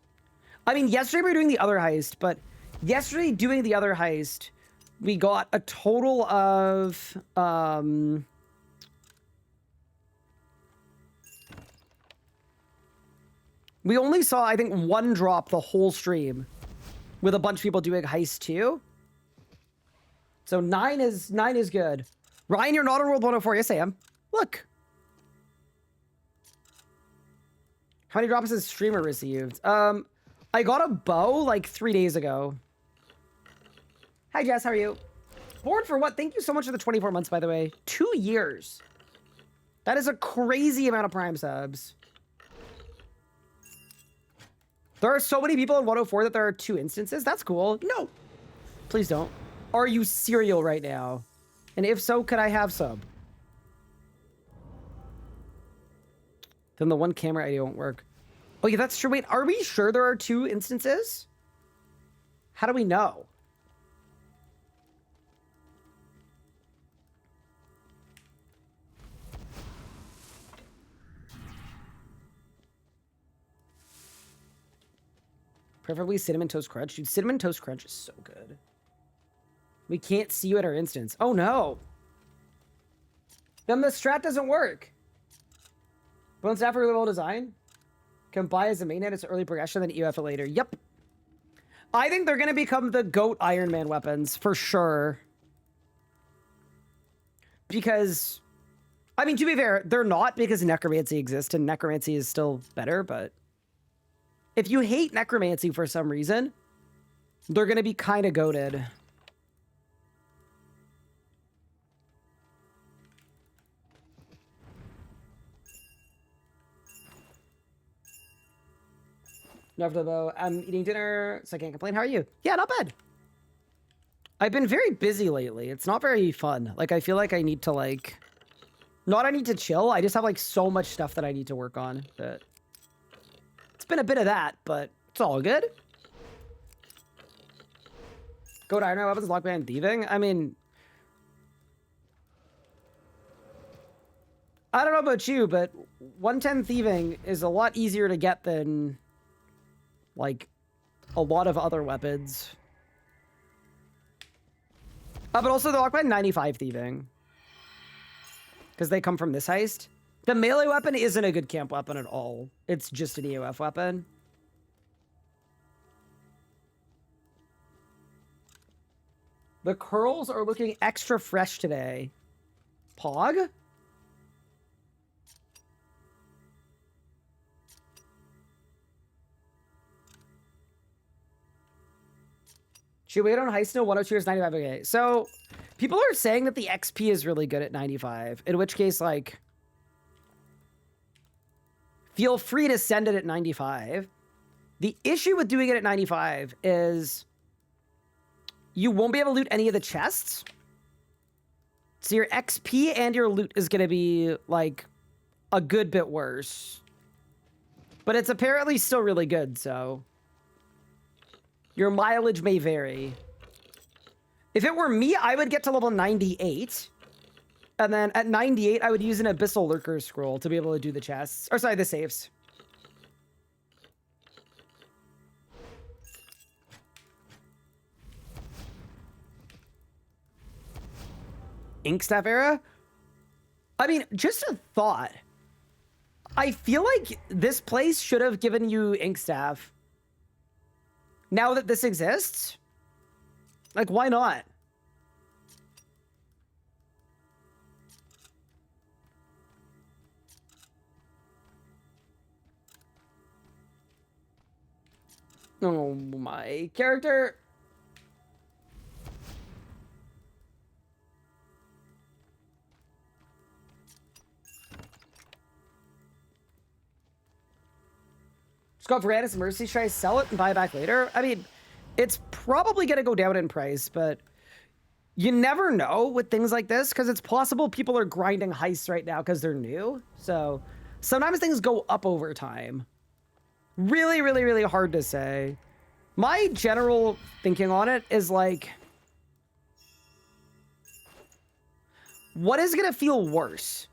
I mean, yesterday we were doing the other heist, but yesterday doing the other heist... We got a total of, we only saw, I think, 1 drop the whole stream with a bunch of people doing Heist 2. So 9 is good. Ryan, you're not on World 104. Yes, I am. Look. How many drops has streamer received? I got a bow like 3 days ago. Hi, Jess. How are you? Bored for what? Thank you so much for the 24 months, by the way. 2 years. That is a crazy amount of Prime subs. There are so many people in 104 that there are 2 instances. That's cool. No. Please don't. Are you serial right now? And if so, could I have some? Then the one camera idea won't work. Oh, yeah, that's true. Wait, are we sure there are 2 instances? How do we know? Preferably Cinnamon Toast Crunch. Dude, Cinnamon Toast Crunch is so good. We can't see you at our instance. Oh, no. Then the strat doesn't work. Bone staff are really well designed. Can buy as a mainnet. It's early progression, then EUF it later. Yep. I think they're going to become the GOAT Iron Man weapons, for sure. Because, I mean, to be fair, they're not because Necromancy exists, and Necromancy is still better, but... If you hate Necromancy for some reason, they're going to be kind of goated. No, for the bow. I'm eating dinner, so I can't complain. How are you? Yeah, not bad. I've been very busy lately. It's not very fun. Like, I feel like I need to, like... Not I need to chill. I just have, like, so much stuff that I need to work on that... It's been a bit of that, but it's all good. Go to Iron Man weapons, lock behind thieving. I mean, I don't know about you, but 110 thieving is a lot easier to get than, like, a lot of other weapons. But also they're locked by 95 thieving. Because they come from this heist. The melee weapon isn't a good camp weapon at all. It's just an EOF weapon. The curls are looking extra fresh today. Pog? Should we wait on Heist? No, 102 is 95. Okay, so people are saying that the XP is really good at 95, in which case, like, feel free to send it at 95. The issue with doing it at 95 is you won't be able to loot any of the chests. So your XP and your loot is going to be, like, a good bit worse. But it's apparently still really good, so your mileage may vary. If it were me, I would get to level 98. And then at 98, I would use an Abyssal Lurker scroll to be able to do the chests. Or sorry, the safes. Inkstaff era? I mean, just a thought. I feel like this place should have given you Inkstaff. Now that this exists? Like, why not? Oh, my character. Scott Varadis Mercy, should I sell it and buy it back later? I mean, it's probably going to go down in price, but you never know with things like this because it's possible people are grinding heists right now because they're new. So sometimes things go up over time. Really, really, really hard to say. My general thinking on it is like, what is going to feel worse?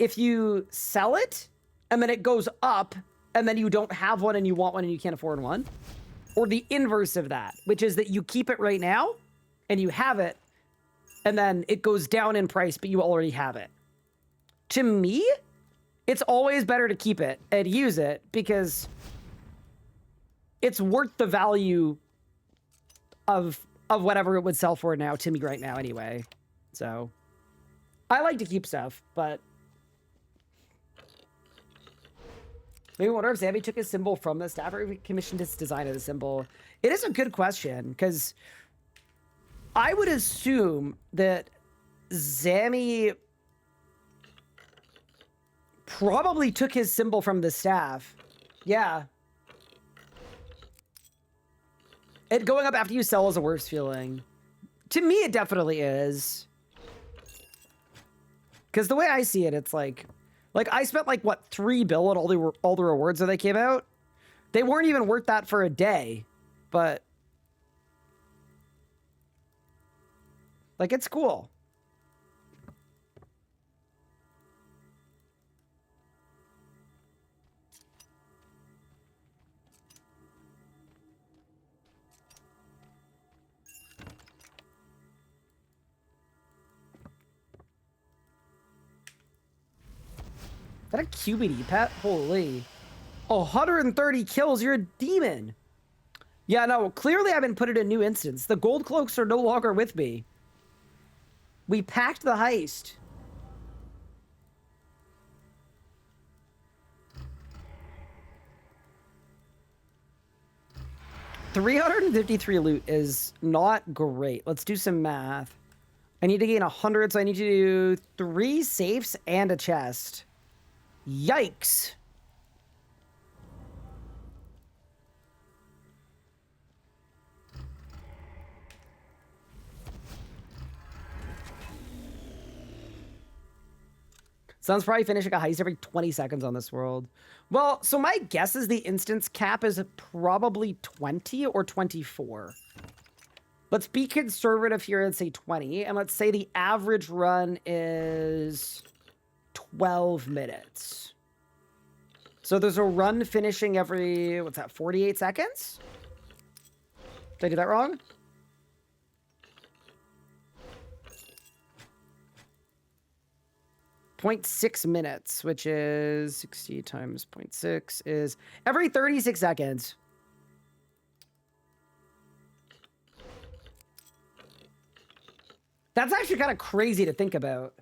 If you sell it and then it goes up and then you don't have one and you want one and you can't afford one? Or the inverse of that, which is that you keep it right now and you have it and then it goes down in price, but you already have it. To me, it's always better to keep it and use it because it's worth the value of whatever it would sell for now to me right now anyway. So I like to keep stuff, but maybe wonder if Zammy took his symbol from the staff or if he commissioned its design of the symbol. It is a good question because I would assume that Zammy probably took his symbol from the staff. Yeah. It going up after you sell is a worse feeling. To me, it definitely is. Because the way I see it, it's like I spent like, what, $3 bill on all the rewards that they came out? They weren't even worth that for a day. But like, it's cool. Is that a QBD pet? Holy. 130 kills, you're a demon. Yeah, no, clearly I've been put in a new instance. The gold cloaks are no longer with me. We packed the heist. $353 loot is not great. Let's do some math. I need to gain 100, so I need to do 3 safes and a chest. Yikes. Sounds probably finishing a heist every 20 seconds on this world. Well, so my guess is the instance cap is probably 20 or 24. Let's be conservative here and say 20. And let's say the average run is 12 minutes. So there's a run finishing every, what's that, 48 seconds? Did I do that wrong? .6 minutes, which is 60 times 0.6 is every 36 seconds. That's actually kind of crazy to think about.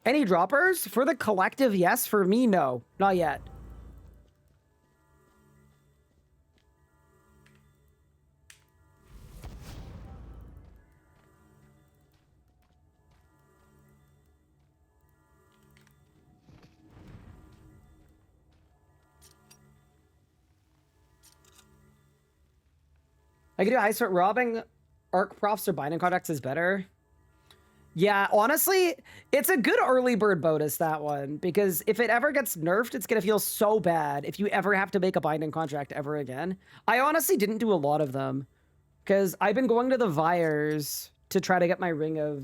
Any droppers? For the collective, yes. For me, no. Not yet. I could do heist, but robbing arc profs or binding contracts is better. Yeah, honestly, it's a good early bird bonus, that one, because if it ever gets nerfed, it's going to feel so bad if you ever have to make a binding contract ever again. I honestly didn't do a lot of them because I've been going to the Vires to try to get my ring of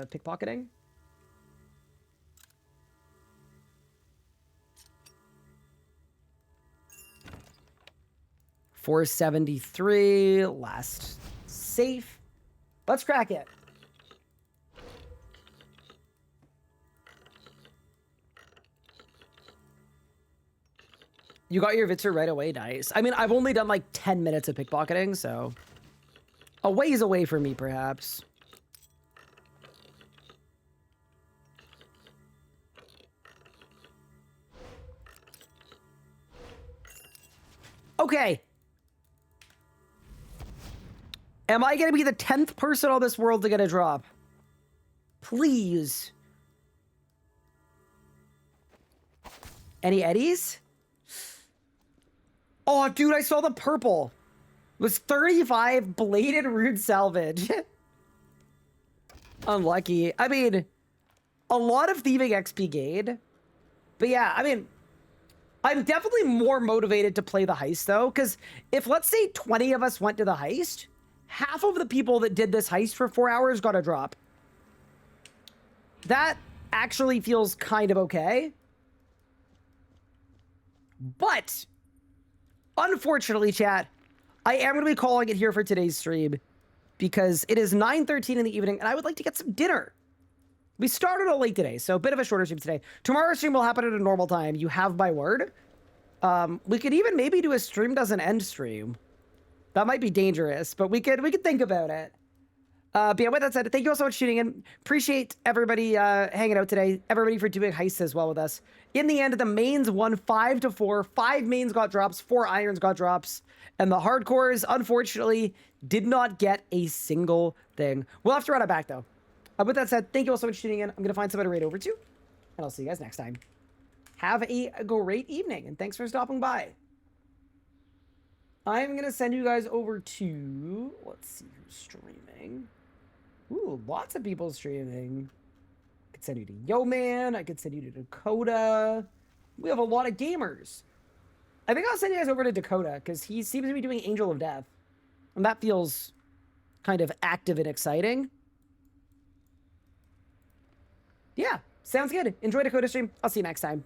pickpocketing. $473, last safe. Let's crack it. You got your Vitzer right away, nice. I mean, I've only done like 10 minutes of pickpocketing, so a ways away from me, perhaps. Okay. Am I going to be the 10th person on this world to get a drop? Please. Any Eddies? Oh, dude, I saw the purple. It was 35 bladed rude salvage. Unlucky. I mean, a lot of thieving XP gained. But yeah, I mean, I'm definitely more motivated to play the heist, though, because if, let's say, 20 of us went to the heist, half of the people that did this heist for 4 hours got a drop. That actually feels kind of okay. But, unfortunately, chat, I am going to be calling it here for today's stream because it is 9:13 in the evening, and I would like to get some dinner. We started a late today, so a bit of a shorter stream today. Tomorrow's stream will happen at a normal time. You have my word. We could even maybe do a stream doesn't end stream. That might be dangerous, but we could think about it. But yeah, with that said, thank you all so much for tuning in. Appreciate everybody hanging out today. Everybody for doing heists as well with us. In the end, the mains won 5-4. 5 mains got drops, 4 irons got drops, and the hardcores, unfortunately, did not get a single thing. We'll have to run it back though. With that said, thank you all so much for tuning in. I'm gonna find somebody to raid over to, and I'll see you guys next time. Have a great evening, and thanks for stopping by. I'm gonna send you guys over to, let's see who's streaming. Ooh, lots of people streaming. I could send you to Yo Man. I could send you to Dakota. We have a lot of gamers. I think I'll send you guys over to Dakota because he seems to be doing Angel of Death. And that feels kind of active and exciting. Yeah, sounds good. Enjoy Dakota stream. I'll see you next time.